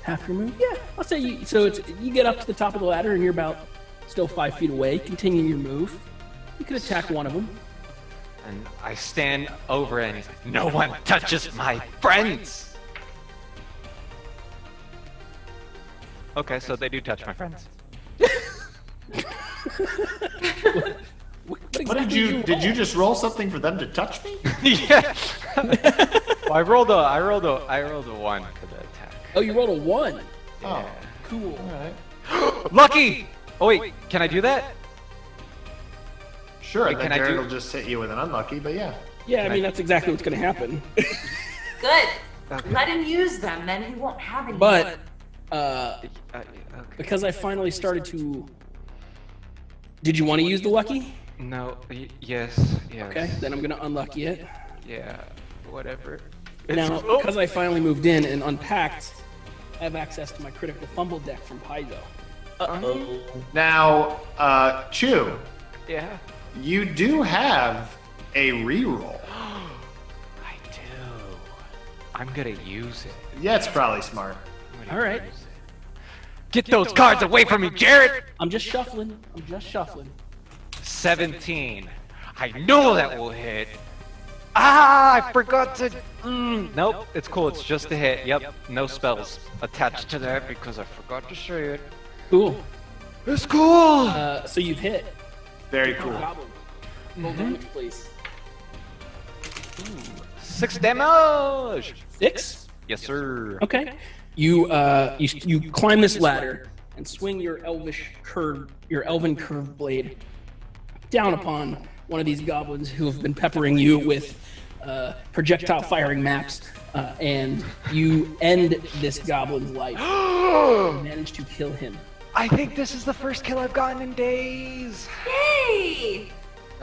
Half your move? Yeah, I'll say you. So you get up to the top of the ladder and you're about still 5 feet away. Continue your move. You could attack one of them. And I stand over and he's like, no one touches my friends! Okay, so they do touch my friends. What did you just roll something for them to touch me? Yeah. Well, I rolled a 1 for the attack. Oh, you rolled a 1. Oh, cool. All right. Lucky! Oh wait, can I do that? Sure, Wait, then can I Jared do- will just hit you with an unlucky, but yeah. Yeah, I mean, that's exactly what's going to happen. Good. Okay. Let him use them, then he won't have any. But, because I finally started to... Did you want to use the lucky? No, yes. Okay, then I'm going to unlucky it. Yeah, whatever. Now, because I finally moved in and unpacked, I have access to my critical fumble deck from Paizo. Uh-oh. Now, Chew. Yeah? You do have a reroll. I do. I'm gonna use it. Yeah, it's probably smart. All right. Get those cards away from me, Jared! I'm just shuffling. 17. I know that will hit. Ah, I forgot to... Nope, it's cool. It's just a hit. Yep, no spells attached to that because I forgot to say it. Cool. It's cool! So you've hit. Very cool. Roll damage, please. 6 damage! 6? Yes, sir. Okay. You climb this ladder and swing your elven curved blade down upon one of these goblins who have been peppering you with projectile firing maps, and you end this goblin's life. You manage to kill him. I think this is the first kill I've gotten in days. Yay!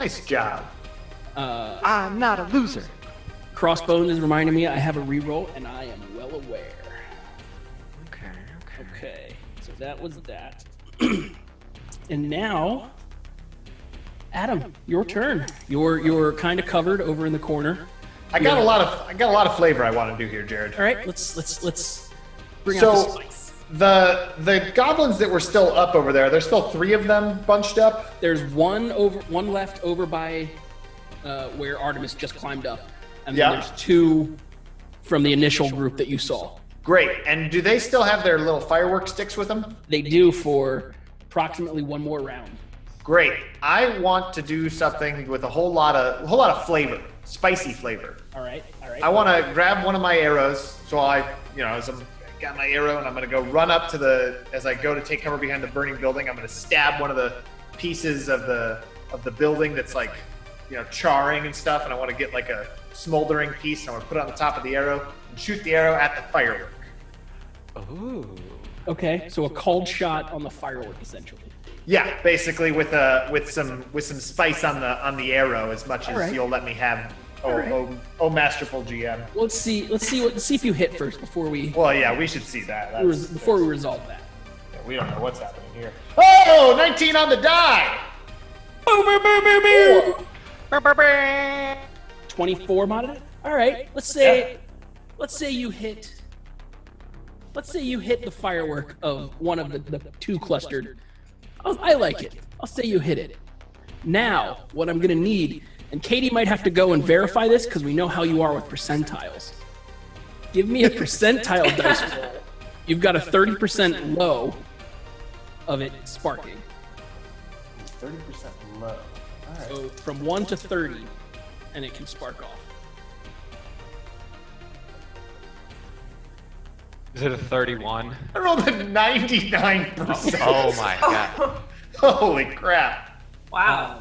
Nice job. I'm not a loser. Crossbones is reminding me I have a reroll, and I am well aware. Okay, so that was that. And now, Adam, your turn. You're kind of covered over in the corner. I got a lot of flavor I want to do here, Jared. All right, let's bring out So the spice. the goblins that were still up over there, there's still 3 of them bunched up. There's one left over by where Artemis just climbed up, and then there's 2 from the initial group that you saw. Great. And do they still have their little firework sticks with them? They do for approximately 1 more round. Great. I want to do something with a whole lot of flavor, spicy flavor. All right. I want to grab one of my arrows. So as I'm got my arrow, and I'm going to go run up to as I go to take cover behind the burning building, I'm going to stab one of the pieces of the building that's like, charring and stuff, and I want to get like a smoldering piece, and I want to put it on the top of the arrow and shoot the arrow at the firework. Ooh. Okay, so a cold shot on the firework, essentially. Yeah, basically with some spice on the arrow, as much as you'll let me have. Oh, masterful GM. Let's see if you hit first before we. Well, yeah, we should see that. Before we resolve that. Yeah, we don't know what's happening here. Oh, 19 on the die. 24 modded. All right, let's say you hit. Let's say you hit the firework of one of the 2 clustered. I like it. I'll say you hit it. Now, what I'm gonna need, and Katie might have to go and verify this because we know how you are with percentiles. Give me a percentile dice roll. You've got a 30% low of it sparking. 30% low. All right. So from 1 to 30, and it can spark off. Is it a 31? I rolled a 99%. Oh my god. Holy crap. Wow.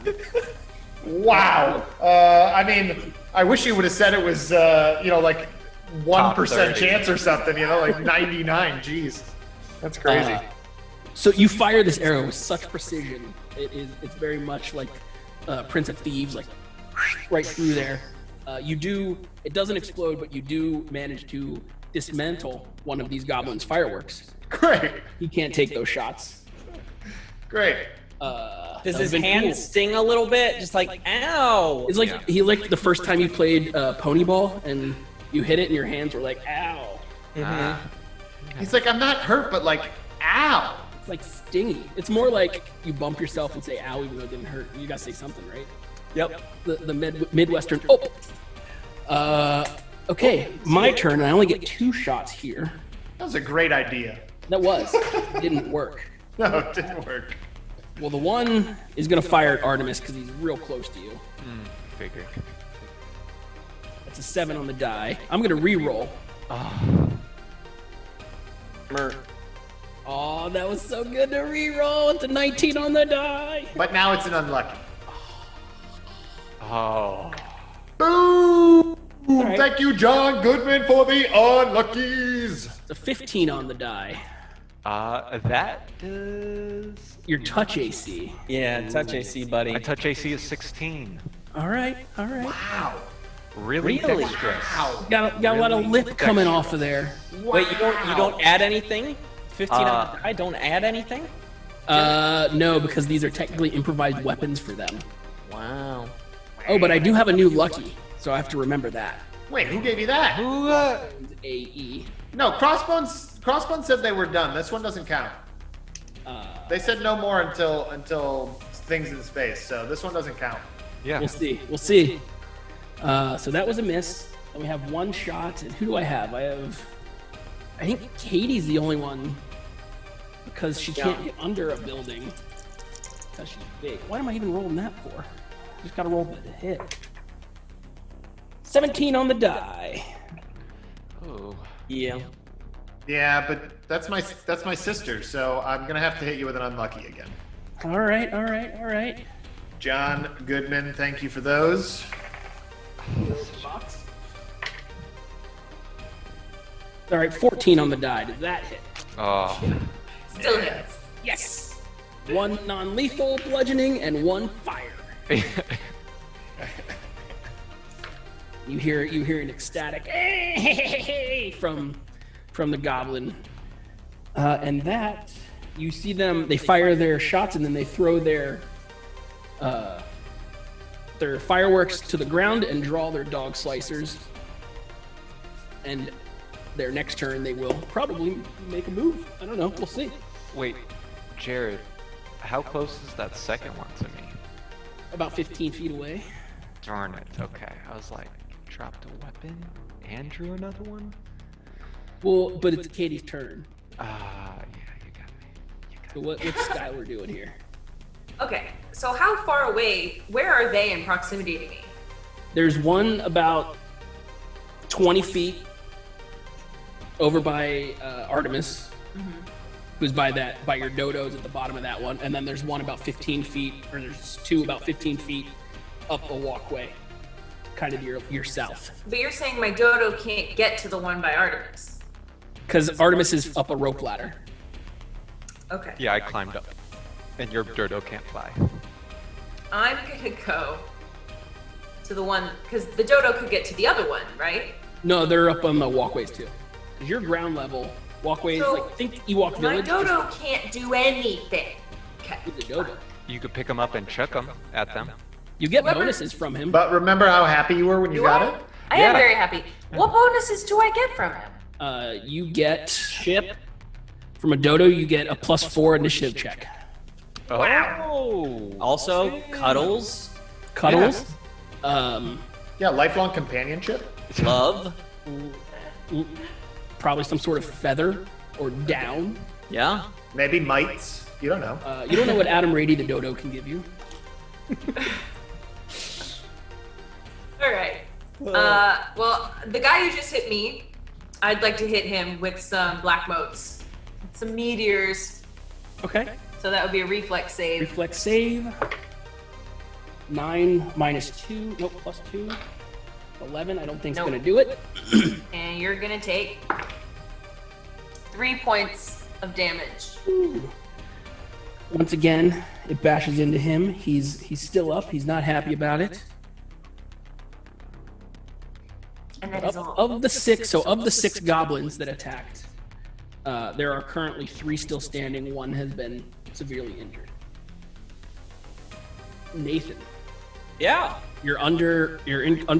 Wow. I mean, I wish you would have said it was, like 1% 30. chance or something. Like 99. Jeez, that's crazy. So you fire this arrow with such precision. It's very much like Prince of Thieves, like right through there. It doesn't explode, but you do manage to dismantle one of these goblins' fireworks. Great. He can't take those shots. Great. Does his hand sting a little bit? Just like, ow! It's like he licked the first time you played Ponyball, and you hit it, and your hands were like, ow. He's like, I'm not hurt, but like, ow. It's like stingy. It's more like you bump yourself and say ow, even though it didn't hurt. You gotta say something, right? Yep. The Midwestern. Okay, my turn. I only get 2 shots here. That was a great idea. That was. It didn't work. No, it didn't work. Well, the one is gonna fire at Artemis because he's real close to you. Figured. That's a 7 on the die. I'm gonna re-roll. Oh, that was so good to re-roll. It's a 19 on the die. But now it's an unlucky. Oh. Boom! Right. Thank you, John Goodman, for the unluckies. It's a 15 on the die. That is your touch AC. Yeah, touch AC, buddy. My touch AC is 16. All right. Wow. Really dexterous. Wow. Got a lot of lip coming off of there. Wow. Wait, you don't add anything? 15 on the die, don't add anything? No, because these are technically improvised weapons for them. Wow. Oh, but I do have a new lucky, so I have to remember that. Wait, who gave you that? Who? AE. No, Crossbones said they were done. This one doesn't count. They said no more until things in space, so this one doesn't count. Yeah. We'll see. So that was a miss. And we have 1 shot. And who do I have? I think Katie's the only one because she can't get under a building because she's big. Why am I even rolling that for? Just gotta roll the hit. 17 on the die. Oh. Yeah. Yeah, but that's my sister, so I'm gonna have to hit you with an unlucky again. All right. John Goodman, thank you for those. All right, 14 on the die. Did that hit? Oh. Still hits. Yes. 1 non-lethal bludgeoning and 1 fire. You hear an ecstatic from the goblin, and that you see them. They fire their shots and then they throw their fireworks to the ground and draw their dog slicers. And their next turn, they will probably make a move. I don't know. We'll see. Wait, Jared, how close is that second one to me? About 15 feet away. Darn it. Okay, I was like, dropped a weapon and drew another one? Well, but it's Katie's turn. Yeah, you got me. So what's Skyler doing here? Okay, so how far away, where are they in proximity to me? There's one about 20 feet over by Artemis, who's by your dodos at the bottom of that one, and then there's one about 15 feet, or there's 2 about 15 feet up a walkway, kind of to your south. But you're saying my dodo can't get to the one by Artemis? Because Artemis is up a rope ladder. Okay. Yeah, I climbed up. And your dodo can't fly. I'm gonna go to the one, because the dodo could get to the other one, right? No, they're up on the walkways too. Because you're ground level. Walkways, So, like think Ewok My Village. dodo can't do anything. Okay. The dodo. You could pick them up and chuck them at them. You get bonuses from him. But remember how happy you were when you got it? I am very happy. What bonuses do I get from him? You get from a dodo. You get a +4 initiative check. Oh. Wow. Also, cuddles. Yeah, lifelong companionship. Love. Probably some sort of feather or down. Yeah. Maybe mites. You don't know. You don't know what Adam Rady the dodo can give you. All right. Well, the guy who just hit me, I'd like to hit him with some black motes, some meteors. Okay. So that would be a reflex save. Reflex save. 9 -2. Nope, +2. 11, I don't think Nope. it's going to do it. And you're gonna take 3 points of damage. Once again, it bashes into him. He's still up. He's not happy about it. And that is all. Of the six goblins that attacked, there are currently 3 still standing. 1 has been severely injured. Nathan. Yeah. You're under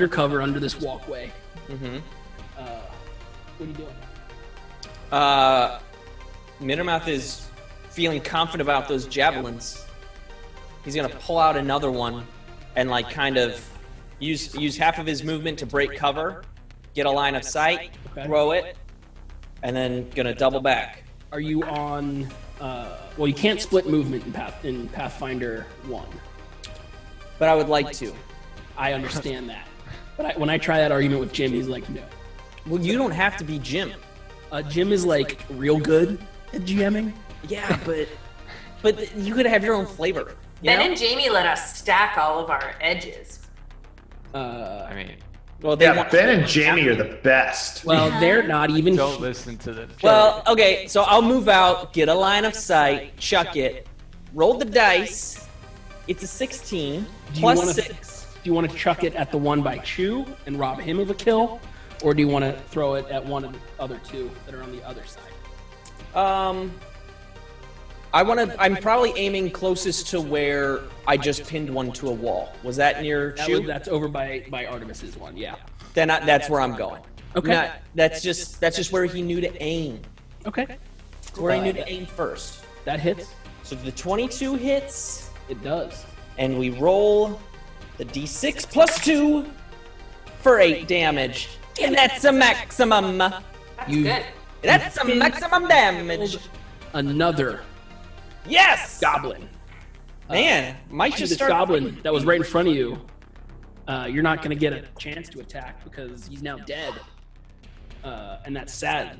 cover under this walkway. Mm-hmm. What are you doing? Miramath is feeling confident about those javelins. He's gonna pull out another one and like kind of use half of his movement to break cover, get a line of sight, throw it, and then gonna double back. Are you on? Well, you can't split movement in Pathfinder 1. But I would like to. I understand that. But when I try that argument with Jim, he's like, no. Well, you don't have to be Jim. Jim is like real good at GMing. Yeah, but you could have your own flavor. Ben and Jamie let us stack all of our edges. I mean, well, Ben and Jamie are the best. Well, they're not even. Don't listen to them. Well, okay, so I'll move out, get a line of sight, chuck it, roll the dice. It's a 16 plus 6. Do you want to chuck it at the one by Chew and rob him of a kill, or do you want to throw it at one of the other 2 that are on the other side? I'm probably aiming closest to where I just pinned one to a wall. Was that near Chew? That's over by Artemis's one. Yeah. Then that's where I'm going. Okay. That's just where he knew to aim. Okay. Where he knew to aim first. That hits. So the 22 hits. It does. And we roll the d6 plus 2 for 8 damage. And that's a maximum. That's a maximum damage. Another. Yes! Goblin. Man, might just this start. goblin that was right in front of you. You're not going to get a chance to attack because he's now dead. And that's sad.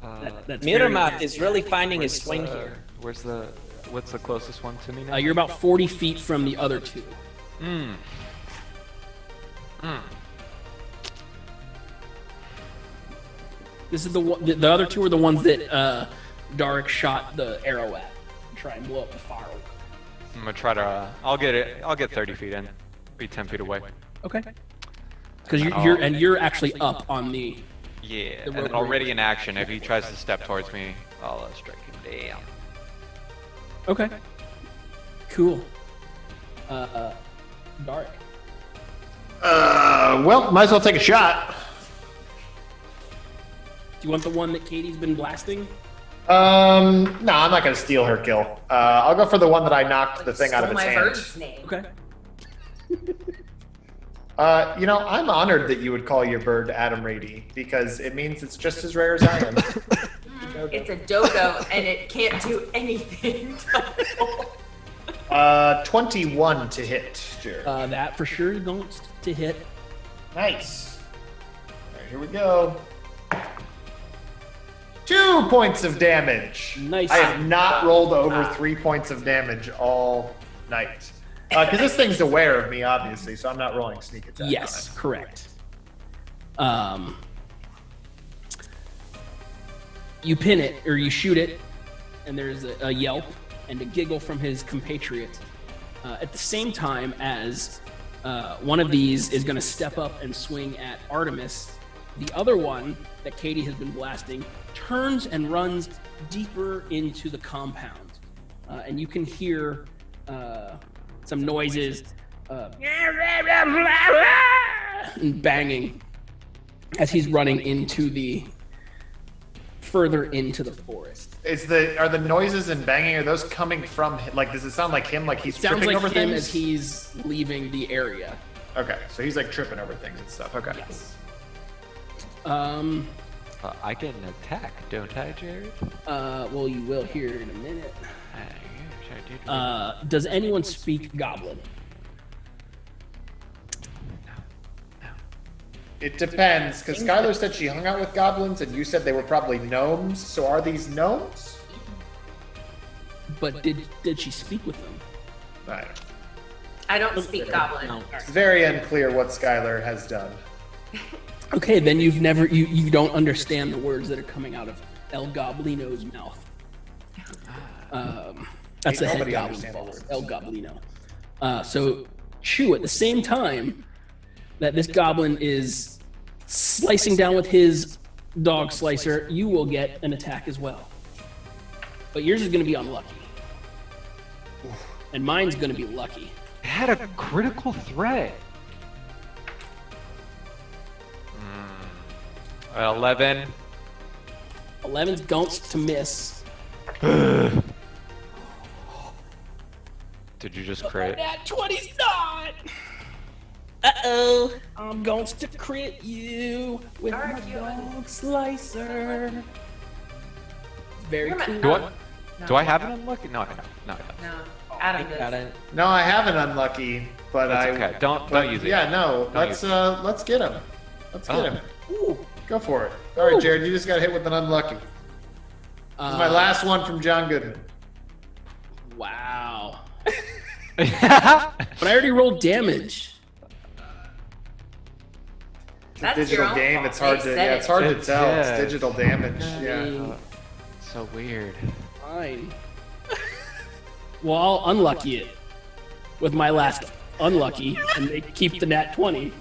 That's Miramath is really finding his swing here. What's the closest one to me now? You're about 40 feet from the other 2. This is the other 2 are the ones that Dharak shot the arrow at. Try and blow up the fire. I'm gonna try to. I'll get 30 feet in. Be 10 feet away. Okay. Because you're actually up on the. Yeah, and already in action. If he tries to step towards me, I'll strike him down. Okay. Cool. Dharak. Well, might as well take a shot. Do you want the one that Katie's been blasting? No, I'm not gonna steal her kill. I'll go for the one that I knocked the thing out of its hand. Bird's name. Okay. I'm honored that you would call your bird Adam Rady because it means it's just as rare as I am. It's a dodo and it can't do anything. 21 to hit, Jared. That for sure is going to hit. Nice. All right, here we go. 2 points of damage. Nice. I have not rolled over 3 points of damage all night. Because this thing's aware of me, obviously, so I'm not rolling sneak attack. Yes, correct. You pin it, or you shoot it, and there's a yelp and a giggle from his compatriot. At the same time as one of these is going to step up and swing at Artemis, the other one that Katie has been blasting turns and runs deeper into the compound. And you can hear some noises and banging as he's running further into the forest. Are the noises and banging, are those coming from him? Like, does it sound like him, like he's tripping over things? As he's leaving the area. Okay, so he's like tripping over things and stuff. Okay. Yes. I get an attack, don't I, Jared? Well, you will here in a minute. Does anyone speak Goblin? No. It depends, because Skyler said she hung out with goblins, and you said they were probably gnomes. So are these gnomes? But did she speak with them? Right. I don't speak Goblin. No. It's very unclear what Skyler has done. Okay, then you don't understand the words that are coming out of El Goblino's mouth. That's the head Nobody goblin understands boss, words. El Goblino. So Chew, at the same time that this goblin is slicing down with his dog slicer, you will get an attack as well. But yours is going to be unlucky. And mine's going to be lucky. It had a critical threat. 11. 11's gonks to miss. Did you just crit? That 20's not! Uh-oh. I'm going to crit you with my dog slicer. Very cool. Do I have an unlucky? No, I don't. No. Adam does. No, I have an unlucky, but That's okay. Don't use it. Yeah, no. Let's get him. Let's get him. Ooh, go for it. All right, Jared, you just got hit with an unlucky. This is my last one from John Goodman. Wow. But I already rolled damage. It's a digital game. It's hard to tell. It's digital damage. Yeah. So weird. Fine. Well, I'll unlucky it with my last unlucky, and they keep the nat 20.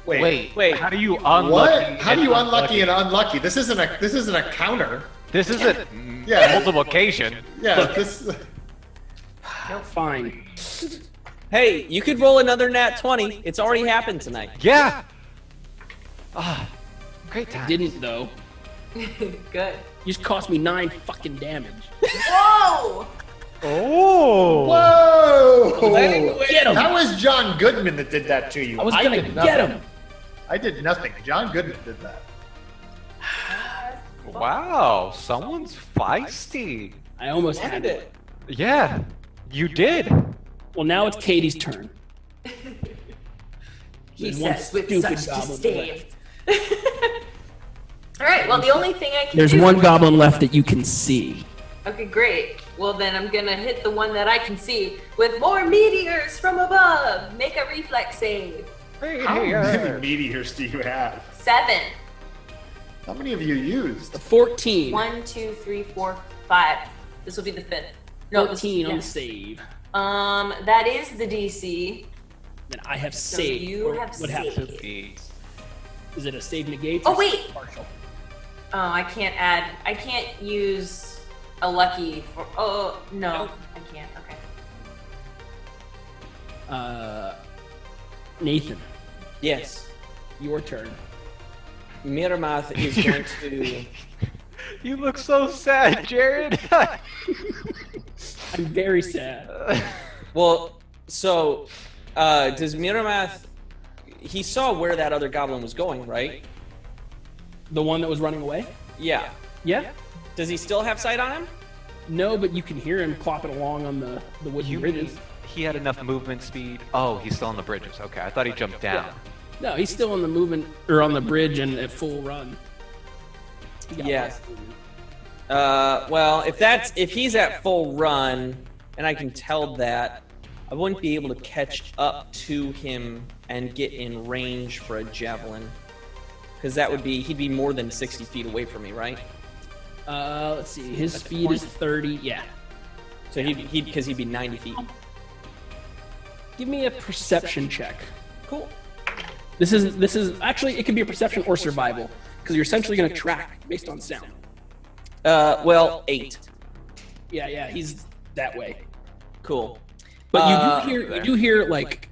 Wait. How do you unlucky? What? How do you unlucky and unlucky? This isn't a counter. This isn't multiplication. Yeah. Look. This. Fine. Hey, you could roll another nat 20. It's already happened tonight. Yeah. Great time. Didn't though. Good. You just cost me 9 fucking damage. Whoa! Oh! Whoa! Get him! That was John Goodman that did that to you. I was gonna get him. I did nothing. John Goodman did that. Wow, someone's feisty. I almost had it. Yeah, you did. Well, now it's Katie's turn. He There's one says with stupid such goblin disdain. left. All right. Well, the only thing I can There's do. one goblin left that you can see. Okay, great. Well, then I'm gonna hit the one that I can see with more meteors from above. Make a reflex save. How many meteors do you have? 7. How many have you used? 14. 1, 2, 3, 4, 5. This will be the 5th. No, 14 on the yes. save. That is the DC. Then I have So saved. you Or have what happens? saved. Is it a save negate? Oh, or wait. save partial? Oh, I can't use a lucky for. Oh no, I can't. Okay. Nathan. Yes. Your turn. Miramath is going to. You look so sad, Jared. I'm very sad. Well, so does Miramath? He saw where that other goblin was going, right? The one that was running away? Yeah. Yeah? Does he still have sight on him? No, but you can hear him clopping along on the wooden bridges. He had enough movement speed. Oh, he's still on the bridges. Okay, I thought he jumped down. No, he's still on the movement or on the bridge and at full run. Yeah. Well, if he's at full run, and I can tell that, I wouldn't be able to catch up to him and get in range for a javelin, because he'd be more than 60 feet away from me, right? Let's see. His speed is 30. Yeah. So because he'd be 90 feet. Give me a perception check. Cool. This is actually, it could be a perception or survival, because you're essentially going to track based on sound. Well, 8. Yeah, he's that way. Cool. But you do hear like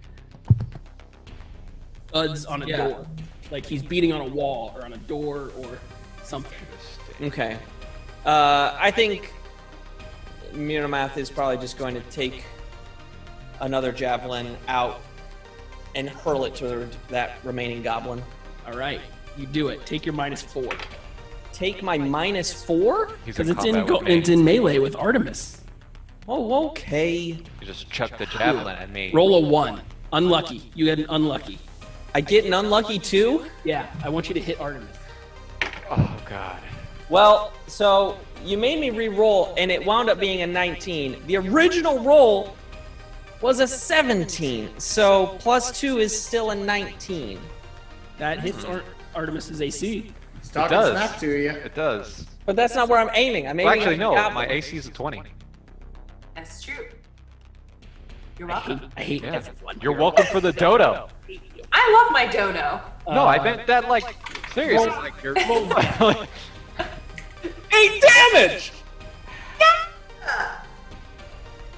thuds on a door, like he's beating on a wall or on a door or something. Okay. I think Miramath is probably just going to take another javelin out and hurl it toward that remaining goblin. All right, you do it. Take your -4. Take my -4? Because it's in melee with Artemis. Oh, okay. You just chuck the javelin at me. Roll a 1. Unlucky. You get an unlucky. I get an unlucky too? Yeah, I want you to hit Artemis. Oh, God. Well, so you made me re-roll, and it wound up being a 19. The original roll was a 17. So +2 is still a 19. That hits Artemis's AC. It's talking snap to you. It does. But that's not where I'm aiming. I'm aiming. Well, actually, at no. the goblin. My AC is a 20. That's true. You're welcome. I hate everyone. You're welcome for the dodo. I love my dodo. No, I meant that like seriously. Roll- Like you're. roll- 8 damage.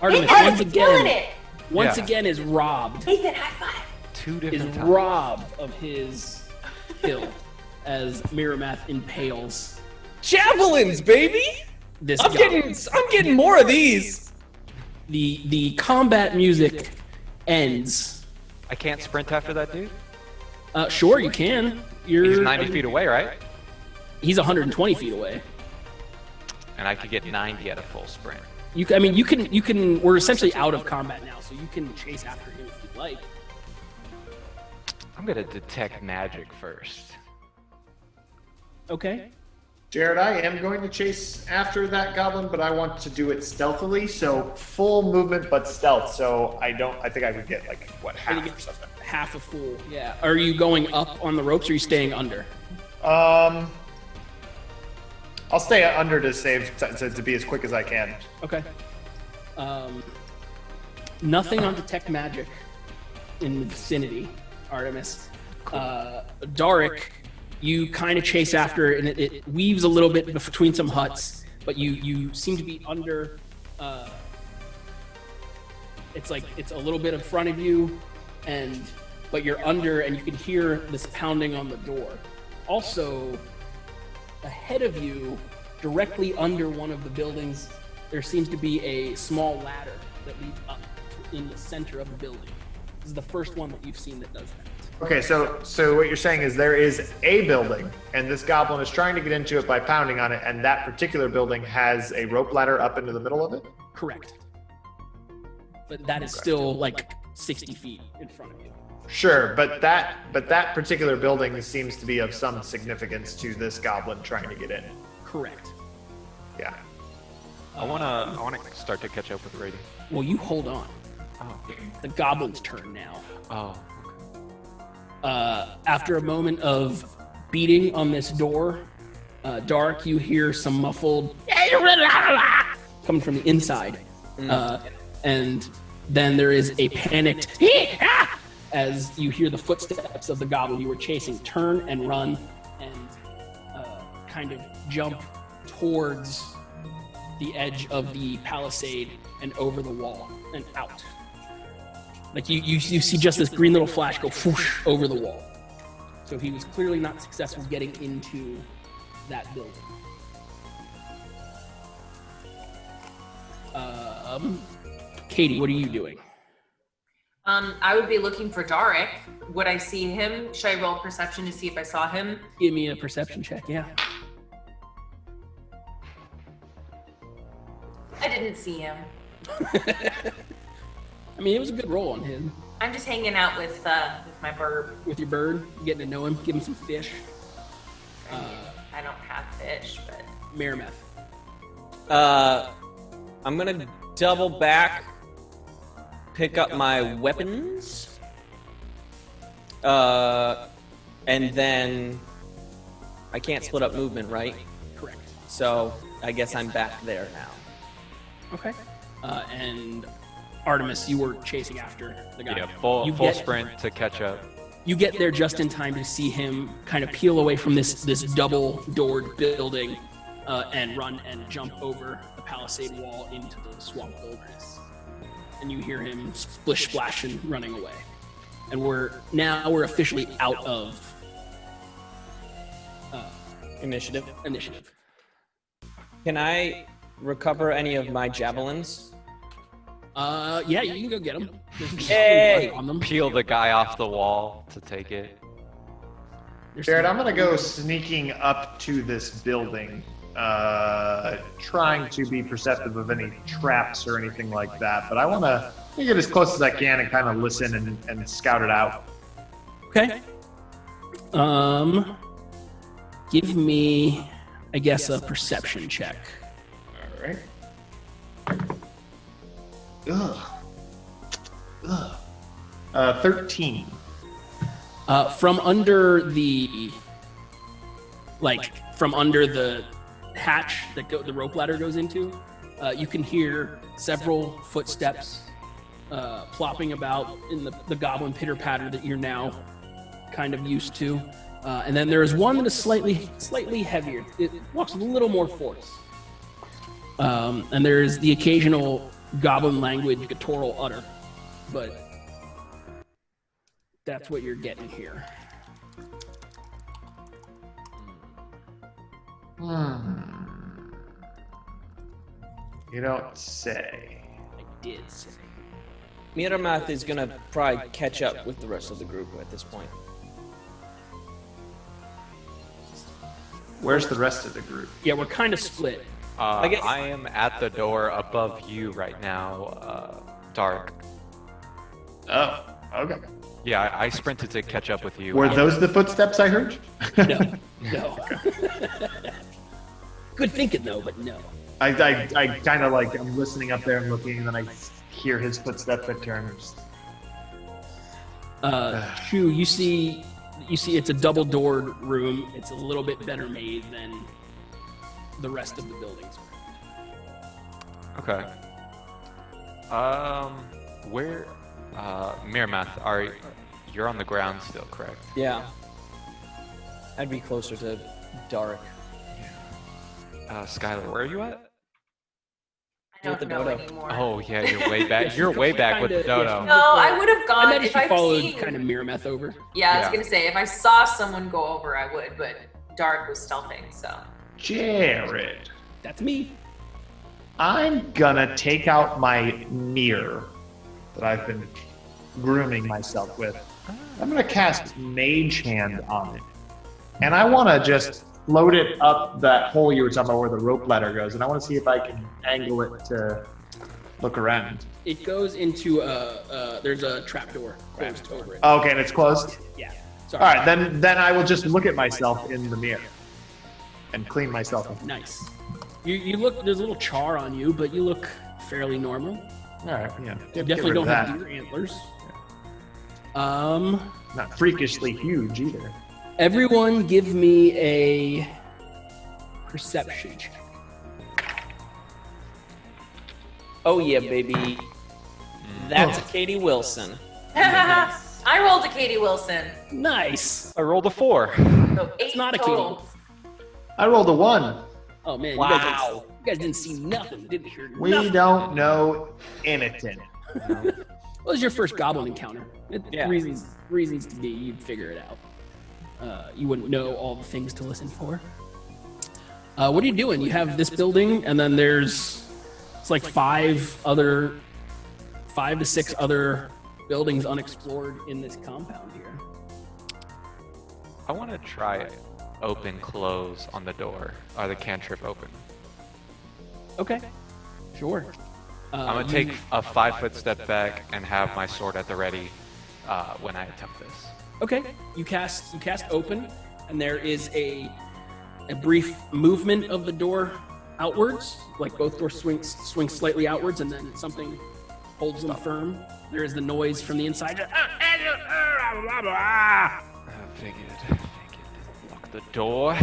Artemis Ethan, once Yeah. again is robbed. Ethan, high five. 2 Is different times. robbed of his kill as Miramath impales Javelins, baby. this I'm goblin. getting more of these. The combat music ends. I can't sprint after that dude. Sure, you can. He's 90 feet away, right? He's 120 feet away. And I could get 90 at a full sprint. You can. We're essentially out of combat now, so you can chase after him if you'd like. I'm gonna detect magic first. Okay. Jared, I am going to chase after that goblin, but I want to do it stealthily, so full movement but stealth. So I think I would get like what, half or something. Half a fool. Yeah. Are you going up on the ropes or are you staying under? I'll stay under to save to be as quick as I can. Okay. Nothing on detect magic in the vicinity, Artemis. Dharak, you kind of chase after, and it weaves a little bit between some huts, but you seem to be under. It's like it's a little bit in front of you, but you're under, and you can hear this pounding on the door. Also, ahead of you, directly under one of the buildings, there seems to be a small ladder that leads up in the center of the building. This is the first one that you've seen that does that. Okay, so what you're saying is there is a building, and this goblin is trying to get into it by pounding on it, and that particular building has a rope ladder up into the middle of it? Correct. But that is still like 60 feet in front of you. Sure, but that particular building seems to be of some significance to this goblin trying to get in. Correct. Yeah. I wanna start to catch up with Rady. Well, you hold on. Oh. The goblin's turn now. Oh. After a moment of beating on this door, Dharak, you hear some muffled coming from the inside. And then there is a panicked as you hear the footsteps of the goblin you were chasing turn and run and kind of jump towards the edge of the palisade and over the wall and out. Like you see just this green little flash go whoosh over the wall. So he was clearly not successful getting into that building. Katie, what are you doing? I would be looking for Dharak. Would I see him? Should I roll perception to see if I saw him? Give me a perception check, yeah. I didn't see him. I mean, it was a good roll on him. I'm just hanging out with my bird. With your bird, getting to know him, give him some fish. I don't have fish, but Miramath. I'm gonna double back, pick up my weapons, and then I can't split up movement, right? Correct. So I guess I'm back there now. Okay. And Artemis, you were chasing after the guy. Yeah, full sprint to catch up. You get there just in time to see him kind of peel away from this double-doored building and run and jump over the palisade wall into the swamp wilderness. And you hear him splish splash and running away. And we're officially out of initiative. Can I recover any of my javelins? Yeah, you can go get them. Hey! Peel the guy off the wall to take it. Jared, I'm gonna go sneaking up to this building, trying to be perceptive of any traps or anything like that. But I want to get as close as I can and kind of listen and scout it out. Okay. Give me, I guess, a perception check. All right. Ugh. 13. From under the hatch that the rope ladder goes into, you can hear several footsteps plopping about in the goblin pitter patter that you're now kind of used to. And then there is one that is slightly heavier. It walks with a little more force. And there is the occasional goblin language guttural utter, but that's what you're getting here. You don't say. I did say. Miramath is gonna probably catch up with the rest of the group at this point. Where's the rest of the group? Yeah, we're kind of split. I am at the door above you right now, Dharak. Oh, okay. Yeah, I sprinted to catch up with you. Were those the footsteps I heard? No. Good thinking though, but no. I kind of like, I'm listening up there and looking, and then I hear his footsteps that turn. Shu, you see it's a double-doored room. It's a little bit better made than the rest of the buildings. Okay. Where, Miramath, you're on the ground still, correct? Yeah. I'd be closer to Dharak. Skyler, where are you at? I don't know anymore. Oh yeah, you're way back. You're way back with the dodo. No, I would have gone if I followed seen. kind of Miramath over. Yeah, I was gonna say if I saw someone go over, I would, but Dharak was stealthing, so. Jared. That's me. I'm gonna take out my mirror that I've been grooming myself with. I'm gonna cast Mage Hand on it. And I wanna just float it up that hole you were talking about where the rope ladder goes, and I wanna see if I can angle it to look around. It goes into there's a trapdoor closed over it. Okay, and it's closed? Yeah. All right, then I will just look at myself in the mirror and clean myself up. Nice. You look. There's a little char on you, but you look fairly normal. All right, yeah. You definitely don't have deer antlers. Not freakishly huge either. Everyone, give me a perception check. Oh yeah, baby. That's a Katie Wilson. I rolled a Katie Wilson. Nice. I rolled a 4. So 8 not a total. I rolled a 1. Oh man, Wow. you guys didn't see nothing, didn't hear nothing. We don't know anything. Well, it was your first goblin encounter. Yeah. Reasons to be, you'd figure it out. You wouldn't know all the things to listen for. What are you doing? You have this building, and then it's like 5 to 6 other buildings unexplored in this compound here. I want to try open close on the door, or the cantrip open. Okay, sure. I'm gonna take a 5-foot step back and have my sword at the ready when I attempt this. Okay, you cast open, and there is a brief movement of the door outwards, like both doors swing slightly outwards, and then something holds them firm. There is the noise from the inside. I figured. Lock the door.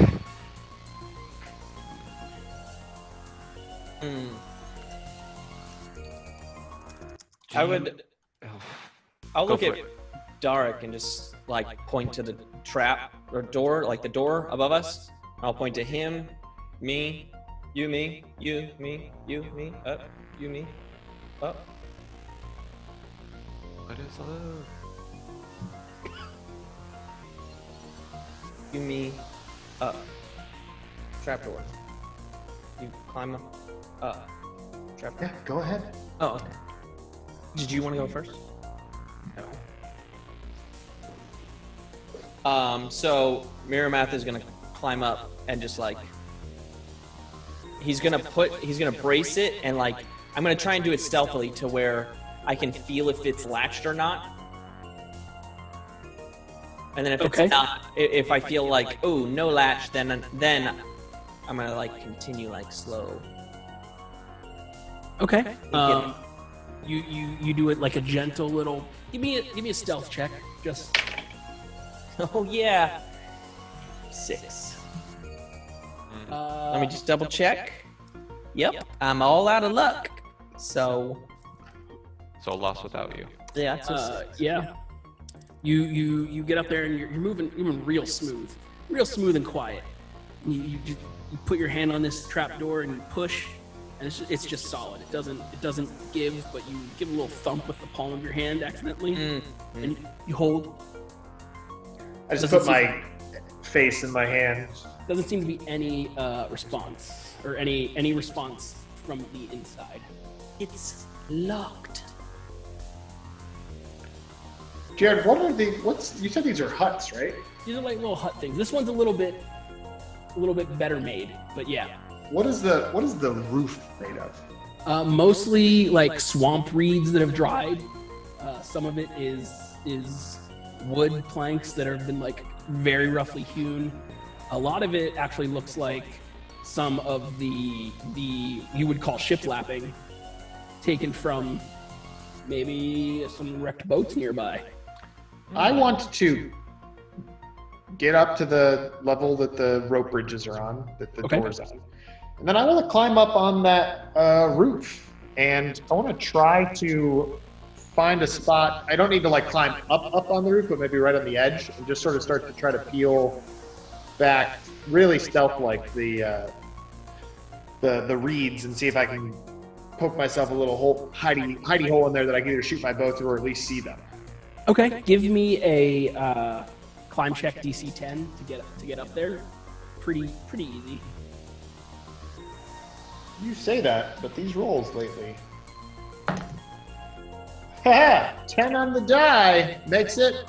I'll look at Dharak and just like point to the trap or door, like the door above us. I'll point to him, me, you, me, you, me, you, me, up, you, me, up. What is love? You, me, up. Trapdoor. You climb up. Trapdoor. Yeah, go ahead. Oh, okay. Did you want to go first? No. So Miramath is gonna climb up and just like he's gonna brace it, and like I'm gonna try and do it stealthily to where I can feel if it's latched or not. And then if it's not, if I feel like, oh, no latch, then I'm gonna like continue like slow. Okay. You do it like a gentle little. Give me a stealth check. Just. Oh yeah. 6. Let me just double check. Yep, I'm all out of luck. So lost without you. Yeah. It's a 6. Yeah. You get up there and you're moving real smooth and quiet. You put your hand on this trap door and you push, and it's just solid. It doesn't give, but you give a little thump with the palm of your hand accidentally, and you hold. I just put my face in my hand. Doesn't seem to be any response or any response from the inside. It's locked. Jared, you said these are huts, right? These are like little hut things. This one's a little bit better made, but yeah. What is the roof made of? Mostly like swamp reeds that have dried. Some of it is wood planks that have been like very roughly hewn. A lot of it actually looks like some of the you would call shiplapping, taken from maybe some wrecked boats nearby. I want to get up to the level that the rope bridges are on, that the door's on. And then I want to climb up on that roof. And I want to try to find a spot. I don't need to like climb up on the roof, but maybe right on the edge, and just sort of start to try to peel back really stealth-like the reeds and see if I can poke myself a little hole, hidey hole in there that I can either shoot my bow through or at least see them. Okay, give me a climb check DC 10 to get up there. Pretty easy. You say that, but these rolls lately. Haha! 10 on the die makes it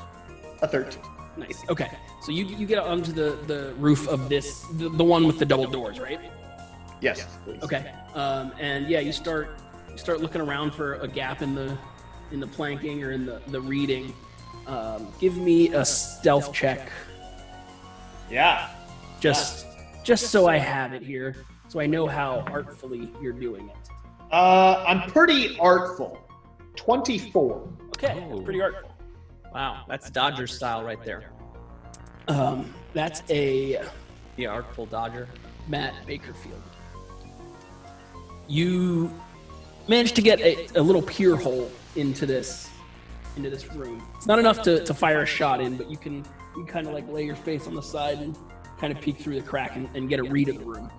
a 13. Nice. Okay, so you get onto the roof of this, the one with the double doors, right? Yes, please. Okay. And yeah, you start looking around for a gap in the planking or in the reading. Give me a stealth check. Yeah. Just so I have it here, so I know how artfully you're doing it. I'm pretty artful. 24. Okay, pretty artful. Wow, that's Dodger style right there. That's the artful Dodger. Matt Bakerfield. You managed to get a little peer hole into this room. It's not enough to fire a shot in, but you can kind of like lay your face on the side and kind of peek through the crack and get a read of the room.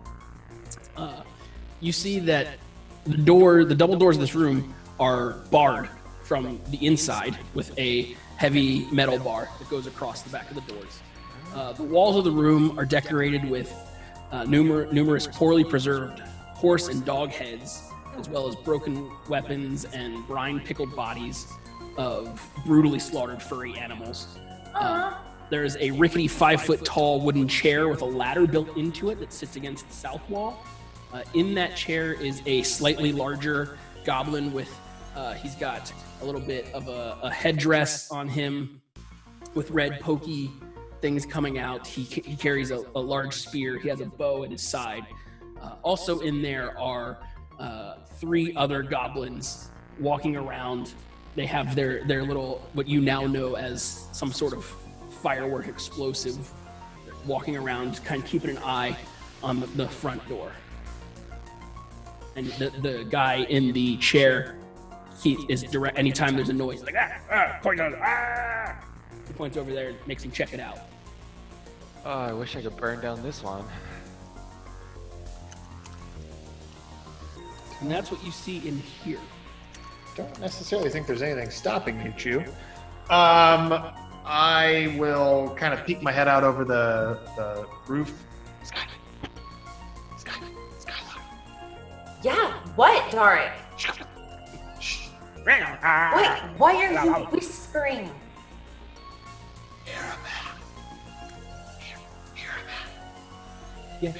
You see that the double doors of this room are barred from the inside with a heavy metal bar that goes across the back of the doors. The walls of the room are decorated with numerous poorly preserved horse and dog heads, as well as broken weapons and brine-pickled bodies of brutally slaughtered furry animals. There is a rickety 5-foot-tall wooden chair with a ladder built into it that sits against the south wall. In that chair is a slightly larger goblin with, he's got a little bit of a headdress on him with red pokey things coming out. He carries a large spear. He has a bow at his side. Also in there are 3 other goblins walking around. They have their little, what you now know as some sort of firework explosive, walking around, kind of keeping an eye on the front door. And the guy in the chair, he is direct. Anytime there's a noise, like he points over there and makes him check it out. Oh, I wish I could burn down this one. And that's what you see in here. Don't necessarily think there's anything stopping you, Chew. I will kind of peek my head out over the roof. Skyler. Yeah, what, Dharak? Wait, why are you whispering? Yeah.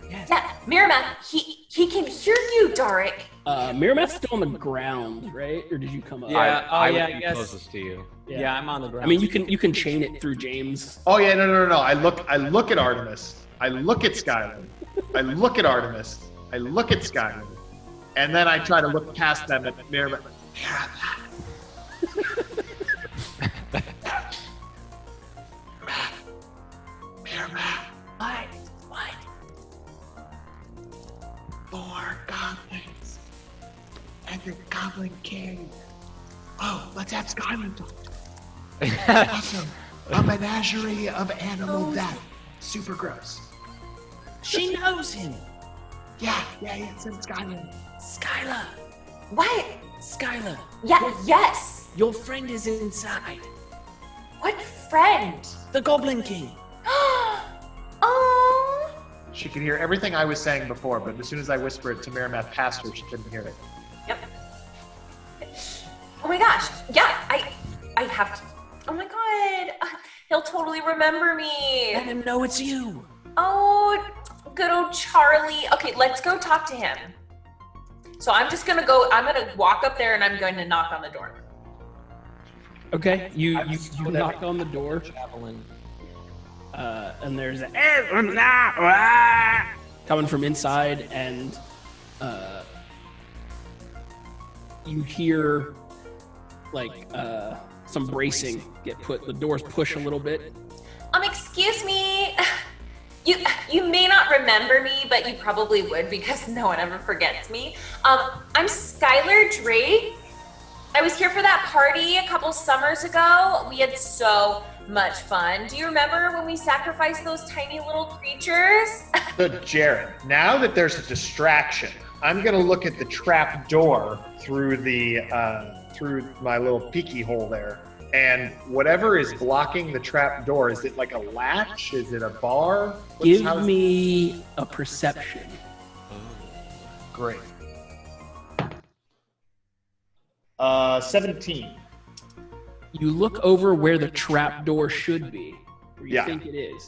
Yeah, Miramath, he can hear you, Dharak. Miramath's still on the ground, right? Or did you come up? Yeah, I yeah, would I be guess. closest to you. Yeah, I'm on the ground. I mean, you can chain it through James. Oh yeah, no. I look at Artemis. I look at Skyler. I look at Artemis. I look at Skyler. And then I try to look past them at Miramath. What? 4 goblins and the Goblin King. Oh, let's have Skyler talk. Awesome. A menagerie of animal death. Super gross. She knows him. Yeah, it's in Skyler. Skyler. What? Skyler. Yes. Your friend is inside. What friend? The Goblin King. Oh. She could hear everything I was saying before, but as soon as I whisper it to Miramath past her, she couldn't hear it. Yep. Oh my gosh. Yeah, I have to. Oh my god. He'll totally remember me. Let him know it's you. Oh, good old Charlie. Okay, let's go talk to him. So I'm gonna walk up there and I'm going to knock on the door. Okay, you knock on the door. And there's coming from inside, and you hear like some bracing get put. The doors push a little bit. Excuse me. You may not remember me, but you probably would because no one ever forgets me. I'm Skyler Drake. I was here for that party a couple summers ago. We had so much fun. Do you remember when we sacrificed those tiny little creatures? So Jared, now that there's a distraction, I'm gonna look at the trap door through through my little peeky hole there. And whatever is blocking the trap door, is it like a latch? Is it a bar? Give me a perception. Great. 17. You look over where the trap door should be, where you think it is.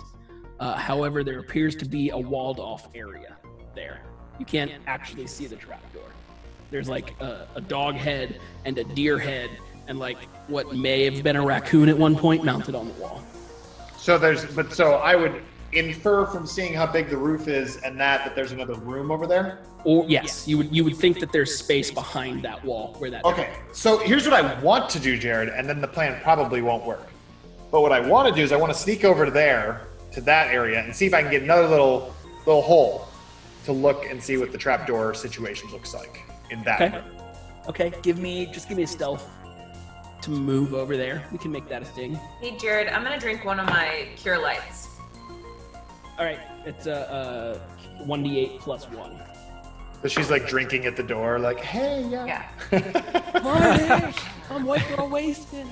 However, there appears to be a walled off area there. You can't actually see the trap door. There's like a dog head and a deer head and like what may have been a raccoon at one point mounted on the wall. So I would infer from seeing how big the roof is and that there's another room over there? Or yes, you would think that there's space behind that wall where that. Okay, so here's what I want to do, Jared, and then the plan probably won't work. But what I want to do is I want to sneak over there to that area and see if I can get another little hole to look and see what the trapdoor situation looks like in that room. Okay, give me a stealth to move over there. We can make that a thing. Hey Jared, I'm gonna drink one of my Cure Lights. All right, it's a 1d8 plus 1. So she's like drinking at the door, like, hey, yeah. Marty, I'm white girl wasted.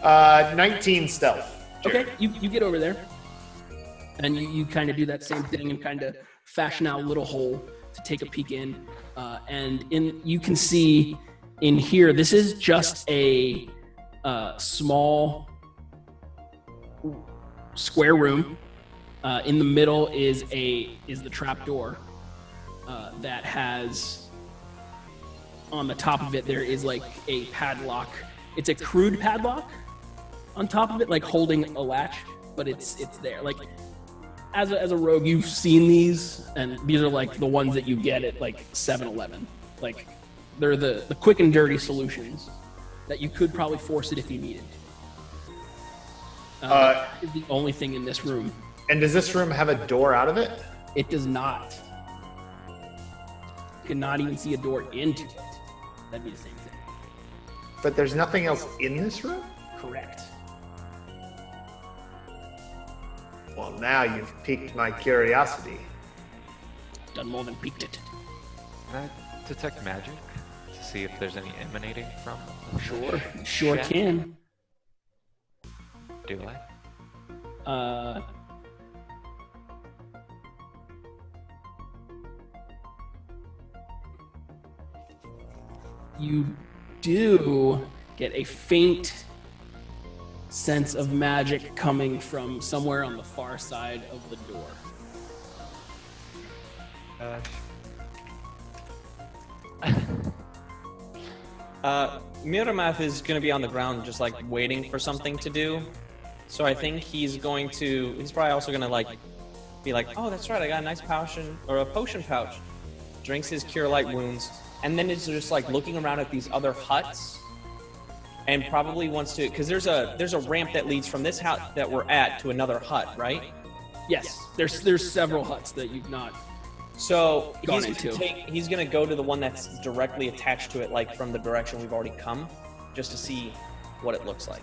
19 stealth. Jared. Okay, you get over there, and you kind of do that same thing and kind of fashion out a little hole to take a peek in, and you can see in here. This is just a small square room. In the middle is the trap door that has on the top of it there is like a padlock. It's a crude padlock on top of it, like holding a latch, but it's there. Like as a rogue, you've seen these, and these are like the ones that you get at like 7-Eleven. Like they're the quick and dirty solutions that you could probably force it if you needed. Is the only thing in this room. And does this room have a door out of it? It does not. You cannot even see a door into it. That'd be the same thing. But there's nothing else in this room? Correct. Well, now you've piqued my curiosity. Done more than piqued it. Can I detect magic to see if there's any emanating from? Sure can. Do I? You do get a faint sense of magic coming from somewhere on the far side of the door. Miramath is going to be on the ground just like waiting for something to do. So I think he's probably also going to be like, oh, that's right, I got a nice potion, or a potion pouch. Drinks his Cure Light Wounds, and then it's just like looking around at these other huts and probably wants to, because there's a ramp that leads from this house that we're at to another hut, right? Yes, there's several huts that you've not. So he's gonna go to the one that's directly attached to it, like from the direction we've already come, just to see what it looks like.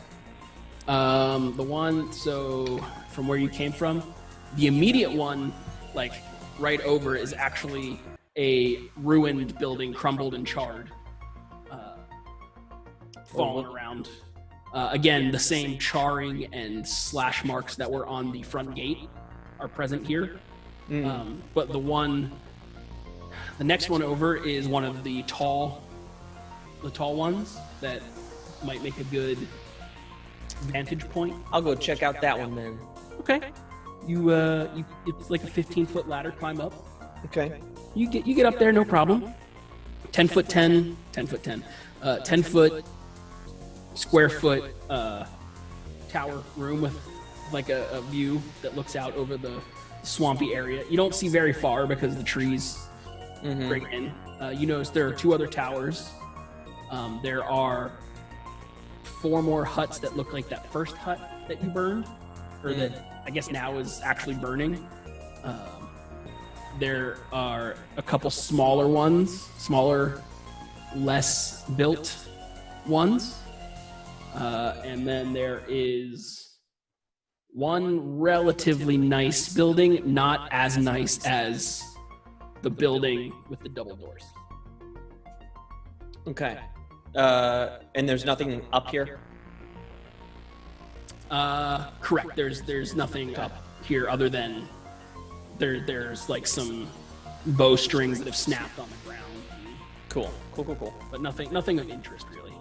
The one, so from where you came from, the immediate one, like right over, is actually a ruined building, crumbled and charred, fallen around. Again, the same charring and slash marks that were on the front gate are present here. But the next one over is one of the tall ones that might make a good vantage point. I'll go check out that one then. Okay. It's like a 15-foot ladder climb up. Okay. You get up there, no problem. 10 foot 10 foot 10. 10 foot square foot tower room with like a view that looks out over the swampy area. You don't see very far because the trees break in. You notice there are 2 other towers. There are 4 more huts that look like that first hut that you burned, or that I guess now is actually burning. There are a couple smaller ones, less built ones. And then there is one relatively nice building, not as nice as the building with the double doors. Okay. And there's nothing up here? Correct. There's nothing up here other than there's like some bowstrings that have snapped on the ground. Cool. But nothing of interest really.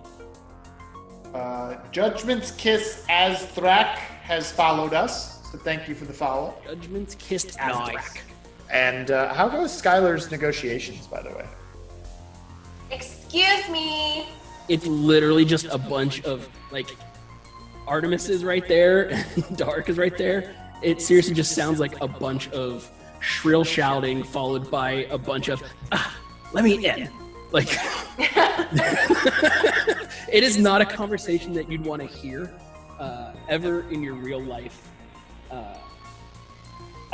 Judgment's Kiss as Dharak has followed us, so thank you for the follow. Judgment's Kiss as Dharak. And how goes Skyler's negotiations, by the way? Excuse me. It's literally just a bunch of, like, Artemis is right there, Dharak is right there. It seriously just sounds like a bunch of shrill shouting followed by a bunch of, let me in. Like, it is not a conversation that you'd want to hear ever in your real life.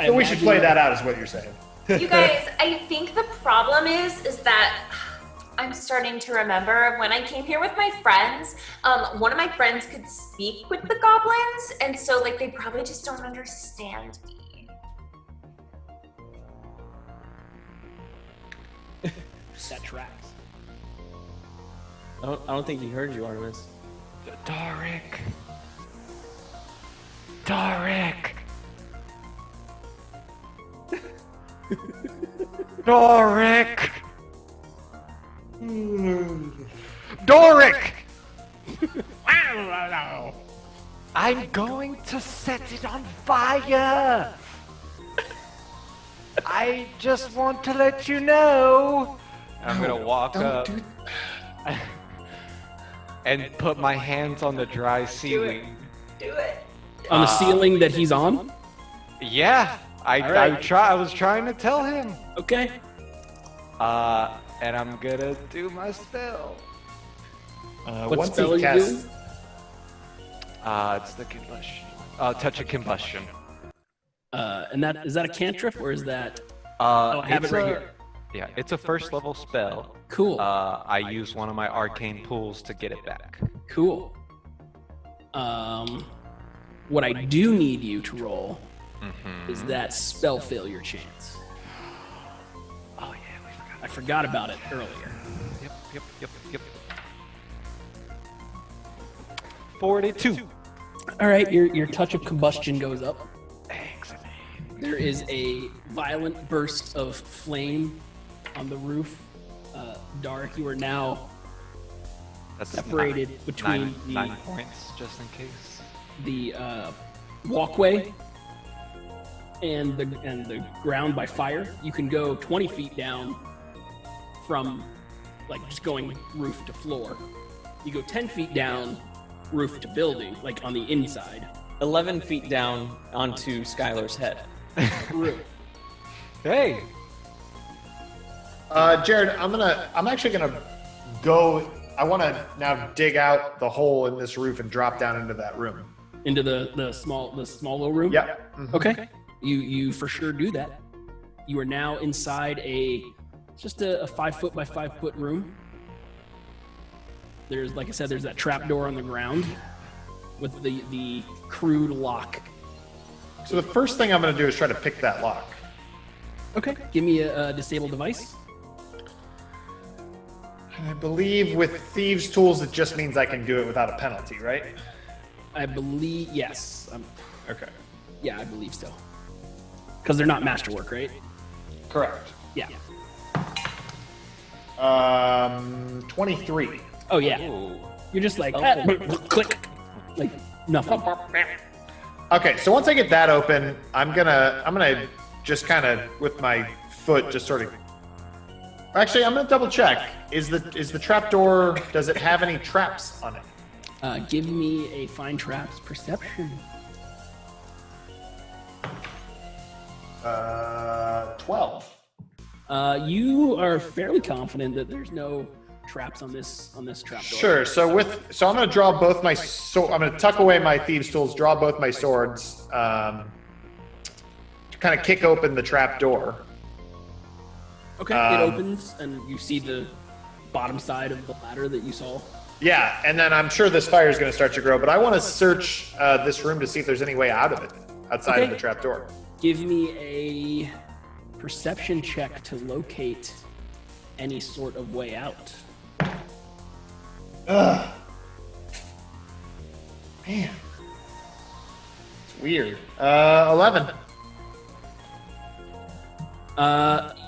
So we should play that out, is what you're saying. You guys, I think the problem is that I'm starting to remember when I came here with my friends, one of my friends could speak with the goblins, and so like they probably just don't understand me. That tracks. I don't think he heard you, Artemis. Dharak. Dharak! I'm going to set it on fire! I just want to let you know. I'm gonna walk up and put my hands on the dry ceiling. Do it. On the ceiling that he's on? Yeah, I was trying to tell him. Okay. And I'm gonna do my spell. What spell are you doing? It's the combustion. Touch of combustion. And is that a cantrip or is that? I have it right here. Yeah, it's a first level spell. Cool. I use one of my arcane pools to get it back. Cool. What I do need you to roll is that spell failure chance. Oh yeah, I forgot about it earlier. Yep. 42. All right, your touch of combustion goes up. Excellent. There is a violent burst of flame on the roof. Dharak, you are now separated between nine points, just in case. The walkway and the ground by fire. You can go 20 feet down from like just going roof to floor. You go 10 feet down roof to building, like on the inside. 11 feet down onto Skyler's head. Hey. Jared, I'm actually gonna go I want to now dig out the hole in this roof and drop down into that room. Into the small little room? Yep. Okay. You for sure do that. You are now inside just a 5 foot by 5 foot room. There's, like I said, there's that trap door on the ground with the crude lock. So the first thing I'm going to do is try to pick that lock. Okay. Give me a disable device. I believe with Thieves' Tools, it just means I can do it without a penalty, right? I believe, yes. Okay. Yeah, I believe so. Because they're not masterwork, right? Correct. Yeah. 23. Oh, yeah. You're just like, click. Like, nothing. Okay, so once I get that open, I'm gonna just kind of, with my foot, just sort of... Actually, I'm gonna double check. Is the trap door, does it have any traps on it? Give me a find traps perception. 12. You are fairly confident that there's no traps on this trap door. Sure. So I'm gonna draw both my I'm gonna tuck away my Thieves' Tools, draw both my swords, to kind of kick open the trap door. Okay, it opens and you see the bottom side of the ladder that you saw. Yeah, and then I'm sure this fire is going to start to grow, but I want to search this room to see if there's any way out of it outside of the trap door. Give me a perception check to locate any sort of way out. Ugh. Man. It's weird. 11.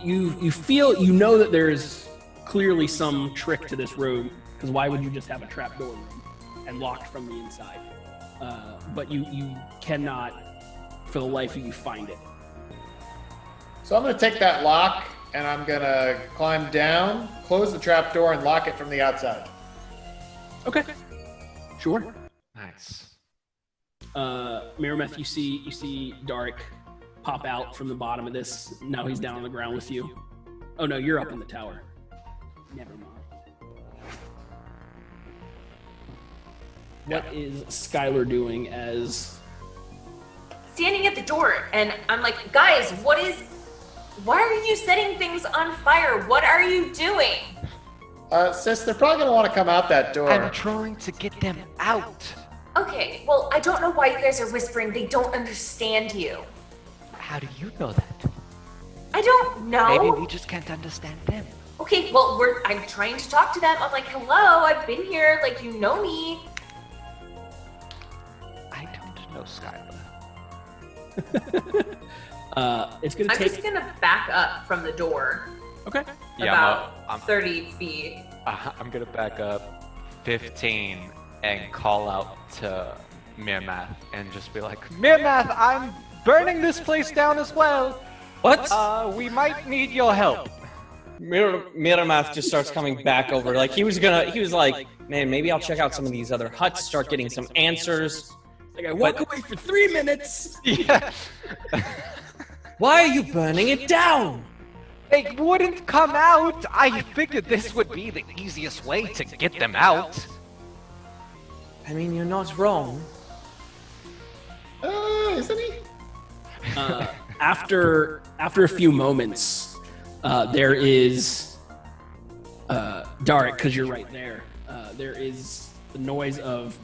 You know that there's clearly some trick to this room, because why would you just have a trap door room and locked from the inside? But you cannot, for the life of you, find it. So I'm going to take that lock and I'm going to climb down, close the trap door, and lock it from the outside. Okay. Sure. Nice. Miramath, you see Dharak pop out from the bottom of this. Now he's down on the ground with you. Oh no, you're up in the tower. Never mind. What is Skyler doing as... Standing at the door, and I'm like, guys, why are you setting things on fire? What are you doing? Sis, they're probably going to want to come out that door. I'm trying to get them out. Okay, well, I don't know why you guys are whispering. They don't understand you. How do you know that? I don't know. Maybe we just can't understand them. Okay, well, I'm trying to talk to them. I'm like, hello, I've been here. Like, you know me. I don't know, Skyler. It's gonna I'm take... just gonna back up from the door. Okay. Yeah, I'm 30 feet. I'm gonna back up 15 and call out to Miramath and just be like, Miramath, I'm burning this place down as well. What? We might need your help. Miramath just starts coming back over. Like he was like, man, maybe I'll check out some of these other huts, start getting some answers. Like I walk away for 3 minutes. Yeah. Why are you burning it down? They wouldn't come out. I figured this would be the easiest way to get them out. I mean, you're not wrong. Isn't he? After a few moments, there is Dharak, because you're right there. There is the noise of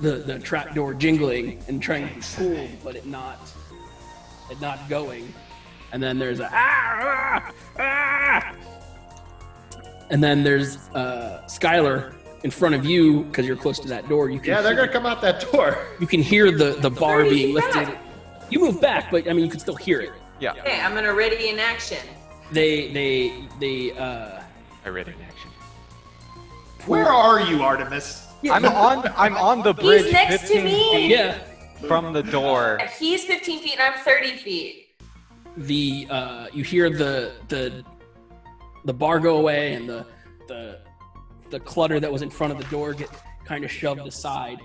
the trapdoor jingling and trying to be cool, but it not going. And then there's and then there's Skyler in front of you, because you're close to that door. They're gonna come out that door. You can hear the bar being lifted. Back. You move back, but I mean you can still hear it. Yeah. Okay, I'm gonna ready in action. I ready in action. Where are you, Artemis? Yeah, I'm on the bridge. He's next to me. Yeah. From the door. He's 15 feet and I'm 30 feet. You hear the bar go away and the clutter that was in front of the door get kind of shoved aside,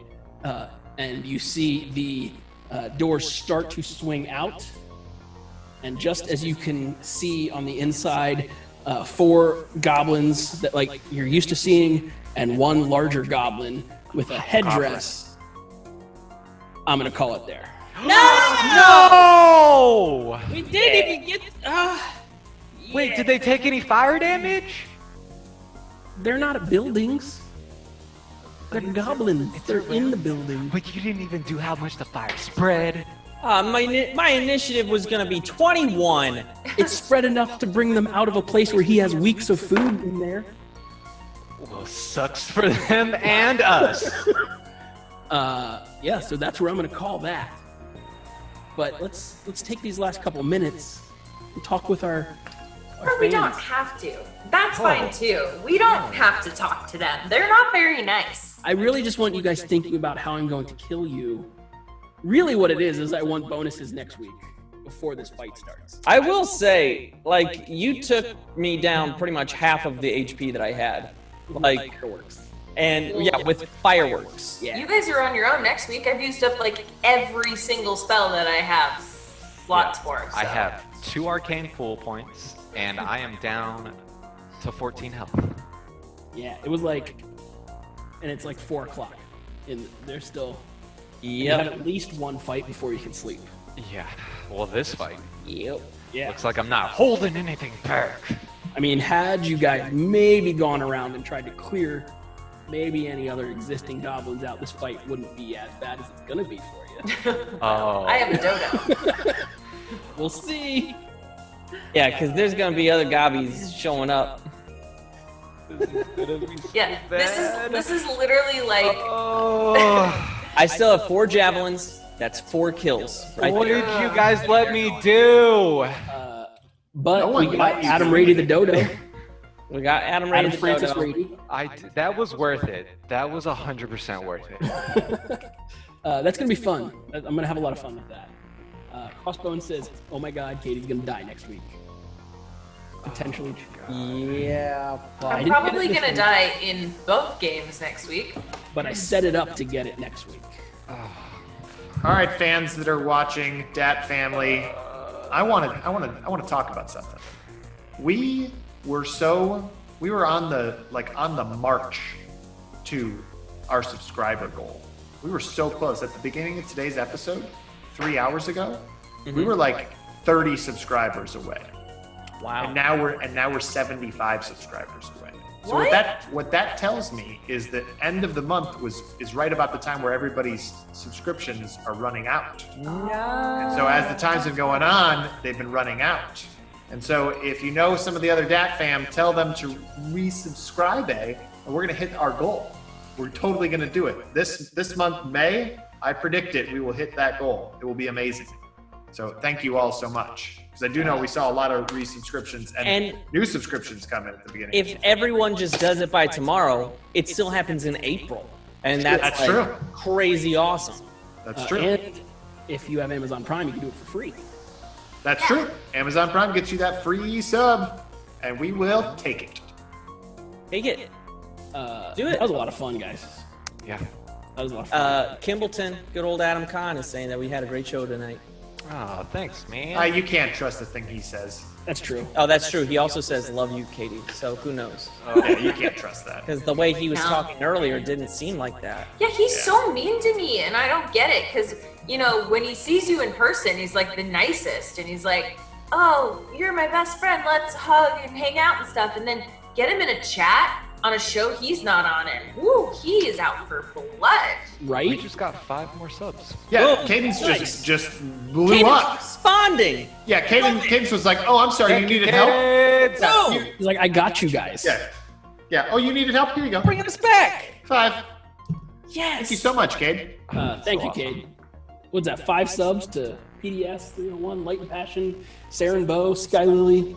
and you see the doors start to swing out, and just as you can see on the inside, 4 goblins that like you're used to seeing, and 1 larger goblin with a headdress. I'm gonna call it there. No! We didn't even get. Wait, did they take any fire damage? They're not buildings. They're goblins. They're in the building. But you didn't even do how much the fire spread. My initiative was gonna be 21. It's spread enough to bring them out of a place where he has weeks of food in there. Well, sucks for them and us. Yeah, so that's where I'm gonna call that. But let's take these last couple of minutes and talk with our Or we don't fans. have to. That's fine too. We don't have to talk to them. They're not very nice. I really just want you guys thinking about how I'm going to kill you. Really what it is I want bonuses next week before this fight starts. I will say, like, you took me down pretty much half of the HP that I had. Like, fireworks. And yeah, with fireworks. Yeah. You guys are on your own next week. I've used up like every single spell that I have slots for. So. I have 2 arcane pool points, and I am down to 14 health. Yeah, it was like, and it's like 4 o'clock. And they're still, you Yep. have at least 1 fight before you can sleep. Yeah, well, this fight. Yep. Yeah. Looks like I'm not holding anything back. I mean, had you guys maybe gone around and tried to clear maybe any other existing goblins out, this fight wouldn't be as bad as it's gonna be for you. Oh. I have a dodo. We'll see. Yeah, because there's gonna be other gobbies showing up. Yeah, this is literally like. I still have 4 javelins. That's 4 kills. Right What there. did you guys let me do? But we got Adam Rady the Dodo. We got Adam Rady the Francis Dodo. Rady. That was worth it. That was 100% worth it. That's gonna be fun. I'm gonna have a lot of fun with that. Crossbone says, "Oh my God, Katie's gonna die next week. Potentially." Yeah. I'm probably gonna die in both games next week. But I set it up to get it next week. All right, fans that are watching, Dat family, I want to talk about something. We were on the march to our subscriber goal. We were so close at the beginning of today's episode, 3 hours ago. We were like 30 subscribers away. Wow. And now we're 75 subscribers away. So what that tells me is that end of the month is right about the time where everybody's subscriptions are running out. And so as the time's been going on, they've been running out. And so if you know some of the other DAT fam, tell them to resubscribe, and we're gonna hit our goal. We're totally gonna do it. This month, May, I predict it, we will hit that goal. It will be amazing. So thank you all so much. Because I do know we saw a lot of resubscriptions and new subscriptions come in at the beginning. If everyone just does it by tomorrow, it still happens in April. And that's like true. Crazy awesome. That's true. And if you have Amazon Prime, you can do it for free. That's true. Amazon Prime gets you that free sub, and we will take it. Take it. Do it. That was a lot of fun, guys. Yeah. That was a lot of fun. Kimbleton, good old Adam Kahn, is saying that we had a great show tonight. Oh, thanks, man. You can't trust the thing he says. That's true. Oh, that's true. He also says, love you, Katie. So who knows? Oh, yeah, you can't trust that. Because the way he was talking earlier didn't seem like that. Yeah, he's so mean to me, and I don't get it. Because, you know, when he sees you in person, he's like the nicest. And he's like, oh, you're my best friend. Let's hug and hang out and stuff. And then get him in a chat on a show he's not on, and woo, he is out for blood. Right? We just got 5 more subs. Yeah, Whoa, Cadence nice. just blew up. Responding. Yeah, Cadence was like, oh, I'm sorry, you needed help? No. He's like, I got you guys. Yeah. Yeah. Oh, you needed help? Here you go. Bringing us back. 5. Yes. Thank you so much, Cade. Thank you, Cade. What's that? 5 subs to PDS 301, Light and Passion, Saren Bow, Sky Lily,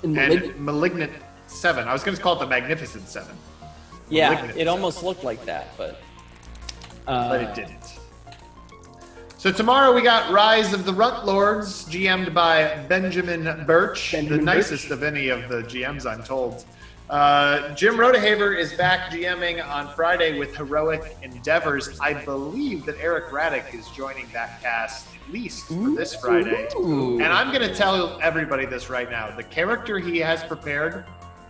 and Malignant 7. I was going to call it the Magnificent 7. Yeah, Malignant it almost looked like that, but it didn't. So tomorrow we got Rise of the Runt Lords, GM'd by Benjamin Birch, the nicest of any of the GMs, I'm told. Jim Rodehaver is back GMing on Friday with Heroic Endeavors. I believe that Eric Raddick is joining that cast at least for this Friday. And I'm going to tell everybody this right now. The character he has prepared,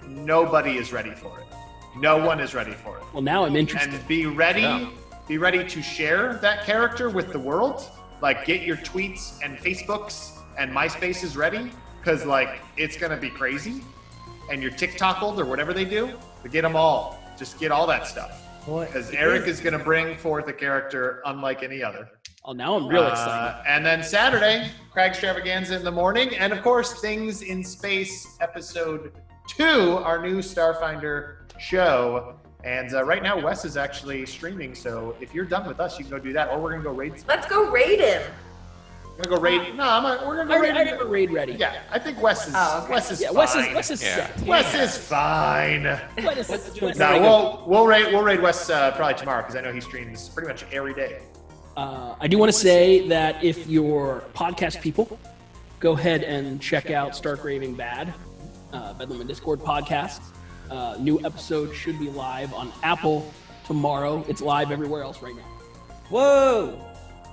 nobody is ready for it. No one is ready for it. Well, now I'm interested. And be ready to share that character with the world. Like, get your tweets and Facebooks and MySpaces ready, because, like, it's going to be crazy. And your TikTokled or whatever they do, but get them all. Just get all that stuff. Because Eric is going to bring forth a character unlike any other. Oh, now I'm real excited. And then Saturday, Crag Extravaganza in the morning. And, of course, Things in Space Episode 2, our new Starfinder show. And right now, Wes is actually streaming. So if you're done with us, you can go do that. Or we're going to go raid. Let's go raid him. We're gonna go raid. No, we're gonna go raid. I have a raid ready. Yeah, I think Wes is. Okay. Wes is fine. Wes is set. Wes is fine. Wes No, we'll raid Wes probably tomorrow because I know he streams pretty much every day. I do want to say that if you're podcast people, go ahead and check out Stark Raving Bad, Bedlam and Discord podcast. New episode should be live on Apple tomorrow. It's live everywhere else right now. Whoa!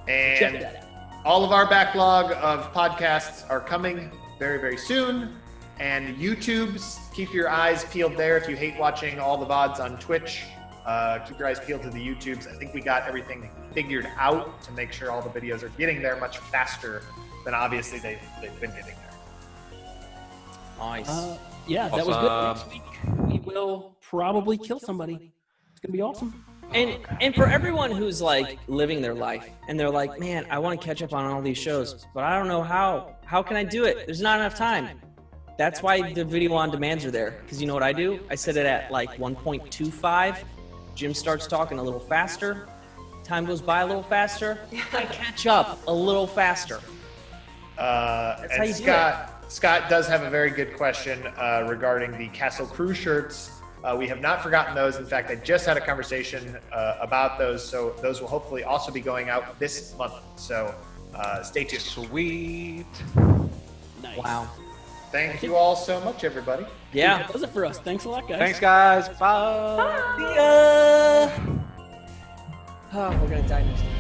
And check that out. All of our backlog of podcasts are coming very, very soon. And YouTube's, keep your eyes peeled there. If you hate watching all the VODs on Twitch, keep your eyes peeled to the YouTubes. I think we got everything figured out to make sure all the videos are getting there much faster than obviously they've been getting there. Nice. Yeah, that was good. Next week, we will probably kill somebody. It's going to be awesome. And for everyone who's like living their life and they're like, man, I want to catch up on all these shows, but I don't know how. How can I do it? There's not enough time. That's why the video on demands are there. Because you know what I do? I set it at like 1.25. Jim starts talking a little faster. Time goes by a little faster. I catch up a little faster. That's how you do it. Scott does have a very good question regarding the Castle Crew shirts. We have not forgotten those. In fact, I just had a conversation about those, so those will hopefully also be going out this month. So stay tuned. Sweet. Nice. Wow. Thank you all so much, everybody. Yeah. That does it for us. Thanks a lot, guys. Thanks, guys. Bye. See ya. Oh, we're going to die next time.